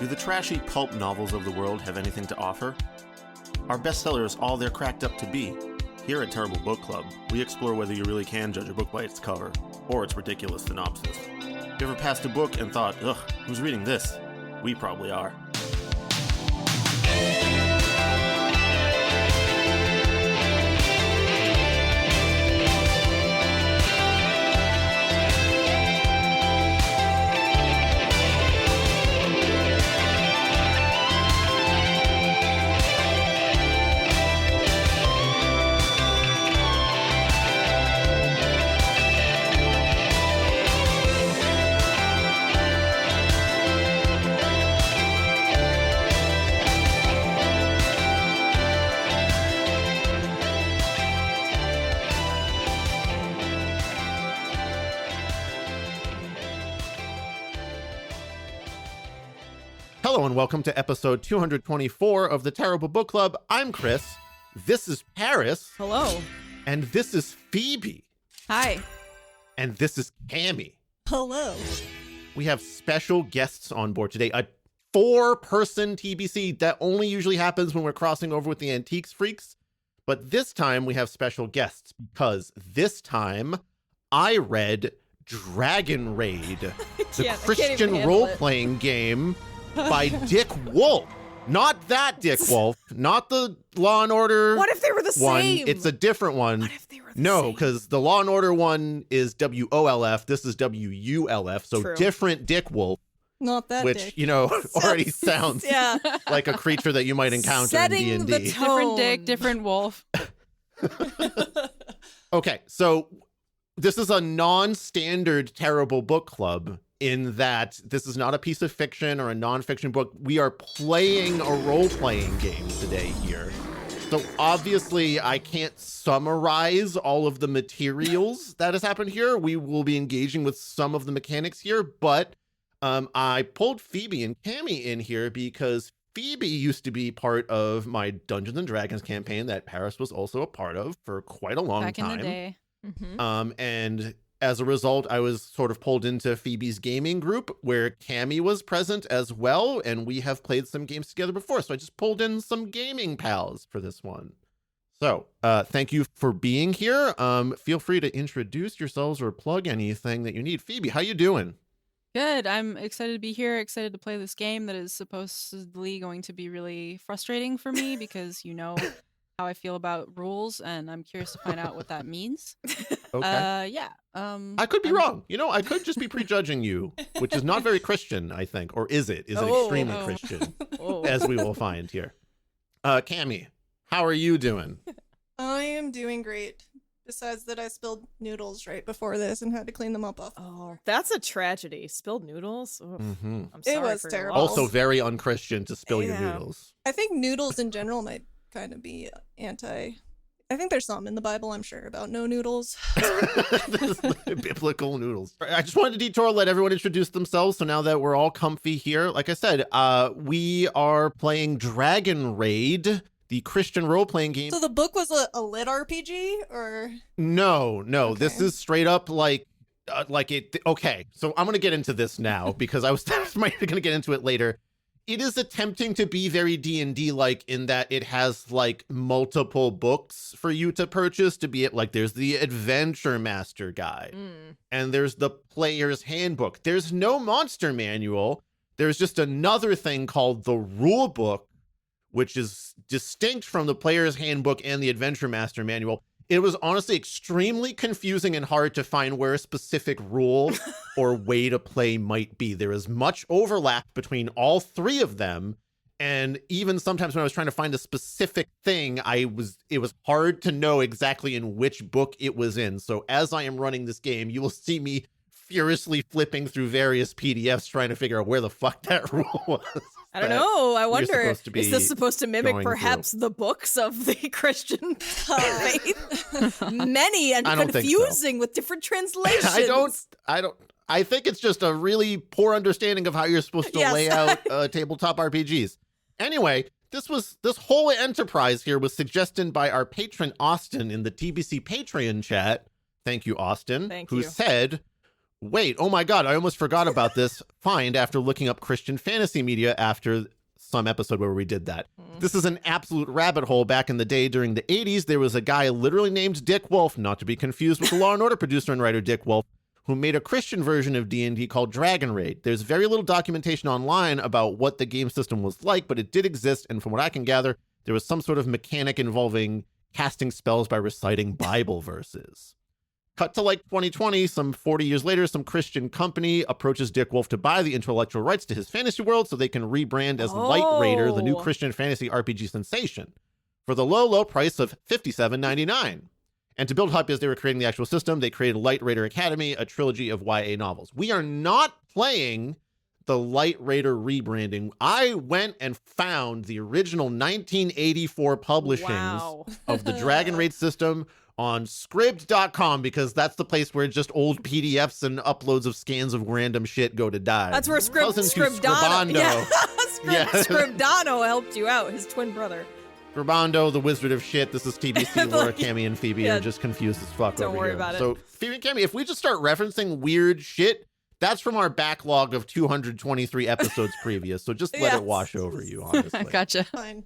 Do the trashy pulp novels of the world have anything to offer? Are bestsellers all they're cracked up to be? Here at Terrible Book Club, we explore whether you really can judge a book by its cover, or its ridiculous synopsis. You ever passed a book and thought, ugh, who's reading this? We probably are. Hello and welcome to episode 224 of the Terrible Book Club. I'm Chris. This is Paris. Hello. And this is Phoebe. Hi. And this is Kami. Hello. We have special guests on board today. A 4-person TBC that only usually happens when we're crossing over with the Antiques Freaks. But this time we have special guests because this time I read DragonRaid, the Christian role-playing game by Dick Wulf. Not that Dick Wulf, not the Law and Order. What if they were the one. same? It's a different one. What if they were the No, same? because the Law and Order one is WOLF. This is WULF. So True. different Dick Wulf, Not that which, Dick. you know, already sounds Yeah. like a creature that you might encounter Setting in the D&D. tone. Different Dick, different Wolf. Okay, so this is a non-standard Terrible Book Club in that this is not a piece of fiction or a non-fiction book. We are playing a role-playing game today here. So obviously I can't summarize all of the materials that has happened here. We will be engaging with some of the mechanics here, but I pulled Phoebe and Kami in here because Phoebe used to be part of my Dungeons and Dragons campaign that Paris was also a part of for quite a long Back time. in the day. Mm-hmm. And as a result, I was sort of pulled into Phoebe's gaming group where Kami was present as well. And we have played some games together before. So I just pulled in some gaming pals for this one. So thank you for being here. Feel free to introduce yourselves or plug anything that you need. Phoebe, how you doing? Good. I'm excited to be here, excited to play this game that is supposedly going to be really frustrating for me because you know how I feel about rules, and I'm curious to find out what that means. Okay. Yeah. I could be wrong. You know, I could just be prejudging you, which is not very Christian, I think. Or is it? Is it extremely Christian, as we will find here? Kami, how are you doing? I am doing great. Besides that, I spilled noodles right before this and had to clean them up off. Oh, that's a tragedy. Spilled noodles? Mm-hmm. I'm sorry. It was for your terrible. loss. Also very unchristian to spill your Yeah. noodles. I think noodles in general might kind of be anti. I think there's some in the Bible, I'm sure, about no noodles. Biblical noodles. I just wanted to detour, let everyone introduce themselves. So now that we're all comfy here, like I said, we are playing DragonRaid, the Christian role-playing game. So the book was a lit RPG, or No, Okay. this is straight up like it. Okay, so I'm going to get into this now because I was going to get into it later. It is attempting to be very D&D-like in that it has like multiple books for you to purchase to be it. Like there's the Adventure Master Guide and there's the Player's Handbook. There's no monster manual. There's just another thing called the Rule Book, which is distinct from the Player's Handbook and the Adventure Master Manual. It was honestly extremely confusing and hard to find where a specific rule or way to play might be. There is much overlap between all three of them. And even sometimes when I was trying to find a specific thing, it was hard to know exactly in which book it was in. So as I am running this game, you will see me furiously flipping through various PDFs trying to figure out where the fuck that rule was. I don't know. I wonder, supposed to be is this supposed to mimic going perhaps the books of the Christian faith? Many and I don't think so. confusing with different translations. I think it's just a really poor understanding of how you're supposed to Yes. lay out tabletop RPGs. Anyway, this whole enterprise here was suggested by our patron Austin in the TBC Patreon chat. Thank you, Austin. Thank who you. said, Wait, oh my God, I almost forgot about this find after looking up Christian fantasy media after some episode where we did that. This is an absolute rabbit hole. Back in the day during the 80s, there was a guy literally named Dick Wulf, not to be confused with the Law & Order producer and writer Dick Wulf, who made a Christian version of D&D called DragonRaid. There's very little documentation online about what the game system was like, but it did exist, and from what I can gather, there was some sort of mechanic involving casting spells by reciting Bible verses. Cut to like 2020, some 40 years later, some Christian company approaches Dick Wulf to buy the intellectual rights to his fantasy world so they can rebrand as LightRaider, the new Christian fantasy RPG sensation, for the low, low price of $57.99. And to build hype as they were creating the actual system, they created LightRaider Academy, a trilogy of YA novels. We are not playing the LightRaider rebranding. I went and found the original 1984 publishings of the DragonRaid system on Scribd.com, because that's the place where just old PDFs and uploads of scans of random shit go to die. That's where Scribdano. Yeah. Scribdano helped you out, his twin brother. Scribando, the wizard of shit. This is TBC. Laura, Kami, and Phoebe are just confused as fuck over here. Don't worry about it. So, Phoebe and Kami, if we just start referencing weird shit, that's from our backlog of 223 episodes previous. So just let it wash over you, honestly. Gotcha. Fine.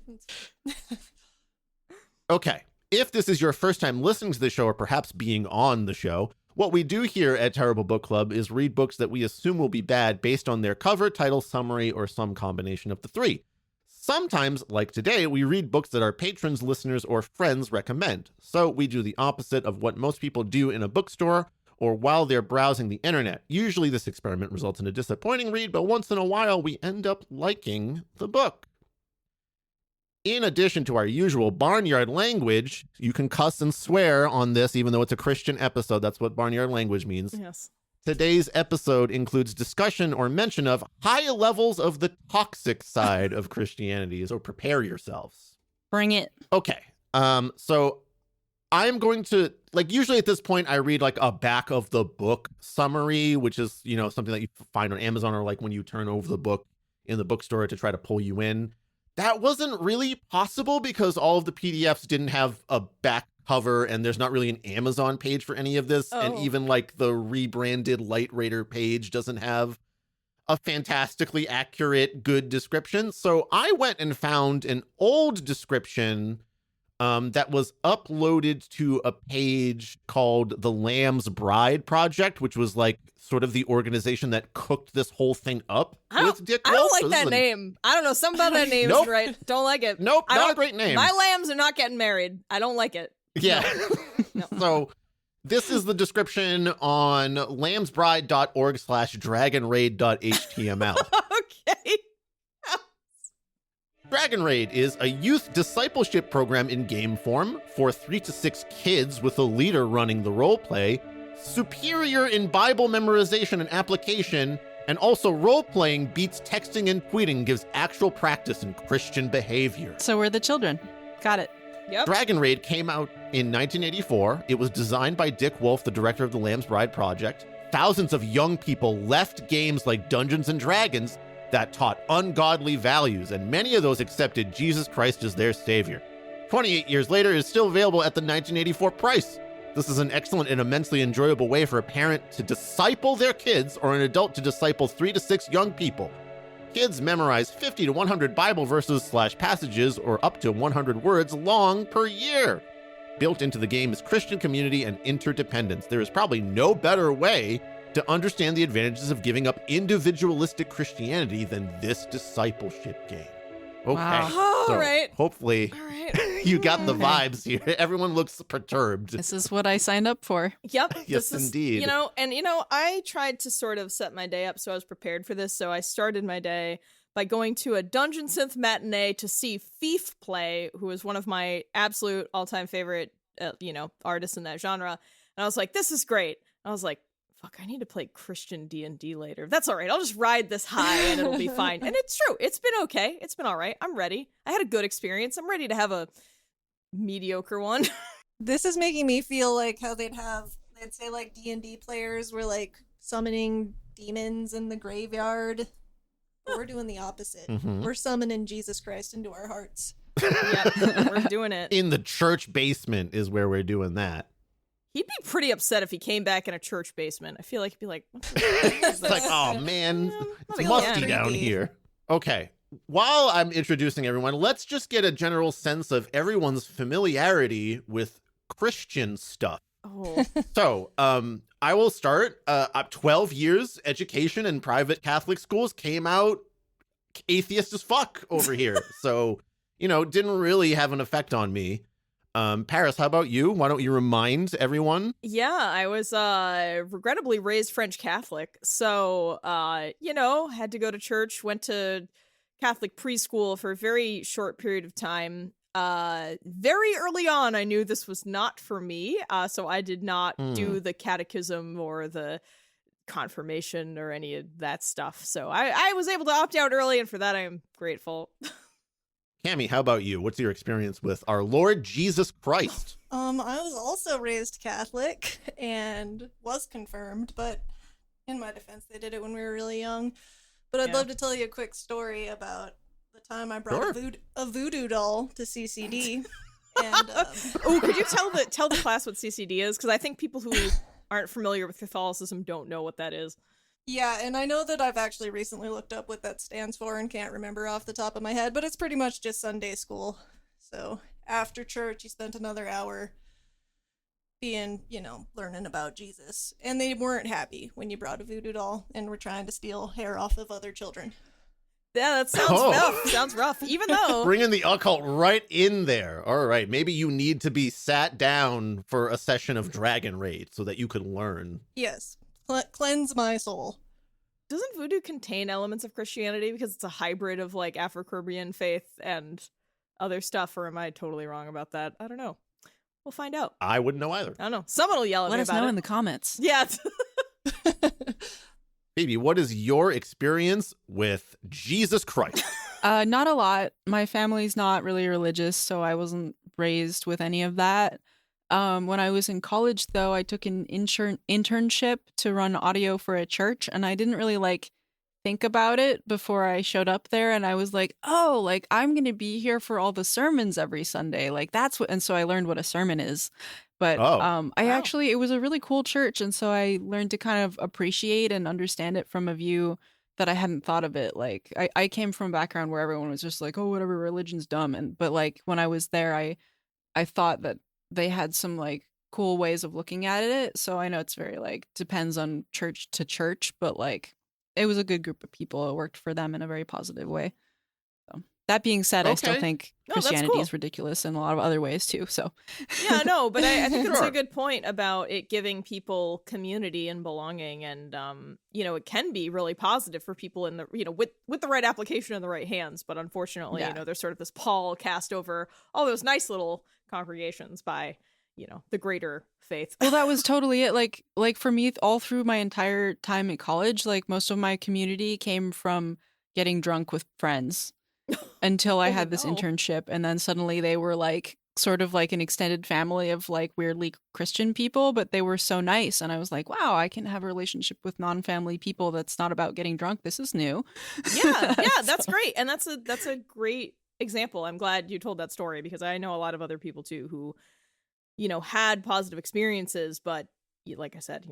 Okay. If this is your first time listening to the show, or perhaps being on the show, what we do here at Terrible Book Club is read books that we assume will be bad based on their cover, title, summary, or some combination of the three. Sometimes, like today, we read books that our patrons, listeners, or friends recommend. So we do the opposite of what most people do in a bookstore or while they're browsing the internet. Usually this experiment results in a disappointing read, but once in a while we end up liking the book. In addition to our usual barnyard language, you can cuss and swear on this, even though it's a Christian episode. That's what barnyard language means. Yes. Today's episode includes discussion or mention of high levels of the toxic side of Christianity, so prepare yourselves. Bring it. Okay. So I'm going to, like, usually at this point I read like a back of the book summary, which is, you know, something that you find on Amazon, or like when you turn over the book in the bookstore to try to pull you in. That wasn't really possible because all of the PDFs didn't have a back cover, and there's not really an Amazon page for any of this. And even like the rebranded LightRaider page doesn't have a fantastically accurate, good description. So I went and found an old description that was uploaded to a page called the Lamb's Bride Project, which was like sort of the organization that cooked this whole thing up with Dick Wulf. I don't like that name. I don't know. Something about that name is right. Don't like it. Nope, not a great name. My lambs are not getting married. I don't like it. Yeah. No. So this is the description on lambsbride.org/dragonraid.html. Okay. DragonRaid is a youth discipleship program in game form for 3 to 6 kids with a leader running the roleplay, superior in Bible memorization and application, and also role-playing beats texting and tweeting, gives actual practice in Christian behavior. So we're the children. Got it. Yep. DragonRaid came out in 1984. It was designed by Dick Wulf, the director of the Lamb's Bride Project. Thousands of young people left games like Dungeons & Dragons that taught ungodly values, and many of those accepted Jesus Christ as their savior. 28 years later, it is still available at the 1984 price. This is an excellent and immensely enjoyable way for a parent to disciple their kids, or an adult to disciple 3 to 6 young people. Kids memorize 50 to 100 Bible verses / passages, or up to 100 words long per year. Built into the game is Christian community and interdependence. There is probably no better way to understand the advantages of giving up individualistic Christianity than this discipleship game. Okay, Wow. so All right. hopefully All right. you got the Okay. vibes here. Everyone looks perturbed. This is what I signed up for. Yep. Yes, this is, indeed. I tried to sort of set my day up so I was prepared for this. So I started my day by going to a Dungeon Synth matinee to see Fief play, who is one of my absolute all-time favorite, artists in that genre. And I was like, this is great. I was like, fuck, I need to play Christian D&D later. That's all right. I'll just ride this high and it'll be fine. And it's true. It's been okay. It's been all right. I'm ready. I had a good experience. I'm ready to have a mediocre one. This is making me feel like how they'd say like D&D players were like summoning demons in the graveyard. But we're doing the opposite. Mhm. We're summoning Jesus Christ into our hearts. Yep, we're doing it. In the church basement is where we're doing that. He'd be pretty upset if he came back in a church basement. I feel like he'd be like, what the fuck is It's like, this? oh man, it's really musty creepy. down here. Okay. While I'm introducing everyone, let's just get a general sense of everyone's familiarity with Christian stuff. Oh, So, I will start. 12 years education in private Catholic schools, came out atheist as fuck over here. So, didn't really have an effect on me. Paris, how about you? Why don't you remind everyone? yeah, I was regrettably raised French Catholic. So, had to go to church, went to Catholic preschool for a very short period of time. Very early on, I knew this was not for me. So I did not do the catechism or the confirmation or any of that stuff. So I was able to opt out early, and for that I am grateful. Kami, how about you? What's your experience with our Lord Jesus Christ? I was also raised Catholic and was confirmed, but in my defense, they did it when we were really young. But I'd Yeah. love to tell you a quick story about the time I brought a voodoo doll to CCD. And Oh, could you tell the class what CCD is? Because I think people who aren't familiar with Catholicism don't know what that is. yeah, and I know that I've actually recently looked up what that stands for and can't remember off the top of my head, but it's pretty much just Sunday school. So after church, you spent another hour being, learning about Jesus. And they weren't happy when you brought a voodoo doll and were trying to steal hair off of other children. Yeah, that sounds rough. Sounds rough. Even though Bringing the occult right in there. All right, maybe you need to be sat down for a session of DragonRaid so that you could learn. Yes. Cleanse my soul. doesn't voodoo contain elements of Christianity because it's a hybrid of like Afro-Caribbean faith and other stuff, or am I totally wrong about that? I don't know. We'll find out. I wouldn't know either. I don't know. Someone will yell at Let me us about know it. in the comments. Yeah. Phoebe, what is your experience with Jesus Christ? Not a lot. My family's not really religious, so I wasn't raised with any of that. When I was in college, though, I took an internship to run audio for a church, and I didn't really think about it before I showed up there. And I was like, oh, I'm going to be here for all the sermons every Sunday. That's what, and so I learned what a sermon is. But it was a really cool church. And so I learned to kind of appreciate and understand it from a view that I hadn't thought of it. I came from a background where everyone was just like, oh, whatever, religion's dumb. But when I was there, I thought that they had some cool ways of looking at it. So I know it's very depends on church to church, but it was a good group of people. It worked for them in a very positive way. So that being said, I still think Christianity is ridiculous in a lot of other ways too. So yeah, no, but I think it's a good point about it giving people community and belonging, and it can be really positive for people in the with the right application in the right hands. But unfortunately, there's sort of this pall cast over all those nice little congregations by the greater faith. Well, that was totally it. Like for me, all through my entire time at college, most of my community came from getting drunk with friends until I had this internship, and then suddenly they were sort of an extended family of weirdly Christian people, but they were so nice, and I was like, wow, I can have a relationship with non-family people that's not about getting drunk. This is new. Yeah, that's great, and that's a great example. I'm glad you told that story, because I know a lot of other people too who had positive experiences, but like I said,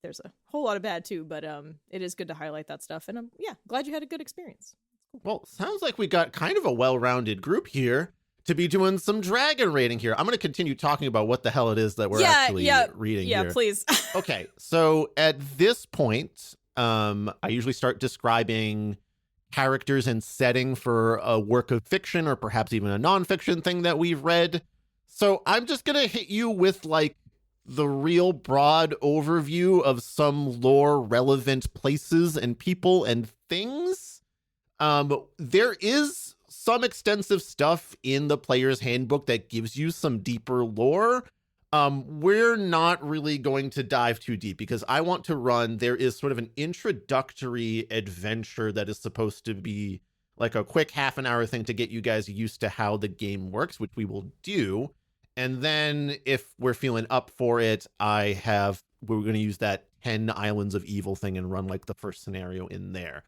there's a whole lot of bad too, but it is good to highlight that stuff, and I'm glad you had a good experience. Well, sounds like we got kind of a well-rounded group here to be doing some dragon raiding here. I'm going to continue talking about what the hell it is that we're actually reading here. Yeah, please. Okay, so at this point, I usually start describing characters and setting for a work of fiction or perhaps even a nonfiction thing that we've read. So I'm just going to hit you with the real broad overview of some lore relevant places and people and things. There is some extensive stuff in the player's handbook that gives you some deeper lore. We're not really going to dive too deep because I want to run, there is sort of an introductory adventure that is supposed to be a quick half an hour thing to get you guys used to how the game works, which we will do. And then if we're feeling up for it, we're going to use that 10 Islands of Evil thing and run the first scenario in there.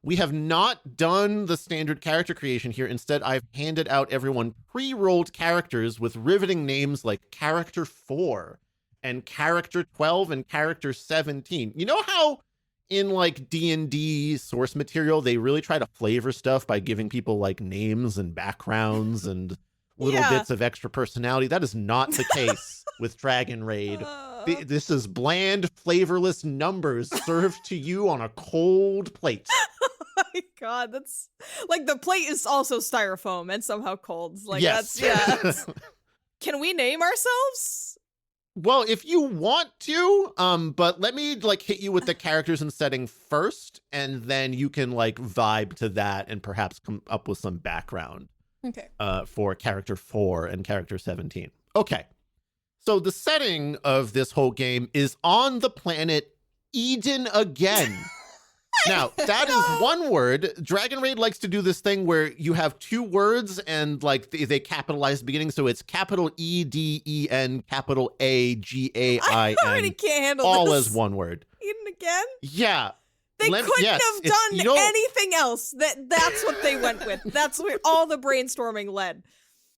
We have not done the standard character creation here. Instead, I've handed out everyone pre-rolled characters with riveting names like Character 4 and character 12 and character 17. You know how in like D&D source material, they really try to flavor stuff by giving people like names and backgrounds and little bits of extra personality? That is not the case with DragonRaid. This is bland, flavorless numbers served to you on a cold plate. Oh my god, that's like the plate is also styrofoam and somehow cold. Like yes. that's Can we name ourselves? Well, if you want to, but let me like hit you with the characters and setting first, and then you can like vibe to that and perhaps come up with some background. Okay. For character 4 and character 17. Okay. So the setting of this whole game is on the planet Eden again. Now, that is one word. DragonRaid likes to do this thing where you have two words and like they capitalize the beginning. So it's capital EDEN, capital AGAIN. I already can't handle all this. as one word. Eden again? Yeah. They couldn't have done anything else. That's what they went with. That's where all the brainstorming led.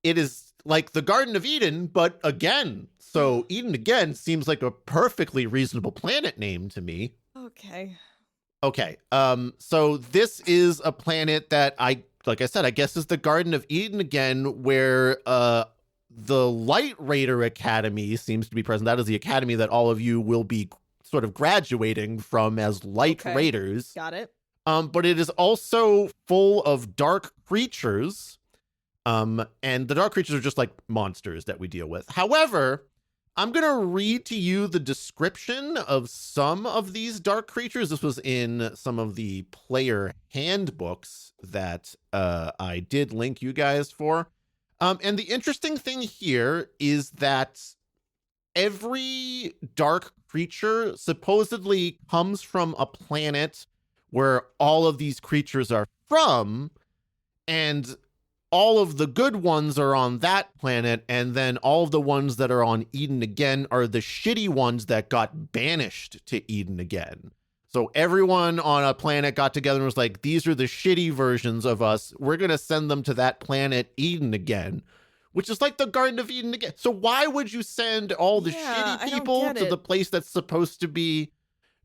It is like the Garden of Eden, but again. So Eden again seems like a perfectly reasonable planet name to me. Okay. So this is a planet that like I said, I guess is the Garden of Eden again, where the LightRaider Academy seems to be present. That is the academy that all of you will be sort of graduating from as Light Raiders. Got it. But it is also full of dark creatures. And the dark creatures are just like monsters that we deal with. However, I'm going to read to you the description of some of these dark creatures. This was in some of the player handbooks that I did link you guys for. And the interesting thing here is that every dark creature supposedly comes from a planet where all of these creatures are from, and all of the good ones are on that planet, and then all of the ones that are on Eden again are the shitty ones that got banished to Eden again. So everyone on a planet got together and was like, these are the shitty versions of us. We're going to send them to that planet Eden again, which is like the Garden of Eden again. So why would you send all the shitty people to the place that's supposed to be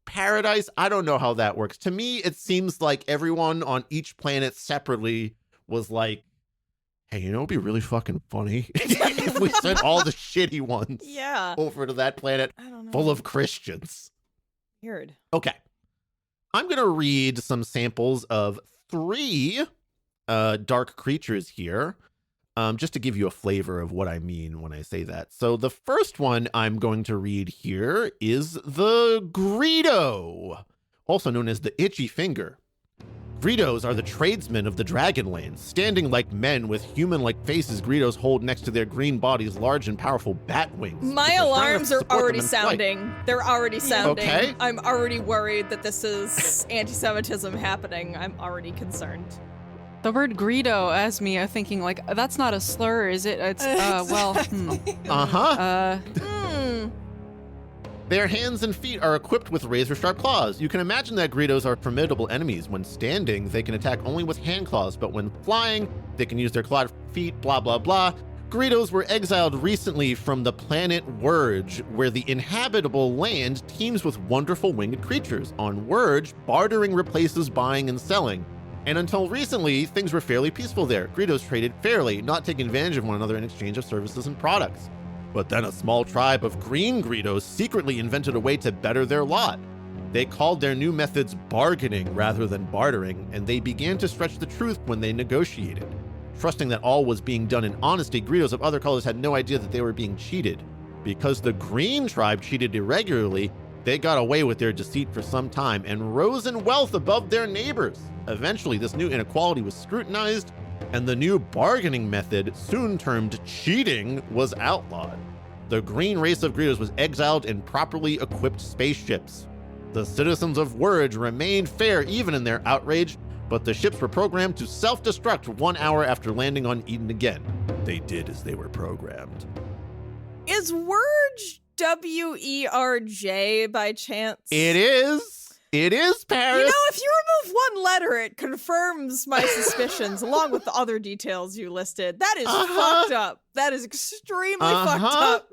paradise? I don't know how that works. To me, it seems like everyone on each planet separately was like, hey, you know, it'd be really fucking funny if we sent all the shitty ones over to that planet full of Christians. Weird. Okay. I'm going to read some samples of 3 dark creatures here, just to give you a flavor of what I mean when I say that. So the first one I'm going to read here is the Greedo, also known as the Itchy Finger. Greedos are the tradesmen of the Dragonlands. Standing like men with human-like faces, Greedos hold next to their green bodies large and powerful bat wings. My alarms are already sounding. They're already sounding. Okay. I'm already worried that this is anti-Semitism happening. I'm already concerned. The word Greedo has me thinking, like, that's not a slur, is it? It's, Their hands and feet are equipped with razor-sharp claws. You can imagine that Greedos are formidable enemies. When standing, they can attack only with hand claws, but when flying, they can use their clawed feet, blah, blah, blah. Greedos were exiled recently from the planet Wurge, where the inhabitable land teems with wonderful winged creatures. On Wurge, bartering replaces buying and selling. And until recently, things were fairly peaceful there. Greedos traded fairly, not taking advantage of one another in exchange of services and products. But then a small tribe of green Greedos secretly invented a way to better their lot. They called their new methods bargaining rather than bartering, and they began to stretch the truth when they negotiated. Trusting that all was being done in honesty, Greedos of other colors had no idea that they were being cheated. Because the green tribe cheated irregularly, they got away with their deceit for some time and rose in wealth above their neighbors. Eventually, this new inequality was scrutinized, and the new bargaining method, soon termed cheating, was outlawed. The green race of Greedos was exiled in properly equipped spaceships. The citizens of Wurge remained fair even in their outrage, but the ships were programmed to self-destruct 1 hour after landing on Eden again. They did as they were programmed. Is Wurge W-E-R-J by chance? It is. It is, Paris. You know, if you remove one letter, it confirms my suspicions, along with the other details you listed. That is fucked up. That is extremely fucked up.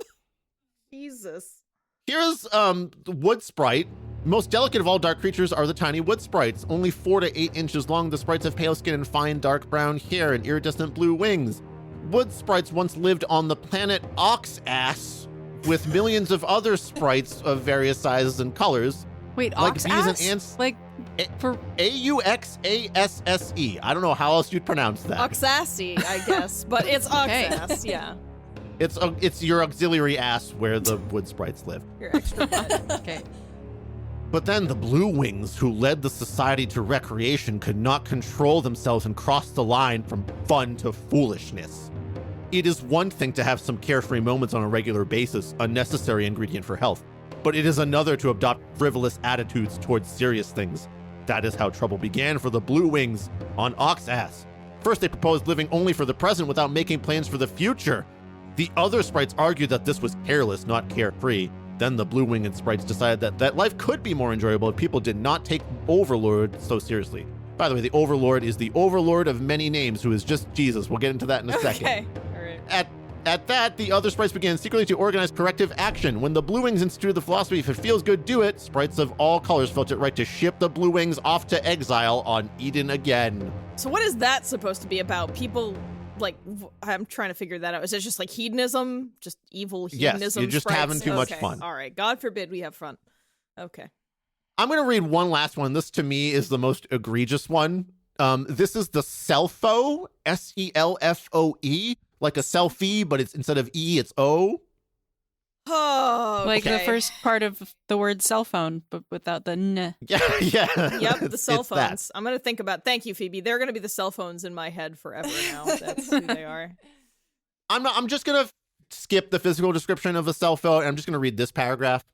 Jesus. Here's the wood sprite. Most delicate of all dark creatures are the tiny wood sprites. Only 4 to 8 inches long, the sprites have pale skin and fine dark brown hair and iridescent blue wings. Wood sprites once lived on the planet Oxass with millions of other sprites of various sizes and colors. Wait, like ox bees ass? and ants. Like, for Auxasse. I don't know how else you'd pronounce that. Oxassy, I guess, but it's Okay. Oxass, yeah. It's your auxiliary ass where the wood sprites live. Your extra butt. okay. But then the Blue Wings, who led the society to recreation, could not control themselves and crossed the line from fun to foolishness. It is one thing to have some carefree moments on a regular basis, a necessary ingredient for health, but it is another to adopt frivolous attitudes towards serious things. That is how trouble began for the Blue Wings on Oxass. First, they proposed living only for the present without making plans for the future. The other sprites argued that this was careless, not carefree. Then the Blue Winged sprites decided that life could be more enjoyable if people did not take Overlord so seriously. By the way, the Overlord is the Overlord of many names, who is just Jesus. We'll get into that in a second. Okay, all right. At that, the other sprites began secretly to organize corrective action. When the Blue Wings instituted the philosophy, if it feels good, do it, sprites of all colors felt it right to ship the Blue Wings off to exile on Eden again. So what is that supposed to be about? People, like, I'm trying to figure that out. Is it just like hedonism? Just evil hedonism? Yes, you're just sprites? having too much Okay, fun. All right, God forbid we have fun. Okay. I'm going to read one last one. This, to me, is the most egregious one. This is the Selfo, Selfoe, like a selfie, but it's instead of E, it's O. Oh, Like the okay. first part of the word cell phone, but without the n. Yeah. Yep, the It's cell that. phones. I'm going to think about. Thank you, Phoebe. They're going to be the cell phones in my head forever now. That's who they are. I'm just going to skip the physical description of a Selfo, and I'm just going to read this paragraph.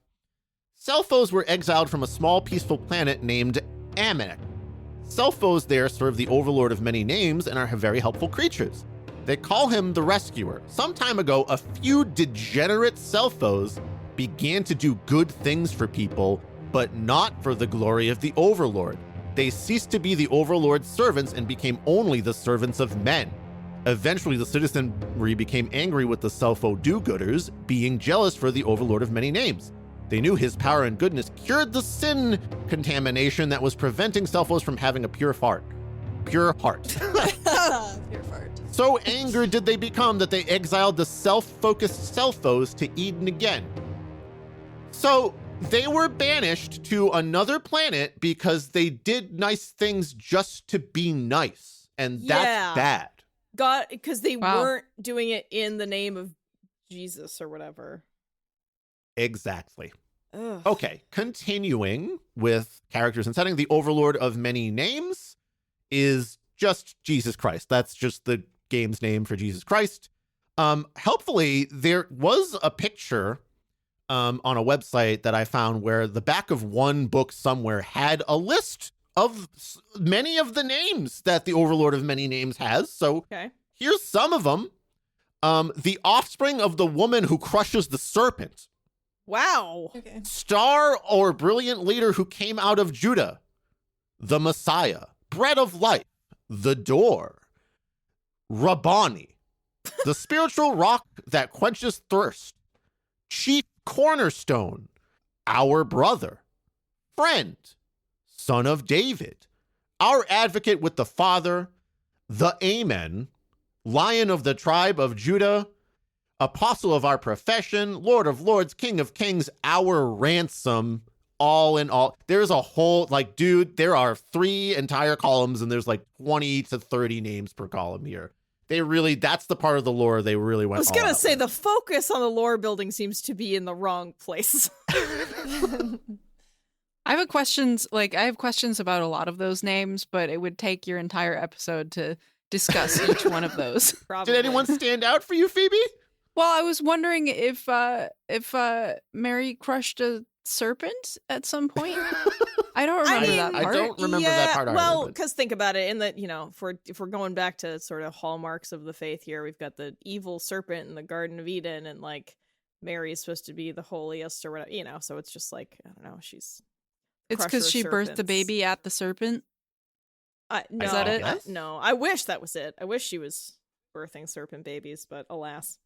Selfos were exiled from a small, peaceful planet named Amek. Selfos there serve the overlord of many names and are very helpful creatures. They call him the Rescuer. Some time ago, a few degenerate Selfos began to do good things for people, but not for the glory of the Overlord. They ceased to be the Overlord's servants and became only the servants of men. Eventually, the citizenry became angry with the Selfo do-gooders, being jealous for the Overlord of many names. They knew his power and goodness cured the sin contamination that was preventing Selfos from having a pure heart. Pure heart. Pure fart. So angered did they become that they exiled the self-focused Selfos to Eden again. So they were banished to another planet because they did nice things just to be nice. And that's Yeah. bad. God, because they Wow. weren't doing it in the name of Jesus or whatever. Exactly. Ugh. Okay, continuing with characters and setting, the Overlord of many names is just Jesus Christ. That's just the game's name for Jesus Christ. Helpfully, there was a picture on a website that I found where the back of one book somewhere had a list of many of the names that the Overlord of many names has. So Okay. here's some of them. The offspring of the woman who crushes the serpent. Wow. Okay. Star or brilliant leader who came out of Judah. The Messiah. Bread of life. The door. Rabbani. The spiritual rock that quenches thirst. Chief cornerstone. Our brother. Friend. Son of David. Our advocate with the Father. The Amen. Lion of the tribe of Judah. Apostle of our profession, Lord of lords, King of kings, our ransom, all in all. There's a whole, like, dude, there are 3 entire columns and there's like 20 to 30 names per column here. They really, that's the part of the lore they really went I was all going to out say with. the focus on the lore building seems to be in the wrong place. I have questions about a lot of those names, but it would take your entire episode to discuss each one of those. Probably. Did anyone stand out for you, Phoebe? Well, I was wondering if Mary crushed a serpent at some point. I don't remember that I part. don't remember that part either, Well, but- because think about it, in that, if we're going back to sort of hallmarks of the faith here, we've got the evil serpent in the Garden of Eden, and like Mary is supposed to be the holiest or whatever, so it's just like, I don't know, she's It's crusher because she birthed the serpents. baby at the serpent. No, Is that it? No, I wish that was it. I wish she was birthing serpent babies, but alas.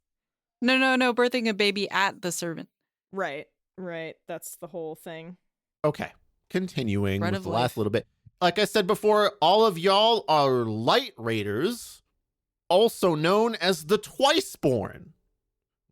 No, birthing a baby at the serpent. Right. Right. That's the whole thing. Okay. Continuing Bread with of the life. last little bit. Like I said before, all of y'all are Light Raiders, also known as the Twiceborn.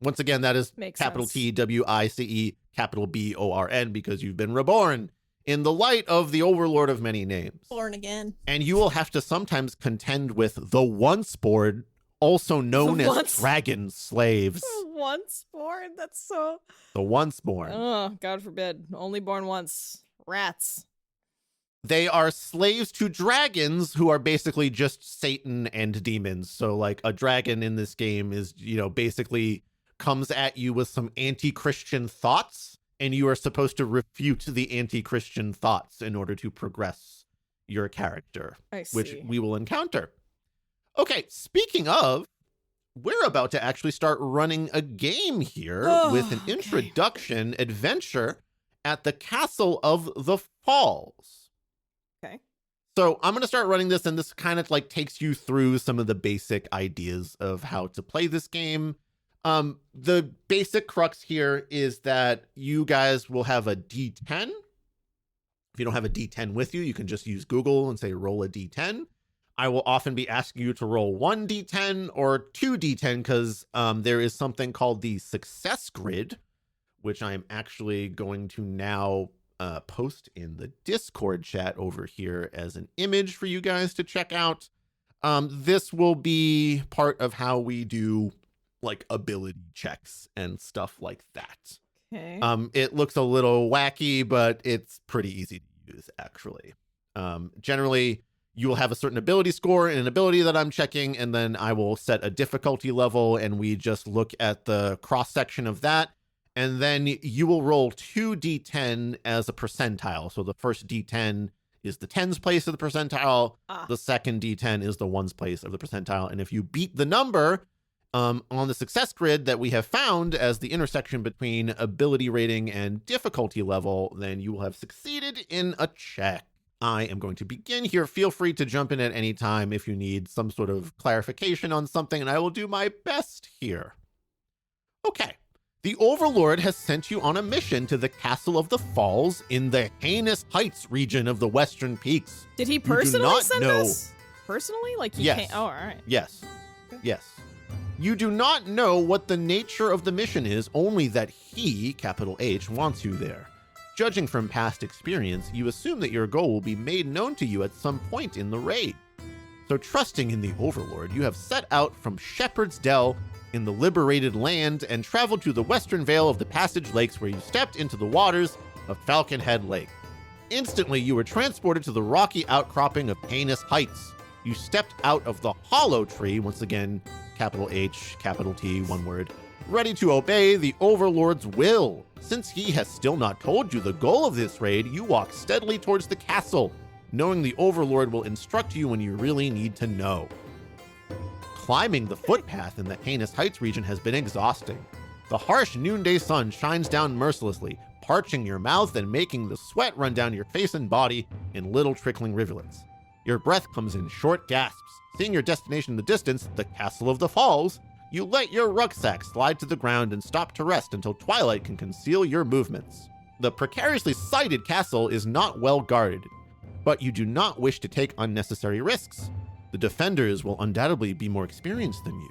Once again, that is Makes capital sense. TWICE, capital BORN, because you've been reborn in the light of the Overlord of many names. Born again. And you will have to sometimes contend with the Onceborn, also known The as dragon slaves. Once born? That's so... The Onceborn. Oh, God forbid. Only born once. Rats. They are slaves to dragons who are basically just Satan and demons. So like a dragon in this game is, basically comes at you with some anti-Christian thoughts, and you are supposed to refute the anti-Christian thoughts in order to progress your character, I see. which we will encounter. Okay, speaking of, we're about to actually start running a game here with an Okay. introduction adventure at the Castle of the Falls. Okay. So I'm going to start running this, and this kind of like takes you through some of the basic ideas of how to play this game. The basic crux here is that you guys will have a D10. If you don't have a D10 with you, you can just use Google and say roll a D10. I will often be asking you to roll 1 D10 or 2 D10 because there is something called the success grid, which I'm actually going to now post in the Discord chat over here as an image for you guys to check out. This will be part of how we do like ability checks and stuff like that. Okay. It looks a little wacky, but it's pretty easy to use actually. Generally, you will have a certain ability score and an ability that I'm checking, and then I will set a difficulty level, and we just look at the cross-section of that, and then you will roll 2 D10 as a percentile. So the first D10 is the tens place of the percentile, the second D10 is the ones place of the percentile, and if you beat the number on the success grid that we have found as the intersection between ability rating and difficulty level, then you will have succeeded in a check. I am going to begin here. Feel free to jump in at any time if you need some sort of clarification on something, and I will do my best here. Okay. The Overlord has sent you on a mission to the Castle of the Falls in the Heinous Heights region of the Western Peaks. Did he do personally not send know- us? Personally? Like he Yes. can't... Oh, all right. Yes. Yes. You do not know what the nature of the mission is, only that he, capital H, wants you there. Judging from past experience, you assume that your goal will be made known to you at some point in the raid. So trusting in the Overlord, you have set out from Shepherd's Dell in the liberated land and traveled to the western vale of the Passage Lakes, where you stepped into the waters of Falconhead Lake. Instantly, you were transported to the rocky outcropping of Heinous Heights. You stepped out of the Hollow Tree, once again, capital H, capital T, one word, ready to obey the Overlord's will. Since he has still not told you the goal of this raid, you walk steadily towards the castle, knowing the Overlord will instruct you when you really need to know. Climbing the footpath in the Heinous Heights region has been exhausting. The harsh noonday sun shines down mercilessly, parching your mouth and making the sweat run down your face and body in little trickling rivulets. Your breath comes in short gasps. Seeing your destination in the distance, the Castle of the Falls, you let your rucksack slide to the ground and stop to rest until twilight can conceal your movements. The precariously sited castle is not well guarded, but you do not wish to take unnecessary risks. The defenders will undoubtedly be more experienced than you.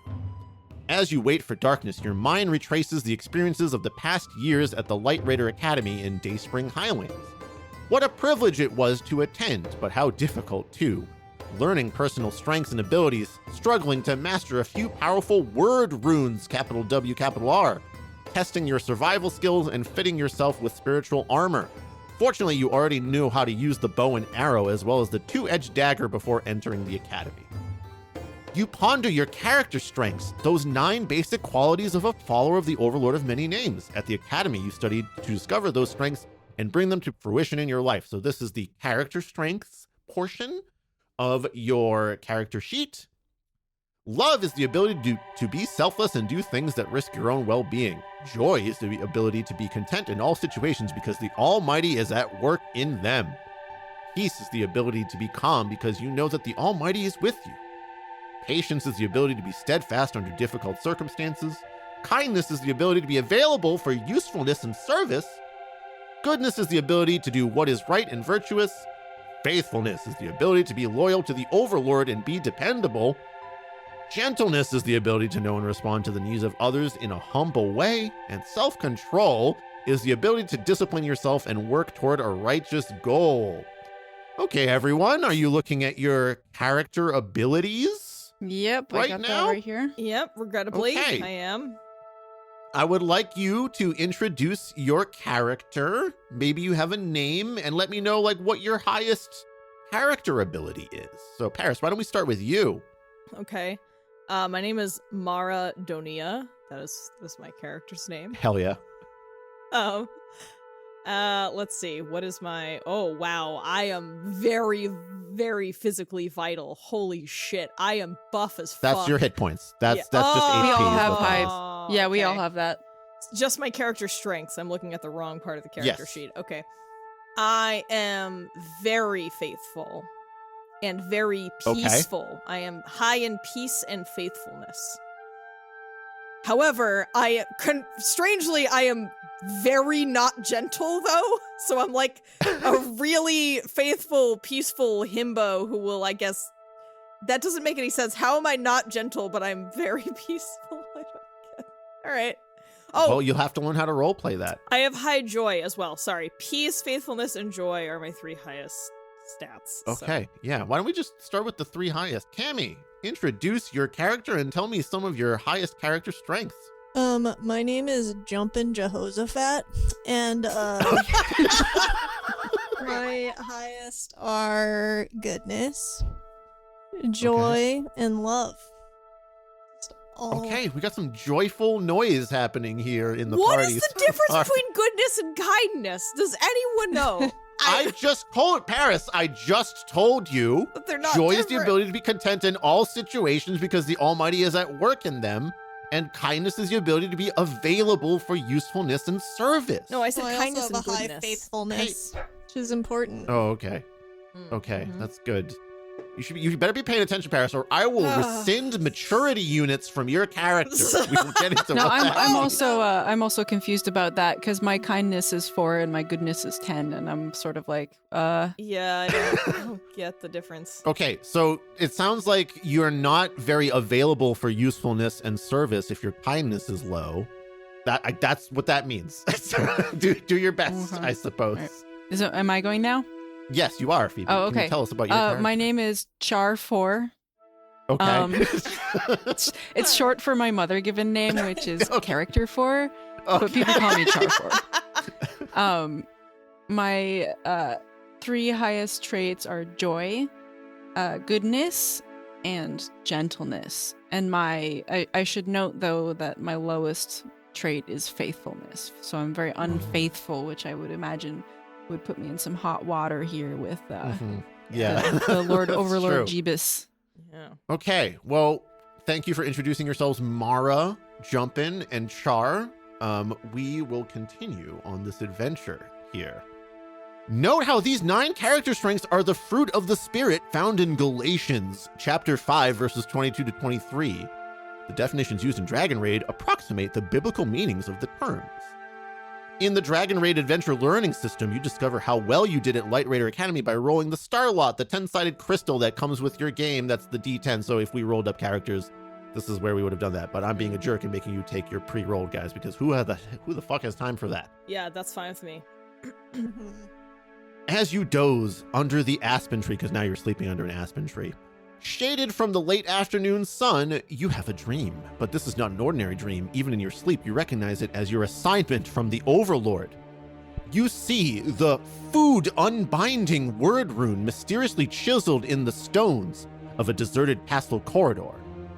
As you wait for darkness, your mind retraces the experiences of the past years at the LightRaider Academy in Dayspring Highlands. What a privilege it was to attend, but how difficult too. Learning personal strengths and abilities, struggling to master a few powerful word runes, capital W, capital R, testing your survival skills and fitting yourself with spiritual armor. Fortunately, you already knew how to use the bow and arrow as well as the two-edged dagger before entering the academy. You ponder your character strengths, those 9 basic qualities of a follower of the Overlord of many names. At the academy, you studied to discover those strengths and bring them to fruition in your life. So this is the character strengths portion of your character sheet. Love is the ability to be selfless and do things that risk your own well-being. Joy is the ability to be content in all situations because the Almighty is at work in them. Peace is the ability to be calm because you know that the Almighty is with you. Patience is the ability to be steadfast under difficult circumstances. Kindness is the ability to be available for usefulness and service. Goodness is the ability to do what is right and virtuous. Faithfulness is the ability to be loyal to the overlord and be dependable. Gentleness is the ability to know and respond to the needs of others in a humble way. And self-control is the ability to discipline yourself and work toward a righteous goal. Okay, everyone, are you looking at your character abilities? Yep, I Right got now? that right here. Yep, regrettably, Okay. I am. I would like you to introduce your character. Maybe you have a name, and let me know like what your highest character ability is. So Paris, why don't we start with you? Okay. My name is Mara Donia. That's my character's name. Hell yeah. Let's see. What is my... Oh, wow. I am very, very physically vital. Holy shit. I am buff as fuck. That's your hit points. That's just Oh, We HP. all is have what that is. high- Yeah, we all okay. have that. Just my character strengths. I'm looking at the wrong part of the character Yes. sheet. Okay. I am very faithful and very Okay. peaceful. I am high in peace and faithfulness. However, strangely, I am very not gentle though. So I'm like a really faithful, peaceful himbo who will, I guess, that doesn't make any sense. How am I not gentle, but I'm very peaceful? I don't get. All right. Oh, Well, you'll have to learn how to roleplay that. I have high joy as well. Sorry. Peace, faithfulness, and joy are my 3 highest stats. so- Okay, yeah. Why don't we just start with the 3 highest? Kami, introduce your character and tell me some of your highest character strengths. My name is Jumpin' Jehoshaphat, and my highest are goodness, joy, and love. Just all- Okay, we got some joyful noise happening here in the What party. is the difference between goodness and kindness? Does anyone know? I just told Paris, I just told you. But they're not Joy is the different. ability to be content in all situations because the Almighty is at work in them. And kindness is the ability to be available for usefulness and service. No, I said Well, I kindness also have and a high goodness. faithfulness, which is important. Oh, okay. Mm, Okay, mhm. that's good. You better be paying attention, Paris, or I will rescind maturity units from your character. We will get into No, what that I'm also confused about that because my kindness is 4 and my goodness is 10, and I'm sort of like, Yeah, I don't get the difference. Okay, so it sounds like you're not very available for usefulness and service if your kindness is low. That's what that means. do your best, Okay. I suppose. Right. Am I going now? Yes, you are, Phoebe. Oh, Can you okay. tell us about your character? My name is Char4. Okay. It's short for my mother given name, which is Okay. Character 4, but people call me Char4. My 3 highest traits are joy, goodness, and gentleness. And I should note though that my lowest trait is faithfulness. So I'm very unfaithful, which I would imagine would put me in some hot water here with Mhm. Yeah. the Lord That's Overlord true. Jeebus. Yeah. Okay, well, thank you for introducing yourselves, Mara, Jumpin, and Char. We will continue on this adventure here. Note how these 9 character strengths are the fruit of the Spirit found in Galatians, chapter 5, verses 22 to 23. The definitions used in DragonRaid approximate the biblical meanings of the terms. In the DragonRaid Adventure Learning System, you discover how well you did at LightRaider Academy by rolling the Star Lot, the 10-sided crystal that comes with your game. That's the D10, so if we rolled up characters, this is where we would have done that. But I'm being a jerk and making you take your pre-rolled guys, because who the fuck has time for that? Yeah, that's fine with me. As you doze under the aspen tree, because now you're sleeping under an aspen tree, shaded from the late afternoon sun, you have a dream. But this is not an ordinary dream. Even in your sleep, you recognize it as your assignment from the Overlord. You see the food unbinding word rune mysteriously chiseled in the stones of a deserted castle corridor.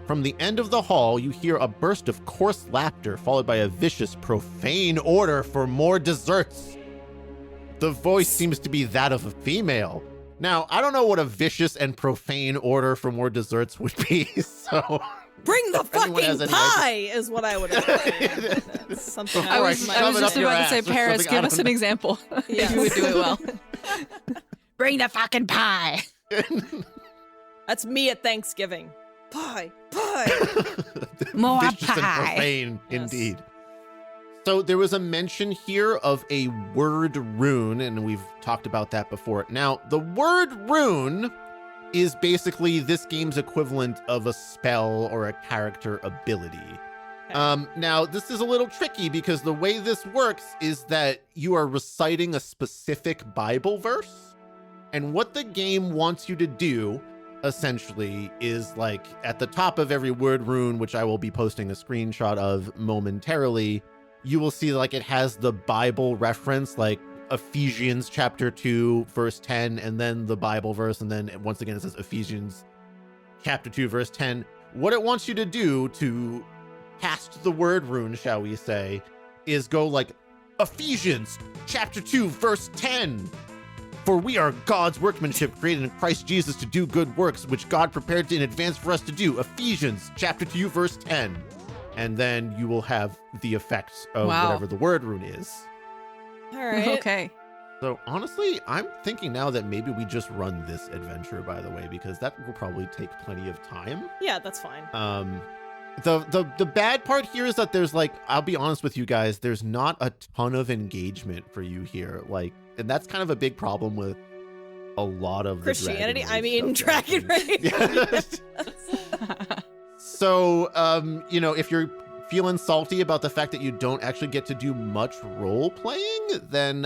From the end of the hall, you hear a burst of coarse laughter, followed by a vicious, profane order for more desserts. The voice seems to be that of a female. Now, I don't know what a vicious and profane order for more desserts would be, so... Bring the If anyone has fucking any pie is what I would have said. That's something Before I I was shove it just up your about to say, ass or Paris, something, I give us don't an know. example. Yeah. You would do it well. Bring the fucking pie. That's me at Thanksgiving. Pie, pie. More Vicious and pie. profane, Yes. indeed. So there was a mention here of a word rune, and we've talked about that before. Now, the word rune is basically this game's equivalent of a spell or a character ability. Now, this is a little tricky because the way this works is that you are reciting a specific Bible verse, and what the game wants you to do essentially is, like, at the top of every word rune, which I will be posting a screenshot of momentarily, you will see like it has the Bible reference, like Ephesians chapter 2 verse 10, and then the Bible verse, and then once again it says Ephesians chapter 2 verse 10. What it wants you to do to cast the word rune, shall we say, is go like Ephesians chapter 2 verse 10. For we are God's workmanship, created in Christ Jesus to do good works, which God prepared in advance for us to do. Ephesians chapter 2 verse 10. And then you will have the effects of whatever the word rune is. All right. Okay. So honestly, I'm thinking now that maybe we just run this adventure, by the way, because that will probably take plenty of time. Yeah, that's fine. The bad part here is that there's, like, I'll be honest with you guys, there's not a ton of engagement for you here. Like, and that's kind of a big problem with a lot of Christianity. the I mean, Dragon Raid. DragonRaid. So, you know, if you're feeling salty about the fact that you don't actually get to do much role playing, then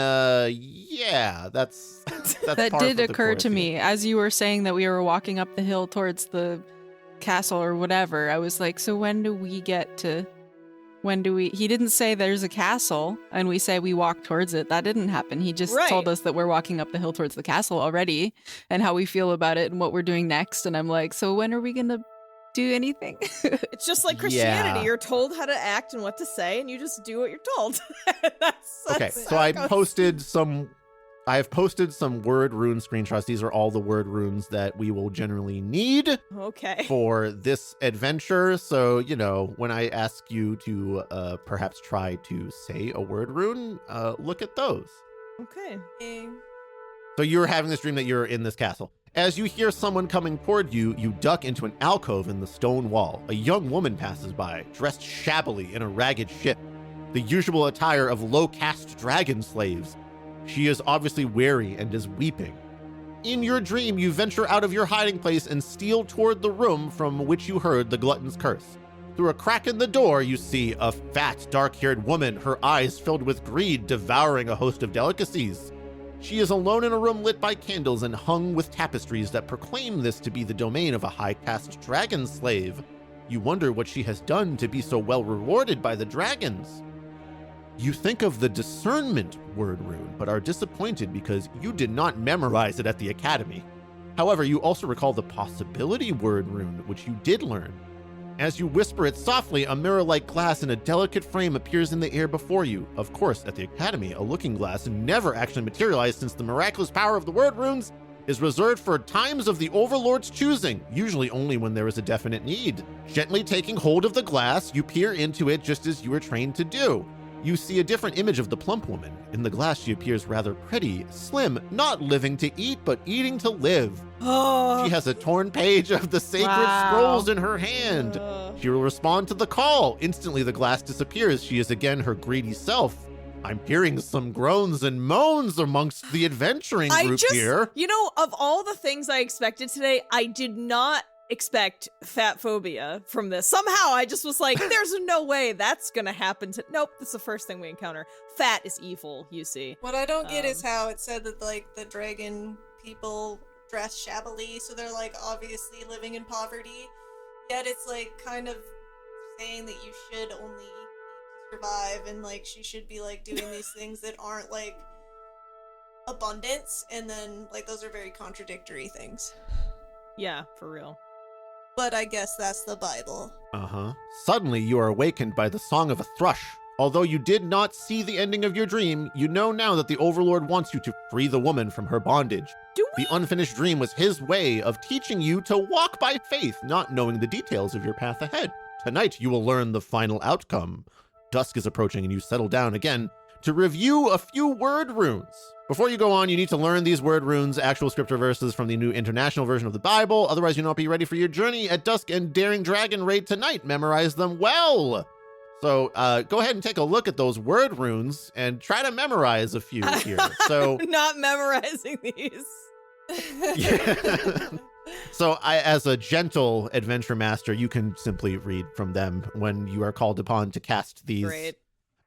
yeah, that's That par did for the occur course to here. me as you were saying that we were walking up the hill towards the castle or whatever. I was like, so when do we get to, he didn't say there's a castle and we say we walk towards it. That didn't happen. He just told us that we're walking up the hill towards the castle already and how we feel about it and what we're doing next. And I'm like, so when are we going to do anything? It's just like Christianity. Yeah. You're told how to act and what to say, and you just do what you're told. Okay, so I have posted some word rune screenshots. These are all the word runes that we will generally need for this adventure. So, you know, when I ask you to perhaps try to say a word rune, look at those. Okay. So you're having this dream that you're in this castle. As you hear someone coming toward you, you duck into an alcove in the stone wall. A young woman passes by, dressed shabbily in a ragged ship, the usual attire of low-caste dragon slaves. She is obviously weary and is weeping. In your dream, you venture out of your hiding place and steal toward the room from which you heard the glutton's curse. Through a crack in the door, you see a fat, dark-haired woman, her eyes filled with greed, devouring a host of delicacies. She is alone in a room lit by candles and hung with tapestries that proclaim this to be the domain of a high-caste dragon slave. You wonder what she has done to be so well rewarded by the dragons. You think of the discernment word rune, but are disappointed because you did not memorize it at the academy. However, you also recall the possibility word rune, which you did learn. As you whisper it softly, a mirror-like glass in a delicate frame appears in the air before you. Of course, at the academy, a looking glass never actually materialized, since the miraculous power of the word runes is reserved for times of the Overlord's choosing, usually only when there is a definite need. Gently taking hold of the glass, you peer into it just as you were trained to do. You see a different image of the plump woman. In the glass, she appears rather pretty, slim, not living to eat, but eating to live. She has a torn page of the sacred scrolls in her hand. She will respond to the call. Instantly, the glass disappears. She is again her greedy self. I'm hearing some groans and moans amongst the adventuring group here. You know, of all the things I expected today, I did not expect fat phobia from this. Somehow I just was like, there's no way that's gonna happen to— nope, that's the first thing we encounter. Fat is evil, you see. What I don't get is how it said that, like, the dragon people dress shabbily, so they're, like, obviously living in poverty, yet it's, like, kind of saying that you should only survive, and, like, she should be, like, doing these things that aren't, like, abundance, and then, like, those are very contradictory things. Yeah, for real. But I guess that's the Bible. Suddenly, you are awakened by the song of a thrush. Although you did not see the ending of your dream, you know now that the Overlord wants you to free the woman from her bondage. The unfinished dream was his way of teaching you to walk by faith, not knowing the details of your path ahead. Tonight, you will learn the final outcome. Dusk is approaching and you settle down again to review a few word runes. Before you go on, you need to learn these word runes, actual scripture verses from the New International Version of the Bible. Otherwise, you'll not be ready for your journey at dusk and daring DragonRaid tonight. Memorize them well. So go ahead and take a look at those word runes and try to memorize a few here. So not memorizing these. Yeah. So as a gentle adventure master, you can simply read from them when you are called upon to cast these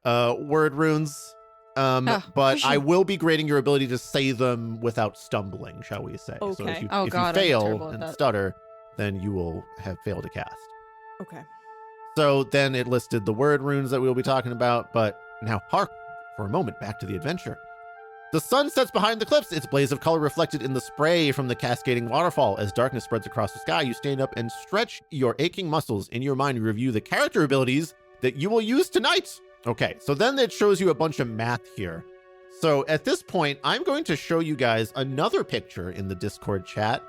word runes. But I will be grading your ability to say them without stumbling, shall we say. Okay. So if you God, fail and stutter, then you will have failed to cast. Okay. So then it listed the word runes that we will be talking about, but now hark for a moment back to the adventure. The sun sets behind the cliffs, its blaze of color reflected in the spray from the cascading waterfall. As darkness spreads across the sky, you stand up and stretch your aching muscles. In your mind, you review the character abilities that you will use tonight. Okay, so then it shows you a bunch of math here. So at this point, I'm going to show you guys another picture in the Discord chat.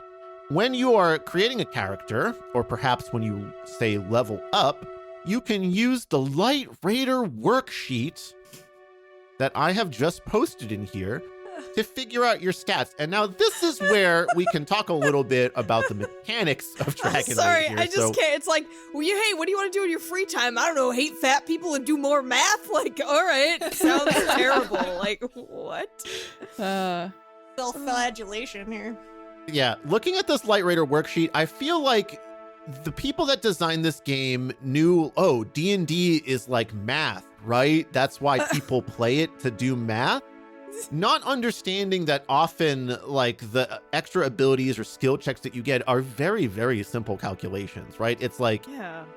When you are creating a character, or perhaps when you say level up, you can use the LightRaider worksheet that I have just posted in here to figure out your stats. And now this is where we can talk a little bit about the mechanics of DragonRaid. Sorry, here. I just can't. It's like, well, hey, what do you want to do in your free time? I don't know, hate fat people and do more math? Like, all right, sounds terrible. Like, what? Self-flagellation here. Yeah, looking at this LightRaider worksheet, I feel like the people that designed this game knew, oh, D&D is like math, right? That's why people play it, to do math. Not understanding that often, like, the extra abilities or skill checks that you get are very, very simple calculations, right? It's like,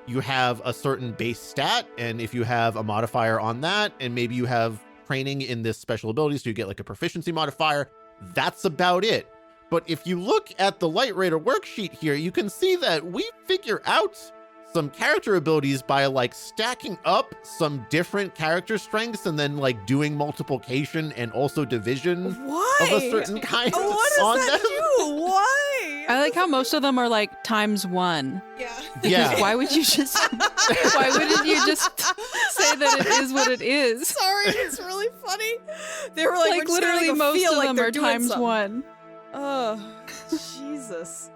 you have a certain base stat, and if you have a modifier on that, and maybe you have training in this special ability, so you get like a proficiency modifier, that's about it. But if you look at the LightRaider worksheet here, you can see that we figure out some character abilities by like stacking up some different character strengths and then like doing multiplication and also division of a certain kind what on does that them. do? Why? I like how most of them are like ×1. Yeah. Why would you just? Why wouldn't you just say that it is what it is? Sorry, it's really funny. They were like literally most of them are ×1. ×1. Oh, Jesus.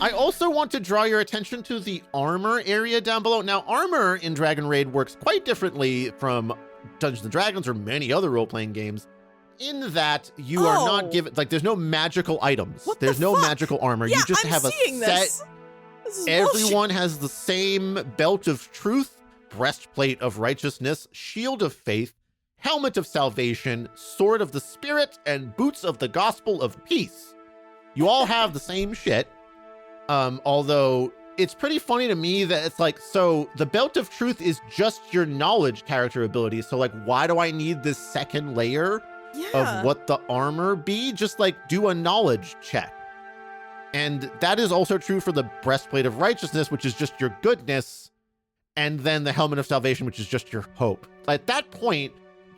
I also want to draw your attention to the armor area down below. Now, armor in DragonRaid works quite differently from Dungeons & Dragons or many other role-playing games, in that you are not given, like, there's no magical items. There's no magical armor. Yeah, you just have a set. This is Everyone bullshit. has the same belt of truth, breastplate of righteousness, shield of faith, helmet of salvation, sword of the spirit, and boots of the gospel of peace. You all have the same shit. Although it's pretty funny to me that it's like, so the belt of truth is just your knowledge character ability. So like, why do I need this second layer of what the armor be? Just like do a knowledge check. And that is also true for the breastplate of righteousness, which is just your goodness. And then the helmet of salvation, which is just your hope. At that point,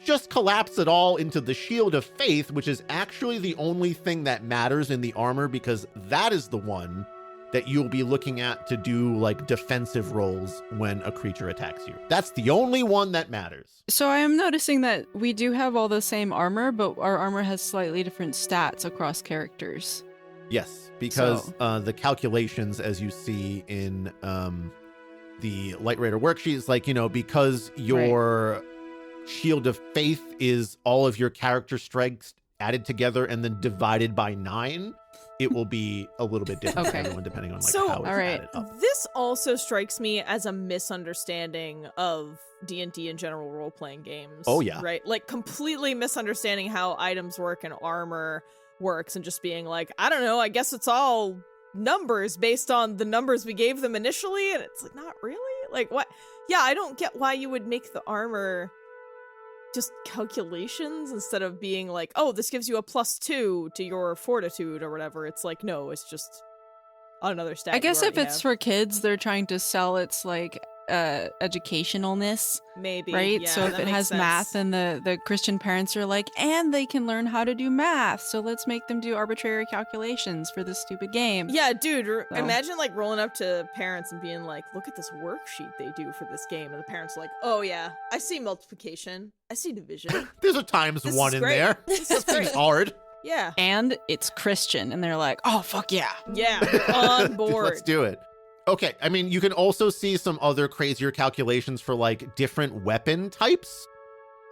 just collapse it all into the shield of faith, which is actually the only thing that matters in the armor, because that is the one that you'll be looking at to do like defensive rolls when a creature attacks you. That's the only one that matters. So I am noticing that we do have all the same armor, but our armor has slightly different stats across characters. Yes, because the calculations, as you see in the LightRaider worksheet, is like, you know, because your shield of faith is all of your character strengths added together and then divided by 9, it will be a little bit different for everyone depending on like how it's added up. This also strikes me as a misunderstanding of D&D and general role-playing games. Oh yeah. Right? Like completely misunderstanding how items work and armor works and just being like, I don't know, I guess it's all numbers based on the numbers we gave them initially, and it's like, not really? Like what? Yeah, I don't get why you would make the armor just calculations instead of being like, oh, this gives you a +2 to your fortitude or whatever. It's like, no, it's just another stat. I guess if it's for kids, they're trying to sell its like educationalness, Maybe. right? Yeah, so if that it makes has sense. math, and the Christian parents are like, and they can learn how to do math, so let's make them do arbitrary calculations for this stupid game. Yeah, dude, So- imagine like rolling up to parents and being like, look at this worksheet they do for this game. And the parents are like, oh yeah, I see multiplication. I see division. There's a times This one is in great. there. This That is seems great. hard. Yeah. And it's Christian, and they're like, oh, fuck yeah. Yeah. We're on Dude, board. let's do it. Okay, I mean, you can also see some other crazier calculations for like different weapon types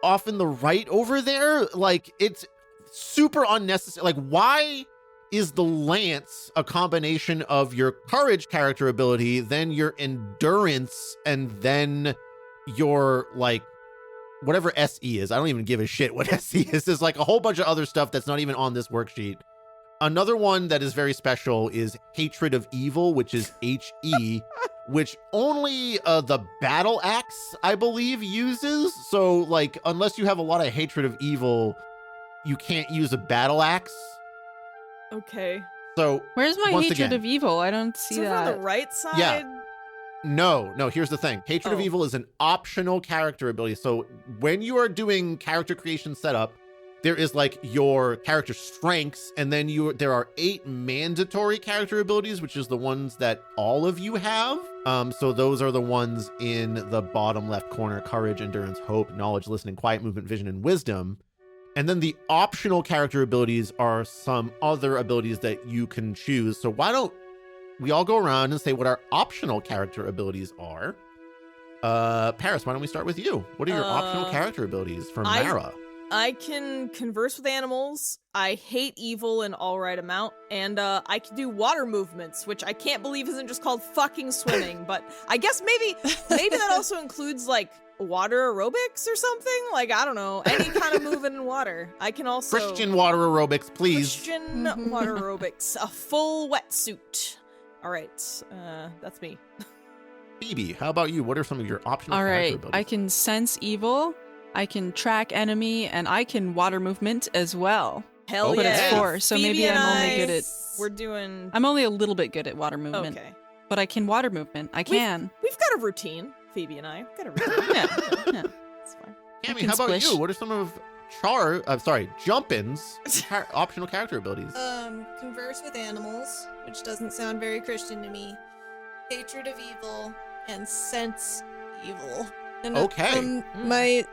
off in the right over there. Like, it's super unnecessary. Like, why is the lance a combination of your courage character ability, then your endurance, and then your like whatever SE is? I don't even give a shit what SE is. There's like a whole bunch of other stuff that's not even on this worksheet. Another one that is very special is Hatred of Evil, which is HE, which only the battle axe, I believe, uses. So, like, unless you have a lot of Hatred of Evil, you can't use a battle axe. Okay. So, Where's my Once hatred again. of evil? I don't see So that. on the right side. Yeah. no, here's the thing. Hatred of Oh. Evil is an optional character ability. So, when you are doing character creation setup, there is like your character strengths, and then there are 8 mandatory character abilities, which is the ones that all of you have. So those are the ones in the bottom left corner: courage, endurance, hope, knowledge, listening, quiet movement, vision, and wisdom. And then the optional character abilities are some other abilities that you can choose. So why don't we all go around and say what our optional character abilities are? Paris, why don't we start with you? What are your optional character abilities for Mara? I can converse with animals. I hate evil in all right amount, and I can do water movements, which I can't believe isn't just called fucking swimming. But I guess maybe that also includes like water aerobics or something. Like, I don't know, any kind of moving in water. I can also Christian water aerobics, please. Christian water aerobics, a full wetsuit. All right, that's me. Phoebe, how about you? What are some of your optional All character right, abilities? I can sense evil, I can track enemy, and I can water movement as well. Hell Oh, But yeah! it's 4, so Phoebe maybe and I'm only I, good at. We're doing. I'm only a little bit good at water movement, Okay. but I can water movement. I can. We've got a routine, Phoebe and I. We've got a routine. Yeah. It's fine. Kami, can how about squish. you? What are some of Jumpin's optional character abilities? Converse with animals, which doesn't sound very Christian to me. Hatred of evil and sense evil. And Okay. my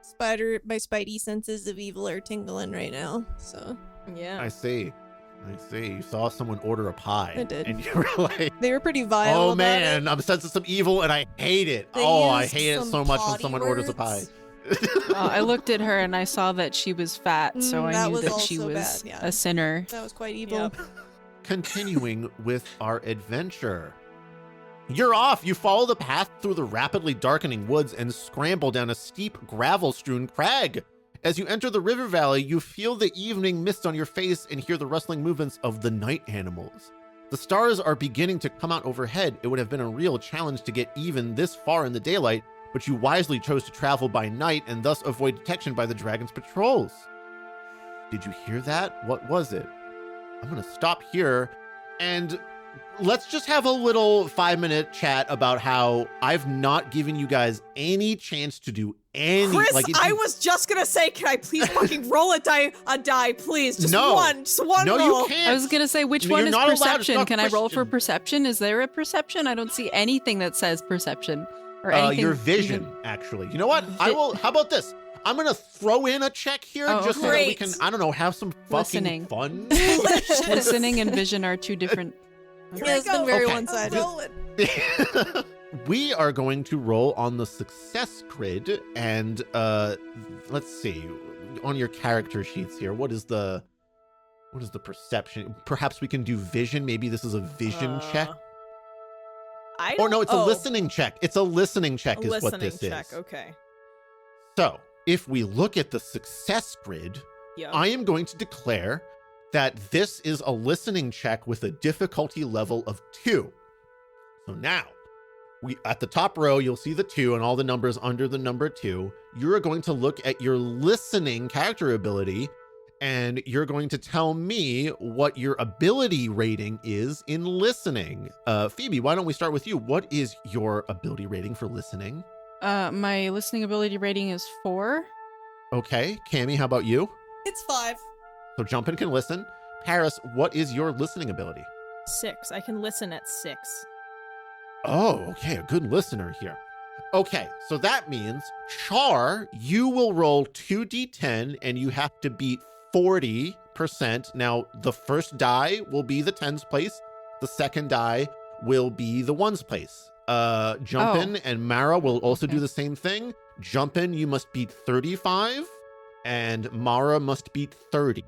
spidey senses of evil are tingling right now. So Yeah. I see. You saw someone order a pie. I did. And you were like, they were pretty vile. oh about man, it. I'm sensing some evil and I hate it. They I used hate it some so much when potty someone orders a pie. words. I looked at her and I saw that she was fat, so I that knew was that she also was bad, yeah. a sinner. That was quite evil. Yep. Continuing with our adventure. You're off. You follow the path through the rapidly darkening woods and scramble down a steep, gravel-strewn crag. As you enter the river valley, you feel the evening mist on your face and hear the rustling movements of the night animals. The stars are beginning to come out overhead. It would have been a real challenge to get even this far in the daylight, but you wisely chose to travel by night and thus avoid detection by the dragon's patrols. Did you hear that? What was it? I'm going to stop here and let's just have a little 5-minute chat about how I've not given you guys any chance to do any. Chris, like, I was just gonna say, can I please fucking roll a die, please? Just No. one, just one No, roll. you can't. I was gonna say, which No, one you're is not allowed. It's perception? not Can I roll for Christian. perception? Is there a perception? I don't see anything that says perception or anything. Your vision, actually. You know what? I will. How about this? I'm gonna throw in a check here Oh, just so that we great. can, I don't know, have some fucking Listening. fun. Listening and vision are two different. Here Yeah, I it's been go. very Okay. one-sided. I'm rolling. We are going to roll on the success grid, and let's see on your character sheets here. What is the perception? Perhaps we can do vision. Maybe this is a vision check. I Or no, don't- it's a listening check. It's a listening check A is what listening this check. is. Okay. So if we look at the success grid, Yeah. I am going to declare that this is a listening check with a difficulty level of 2. So now, at the top row, you'll see the 2 and all the numbers under the number 2. You're going to look at your listening character ability, and you're going to tell me what your ability rating is in listening. Phoebe, why don't we start with you? What is your ability rating for listening? My listening ability rating is 4. Okay. Kami, how about you? It's 5. So Jumpin can listen. Paris, what is your listening ability? 6. I can listen at 6. Oh, okay. A good listener here. Okay, so that means, Char, you will roll 2d10 and you have to beat 40%. Now, the first die will be the tens place. The second die will be the ones place. Jumpin and Mara will also do the same thing. Jumpin, you must beat 35, and Mara must beat 30.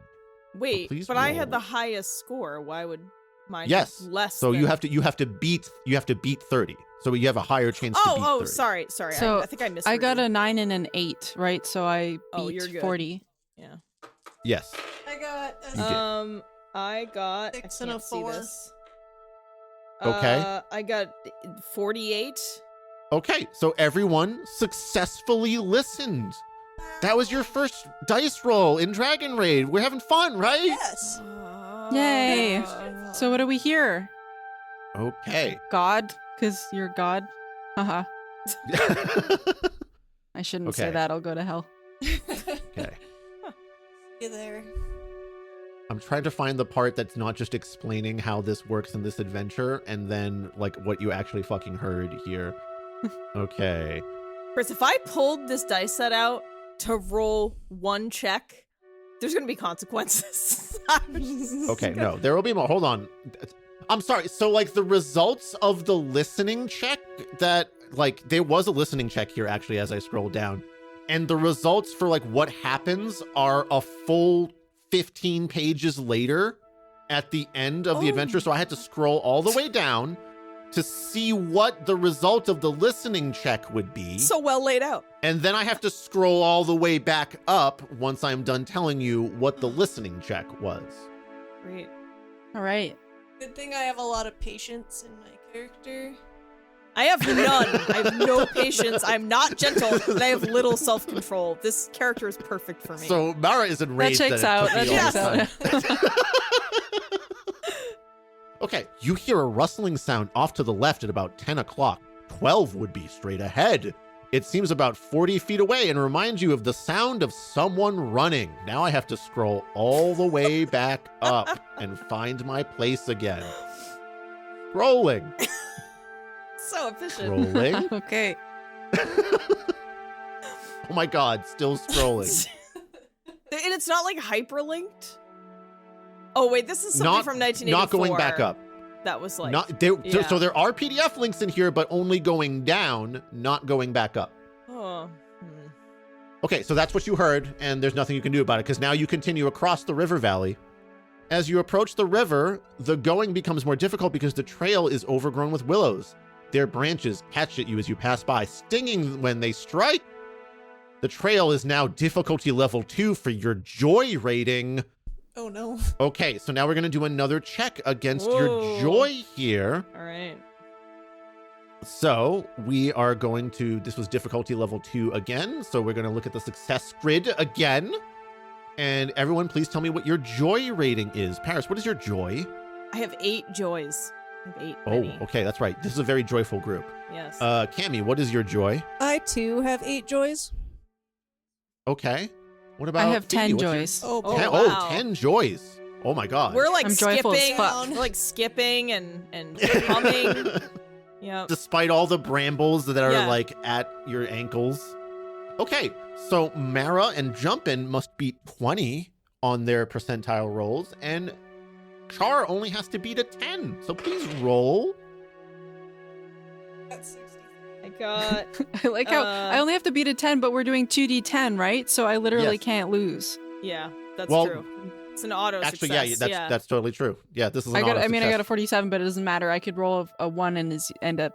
Wait, please but I roll. had the highest score. Why would mine Yes. be less? So than... you have to beat 30. So you have a higher chance to beat 30. Sorry. So I think I missed. I got a 9 and an 8, right? So I you're beat good. 40. Yeah. Yes. I got You did. I got 6 I and a can't see 4. this. Okay. I got 48. Okay, so everyone successfully listened. That was your first dice roll in DragonRaid. We're having fun, right? Yes. Yay. Uh, So what do we hear? Okay. God? Because you're God? Haha. I shouldn't say Okay. that. I'll go to hell. Okay. You there? I'm trying to find the part that's not just explaining how this works in this adventure and then like what you actually fucking heard here. Okay. Chris, if I pulled this dice set out to roll one check, there's gonna be consequences. Okay, no, there will be more. Hold on. I'm sorry. So like the results of the listening check that like there was a listening check here actually as I scroll down. And the results for like what happens are a full 15 pages later at the end of the adventure. So I had to scroll all the way down to see what the result of the listening check would be. So well laid out. And then I have to scroll all the way back up once I'm done telling you what the listening check was. Great. All right. Good thing I have a lot of patience in my character. I have none. I have no patience. I'm not gentle, and I have little self-control. This character is perfect for me. So Mara is enraged That checks it out. took me That all checks this time. Okay, you hear a rustling sound off to the left at about 10 o'clock. 12 would be straight ahead. It seems about 40 feet away and reminds you of the sound of someone running. Now I have to scroll all the way back up and find my place again. Scrolling. So efficient. Scrolling. Okay. Oh my god, still scrolling. And it's not like hyperlinked. Oh wait, this is something Not from 1984. Not going back up. That was like Not there. yeah. So there are PDF links in here, but only going down, not going back up. Oh. Okay, so that's what you heard, and there's nothing you can do about it, because now you continue across the river valley. As you approach the river, the going becomes more difficult because the trail is overgrown with willows. Their branches catch at you as you pass by, stinging when they strike. The trail is now difficulty level 2 for your joy rating. Oh no. Okay, so now we're going to do another check against Whoa. your joy here. All right. So we are going to, this was difficulty level 2 again. So we're going to look at the success grid again. And everyone, please tell me what your joy rating is. Paris, what is your joy? I have 8 joys. I have 8. Oh, many. okay, that's right. This is a very joyful group. Yes. Kami, what is your joy? I too have 8 joys. Okay. What about I have Phoebe? 10 What's your- joys. Oh, Oh, 10, wow. 10 joys. Oh my god. We're like I'm joyful as skipping, fuck. we're like skipping and humming. Yeah. Despite all the brambles that are Yeah. like at your ankles. Okay, so Mara and Jumpin must beat 20 on their percentile rolls, and Char only has to beat a 10. So please roll. That's 60. I got I like how I only have to beat a 10, but we're doing 2d10, right? So I literally Yes. can't lose. yeah, that's Well, true. It's an auto Actually, success. yeah, that's totally true. Yeah, this is an I got auto I got a success. 47, but it doesn't matter. I could roll a 1 and end up.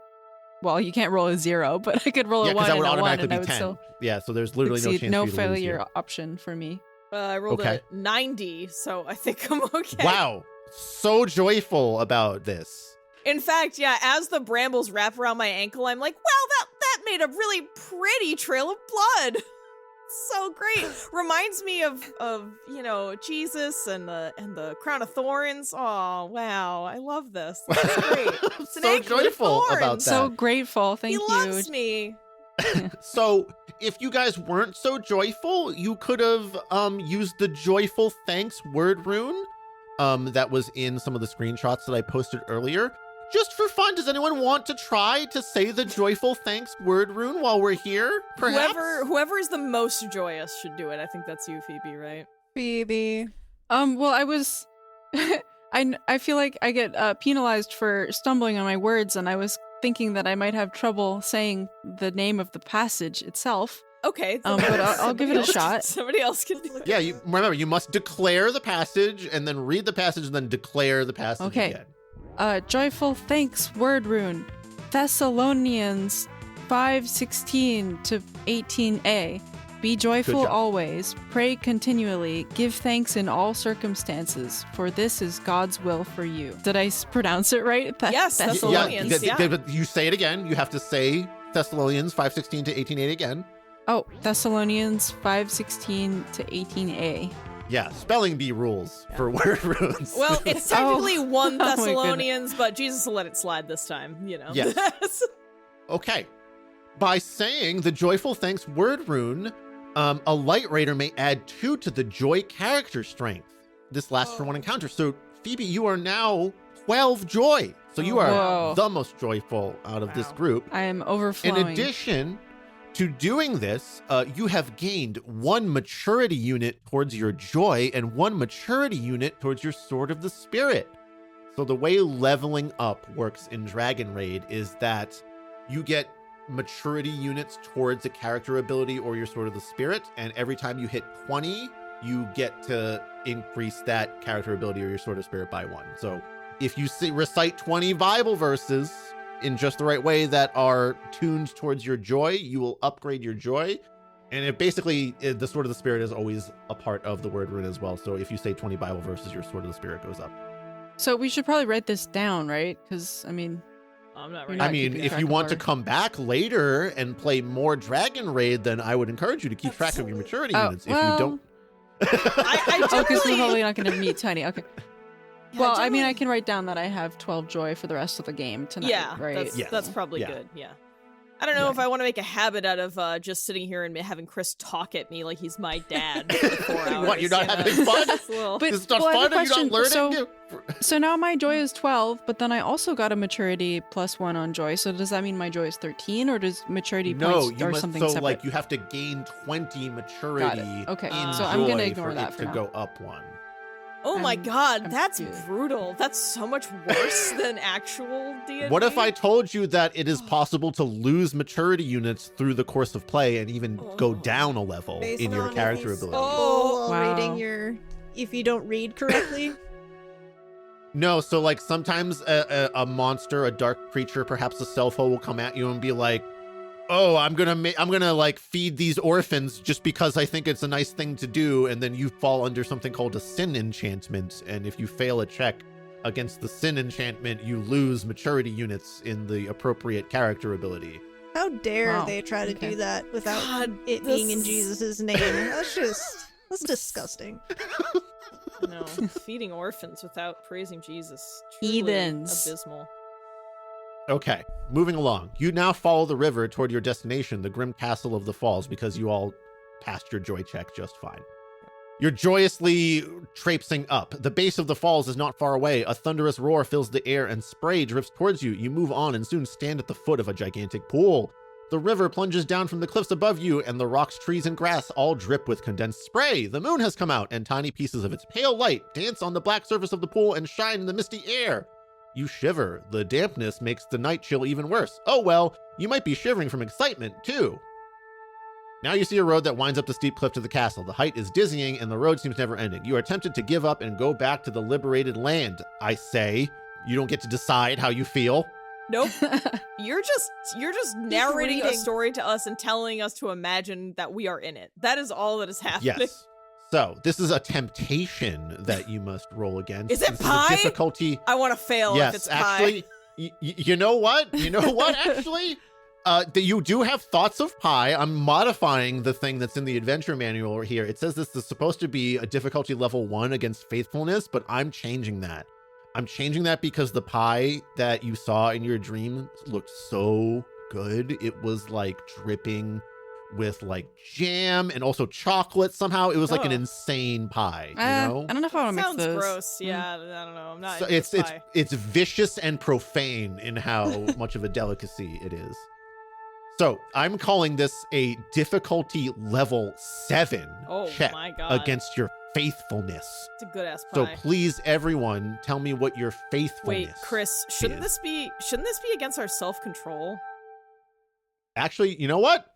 Well, you can't roll a 0, but I could roll Yeah, a because 1 that and would a 1 automatically and I be would 10. still Yeah, so there's literally no succeed. chance No for you to lose failure here. option for me. I rolled Okay. a 90, so I think I'm okay. Wow, so joyful about this. In fact, yeah, as the brambles wrap around my ankle, I'm like, wow, that made a really pretty trail of blood. So great. Reminds me of Jesus and the crown of thorns. Oh wow, I love this. That's great. It's an So acorn of joyful about thorns. that. So grateful. Thank you. He loves me. So if you guys weren't so joyful, you could have used the joyful thanks word rune that was in some of the screenshots that I posted earlier. Just for fun, does anyone want to try to say the joyful thanks word rune while we're here? Perhaps? Whoever is the most joyous should do it. I think that's you, Phoebe, right? Phoebe. Well, I was, I feel like I get penalized for stumbling on my words, and I was thinking that I might have trouble saying the name of the passage itself. Okay. But I'll give it a shot. Somebody else can do it. Yeah, remember, you must declare the passage and then read the passage and then declare the passage again. Joyful thanks word rune. Thessalonians 5:16 to 18a. Be joyful always, pray continually, give thanks in all circumstances, for this is God's will for you. Did I pronounce it right? Yes, Thessalonians. But you say it again. You have to say Thessalonians 5:16 to 18a again. Oh, Thessalonians 5:16 to 18a. Yeah, spelling bee rules for word runes. Well, it's technically 1 my Thessalonians, but Jesus will let it slide this time, Yes. Okay. By saying the joyful thanks word rune, a LightRaider may add 2 to the joy character strength. This lasts for 1 encounter. So, Phoebe, you are now 12 joy. So you are the most joyful out of this group. I am overflowing. In addition to doing this, you have gained 1 maturity unit towards your joy and 1 maturity unit towards your Sword of the Spirit. So the way leveling up works in DragonRaid is that you get maturity units towards a character ability or your Sword of the Spirit, and every time you hit 20, you get to increase that character ability or your Sword of Spirit by 1. So if you recite 20 Bible verses in just the right way that are tuned towards your joy, you will upgrade your joy. And the Sword of the Spirit is always a part of the word rune as well. So if you say 20 Bible verses, your Sword of the Spirit goes up. So we should probably write this down, right? Because, I mean... I'm not You're ready. not I mean, keeping if track you of want to our- come back later and play more DragonRaid, then I would encourage you to keep track of your maturity units. If you don't... I Oh, because we're definitely... probably not going to meet Tiny. Okay. Yeah, Well, I mean, I definitely- can write down that I have 12 joy for the rest of the game tonight, Yeah, right? that's probably Yeah. good. Yeah. I don't know Yeah. if I want to make a habit out of just sitting here and having Chris talk at me like he's my dad for 4 hours. What, you're not you know? having fun? It's a little- But- This is not well, I have fun? a Are you not question. learning? So now my joy is 12, but then I also got a maturity +1 on joy. So does that mean my joy is 13, or does maturity No, points you or must. something So, separate? like, you have to gain 20 maturity. Okay, in so I'm gonna joy ignore for that it for to now. go up 1. Oh my I'm god, that's confused. brutal. That's so much worse than actual D&D. What if I told you that it is possible to lose maturity units through the course of play and even go down a level Based in your on character if he's ability? full while Wow. reading your... If you don't read correctly. No, so like sometimes a monster, a dark creature, perhaps a self-hole will come at you and be like, "Oh, I'm gonna like feed these orphans just because I think it's a nice thing to do," and then you fall under something called a sin enchantment, and if you fail a check against the sin enchantment, you lose maturity units in the appropriate character ability. How dare Wow, they try to okay. do that without God, it being in this- Jesus' name? That's disgusting. No, feeding orphans without praising Jesus. Truly Heathens. abysmal. Okay, moving along. You now follow the river toward your destination, the grim castle of the falls, because you all passed your joy check just fine. You're joyously traipsing up. The base of the falls is not far away. A thunderous roar fills the air and spray drifts towards you. You move on and soon stand at the foot of a gigantic pool. The river plunges down from the cliffs above you, and the rocks, trees, and grass all drip with condensed spray. The moon has come out, and tiny pieces of its pale light dance on the black surface of the pool and shine in the misty air. You shiver. The dampness makes the night chill even worse. Oh well, you might be shivering from excitement, too. Now you see a road that winds up the steep cliff to the castle. The height is dizzying, and the road seems never ending. You are tempted to give up and go back to the liberated land. I say, you don't get to decide how you feel. Nope. You're just narrating a reading. story to us and telling us to imagine that we are in it. That is all that is happening. Yes. So this is a temptation that you must roll against. Is it This pie? a difficulty. I want to fail if Yes, it's actually, you know what? You know what? Actually, You do have thoughts of pie. I'm modifying the thing that's in the adventure manual here. It says this is supposed to be a difficulty level 1 against faithfulness, but I'm changing that. I'm changing that because the pie that you saw in your dream looked so good. It was like dripping with like jam and also chocolate somehow. It was like an insane pie, you know? I don't know if I want to mix Sounds those. gross. Yeah, I don't know. I'm not. So into pie. it's vicious and profane in how much of a delicacy it is. So I'm calling this a difficulty level 7 check my God. against your faithfulness. It's a good ass So pie. please, everyone, tell me what your faithfulness. Wait, Chris, shouldn't is. this be against our self-control? Actually, you know what?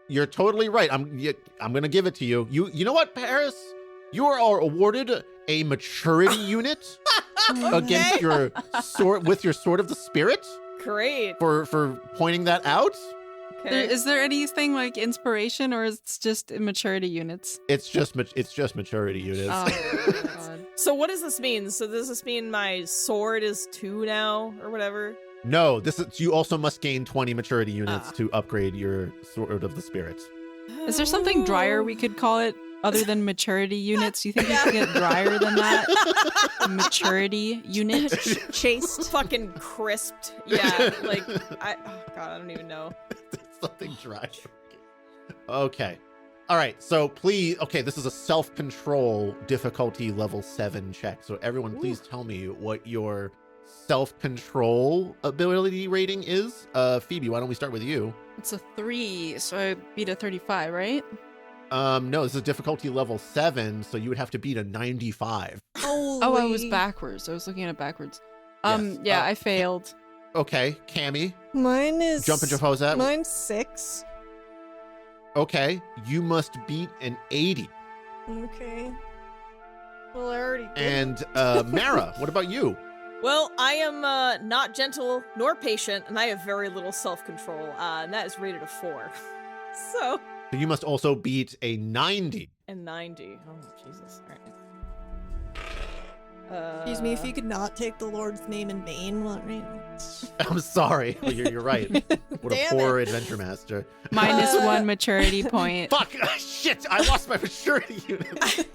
You're totally right. I'm gonna give it to you. You know what, Paris? You are awarded a maturity unit against your sword with your sword of the spirit Great. for pointing that out. Okay. Is there anything like inspiration, or is it just immaturity units? It's just maturity units. Oh, God. So what does this mean? So does this mean my sword is 2 now or whatever? No, you also must gain 20 maturity units to upgrade your sword of the spirit. Is there something drier we could call it other than maturity units? You think we could get drier than that? Maturity unit? Chaste, fucking crisped. Yeah, like oh God, I don't even know. Something dry. Okay. All right. So please, this is a self-control difficulty level 7 check. So everyone, please tell me what your self-control ability rating is. Phoebe, why don't we start with you? It's a 3, so I beat a 35, right? No, this is difficulty level 7, so you would have to beat a 95. Oh, I was backwards. I was looking at it backwards. Yes. Yeah, I failed. Okay, Kami, Mine is. jump into Jose. Mine's 6. Okay, you must beat an 80. Okay. Well, I already did. And Mara, what about you? Well, I am not gentle nor patient, and I have very little self-control, and that is rated a 4. So You must also beat a 90. and 90. Oh Jesus! All right. Excuse me, if you could not take the Lord's name in vain, what right? I'm sorry. Well, you're right. What a Damn poor adventure master. -1 maturity point. Fuck! Shit! I lost my maturity unit.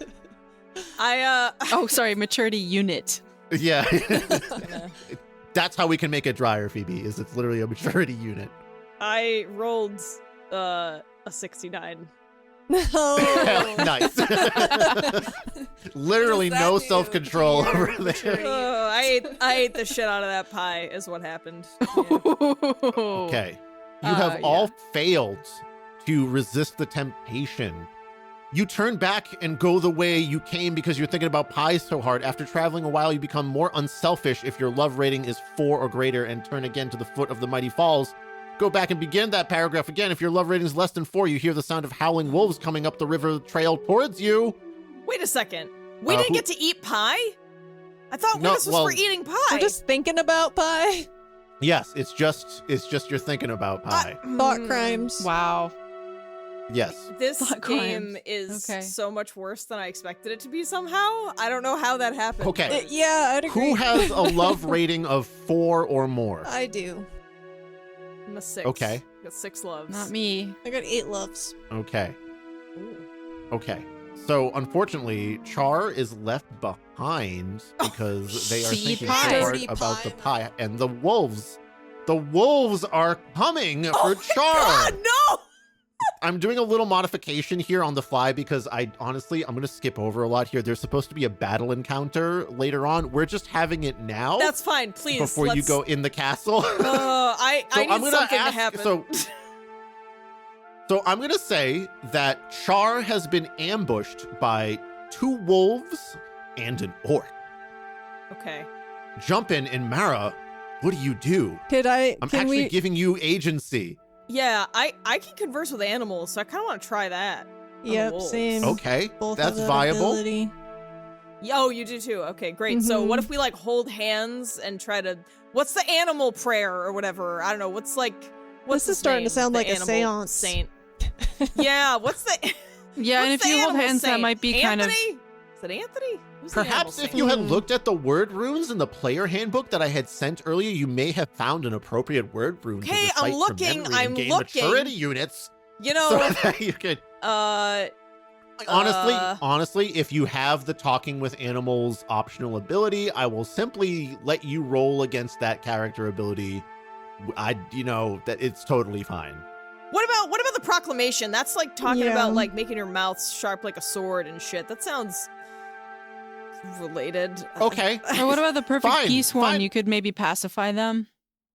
Oh, sorry, maturity unit. Yeah. gonna- That's how we can make it drier, Phoebe, is it's literally a maturity unit. I rolled a 69. No. Nice. Literally What does that no do self-control to your over there. maturity? I ate the shit out of that pie. Is what happened. Yeah. Okay. You have yeah. all failed to resist the temptation. You turn back and go the way you came because you're thinking about pies so hard. After traveling a while, you become more unselfish if your love rating is 4 or greater and turn again to the foot of the mighty falls. Go back and begin that paragraph again. If your love rating is less than 4, you hear the sound of howling wolves coming up the river trail towards you. Wait a second. We didn't get to eat pie? I thought No, this was well- for eating pie. I'm just thinking about pie. Yes, it's just you're thinking about pie. Thought crimes. Wow. Yes. This Thought game crimes. is Okay. so much worse than I expected it to be somehow. I don't know how that happened. Okay. Yeah, I'd agree. Who has a love rating of 4 or more? I do. I'm a 6. Okay. Got 6 loves. Not me. I got 8 loves. Okay. Ooh. Okay. So unfortunately, Char is left behind because they are She eat thinking pie. so hard Dirty about the pie. pie and the wolves. The wolves are coming for Char. God, no! I'm doing a little modification here on the fly because I'm going to skip over a lot here. There's supposed to be a battle encounter later on. We're just having it now That's fine, please. before you let's- go in the castle. I So need I'm gonna something to ask- happen. So I'm going to say that Char has been ambushed by 2 wolves and an orc. Okay. Jump in, and Mara, what do you do? Can I'm actually we? giving you agency. Yeah, I can converse with animals, so I kind of want to try that. Yep, wolves. same. Okay, Both that's have that viable. ability. Oh, you do too. Okay, great. So what if we like hold hands and try to? What's the animal prayer or whatever? I don't know. What's This is his starting to name? sound The like a animal seance. saint. Yeah. What's the? Yeah, and what's if the you hold animal hands, that saint? might be Anthony? kind of. Is it Anthony? Who's the animal Perhaps if saint? you had looked at the word runes in the player handbook that I had sent earlier, you may have found an appropriate word rune to Okay, recite I'm from looking, memory I'm and gain looking. maturity units. You know, So that you could uh, honestly, if you have the talking with animals optional ability, I will simply let you roll against that character ability. That it's totally fine. what about the proclamation? That's like talking Yeah. about like making your mouth sharp like a sword and shit. That sounds related. Okay. Or what about the perfect Fine, peace one? fine. You could maybe pacify them.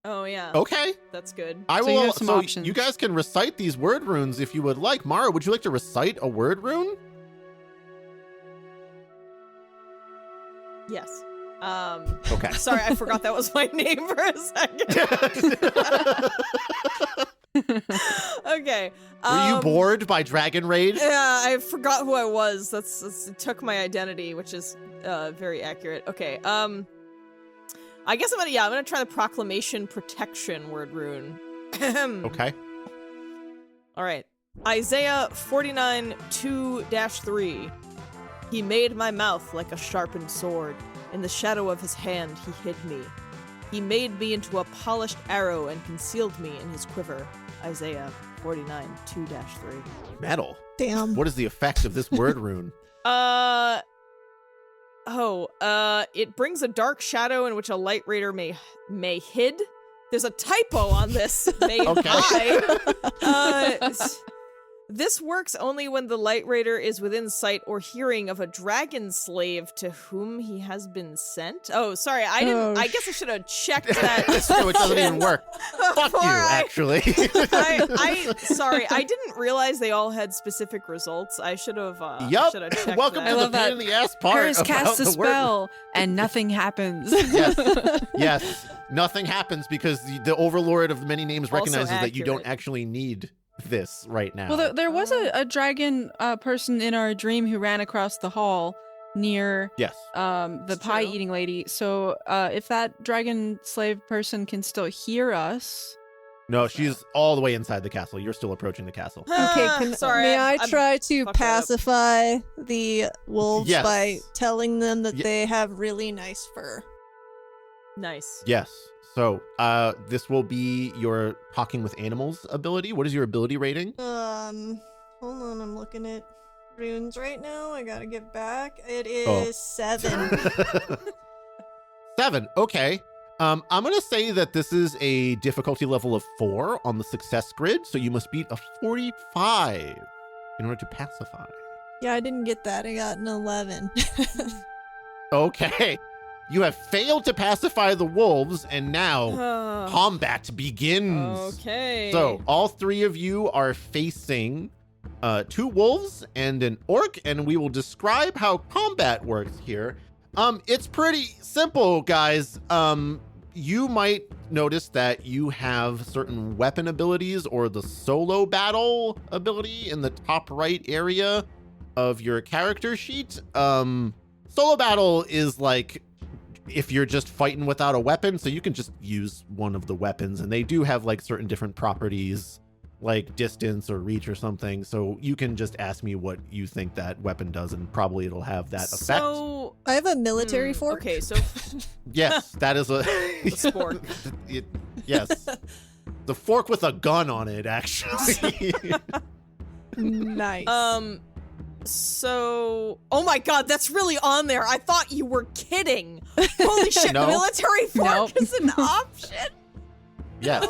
Oh yeah. Okay. That's good. I So you will. have some So options. you guys can recite these word runes if you would like. Mara, would you like to recite a word rune? Yes. Okay. Sorry, I forgot that was my name for a second. Okay. Were you bored by DragonRaid? Yeah, I forgot who I was. That's it took my identity, which is very accurate. Okay. I guess I'm gonna try the proclamation protection word rune. Okay. All right. Isaiah 49:2-3. He made my mouth like a sharpened sword. In the shadow of his hand, he hid me. He made me into a polished arrow and concealed me in his quiver. Isaiah 49:2-3. Metal. Damn. What is the effect of this word rune? It brings a dark shadow in which a LightRaider may hid. There's a typo on this. May Okay. hide. This works only when the LightRaider is within sight or hearing of a dragon slave to whom he has been sent. Oh, sorry, I didn't. Oh, I guess I should have checked that. So it doesn't even work. Fuck you, before actually. Sorry, I didn't realize they all had specific results. I should have. Yup. Should have checked Welcome that. to I the love that. pain in the ass part Paris about casts a the word. spell and nothing happens. Yes. Nothing happens because the overlord of many names Also recognizes that you don't accurate. actually need this right now. Well, there was a dragon person in our dream who ran across the hall near Yes. the It's pie true. eating lady. So if that dragon slave person can still hear us, No, she's all the way inside the castle. You're still approaching the castle. Okay, sorry. may I I'm try to fucked up. pacify the wolves Yes. by telling them that Ye- they have really nice fur? Nice. Yes. So, this will be your talking with animals ability. What is your ability rating? Hold on, I'm looking at runes right now. I gotta get back. It Oh. is 7. 7. Okay. I'm going to say that this is a difficulty level of 4 on the success grid, so you must beat a 45 in order to pacify. Yeah, I didn't get that. I got an 11. Okay. You have failed to pacify the wolves, and now Oh, combat begins. okay. So, all three of you are facing 2 wolves and an orc, and we will describe how combat works here. It's pretty simple, guys. You might notice that you have certain weapon abilities or the solo battle ability in the top right area of your character sheet. Solo battle is like if you're just fighting without a weapon, so you can just use one of the weapons, and they do have like certain different properties like distance or reach or something, so you can just ask me what you think that weapon does and probably it'll have that effect. So, I have a military fork. Okay, so Yes, that is a the spork. Yes, the fork with a gun on it, actually. Nice. So, oh my god, that's really on there. I thought you were kidding. Holy shit, No. military fork Nope. is an option. Yes.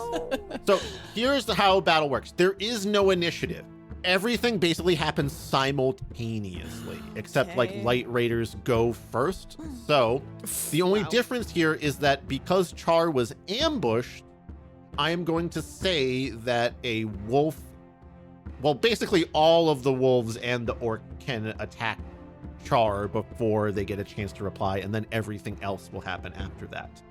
So here's how battle works. There is no initiative. Everything basically happens simultaneously, except like Okay. light raiders go first. So the only Wow. difference here is that because Char was ambushed, I am going to say that a wolf, well, basically all of the wolves and the orc can attack Char before they get a chance to reply, and then everything else will happen after that.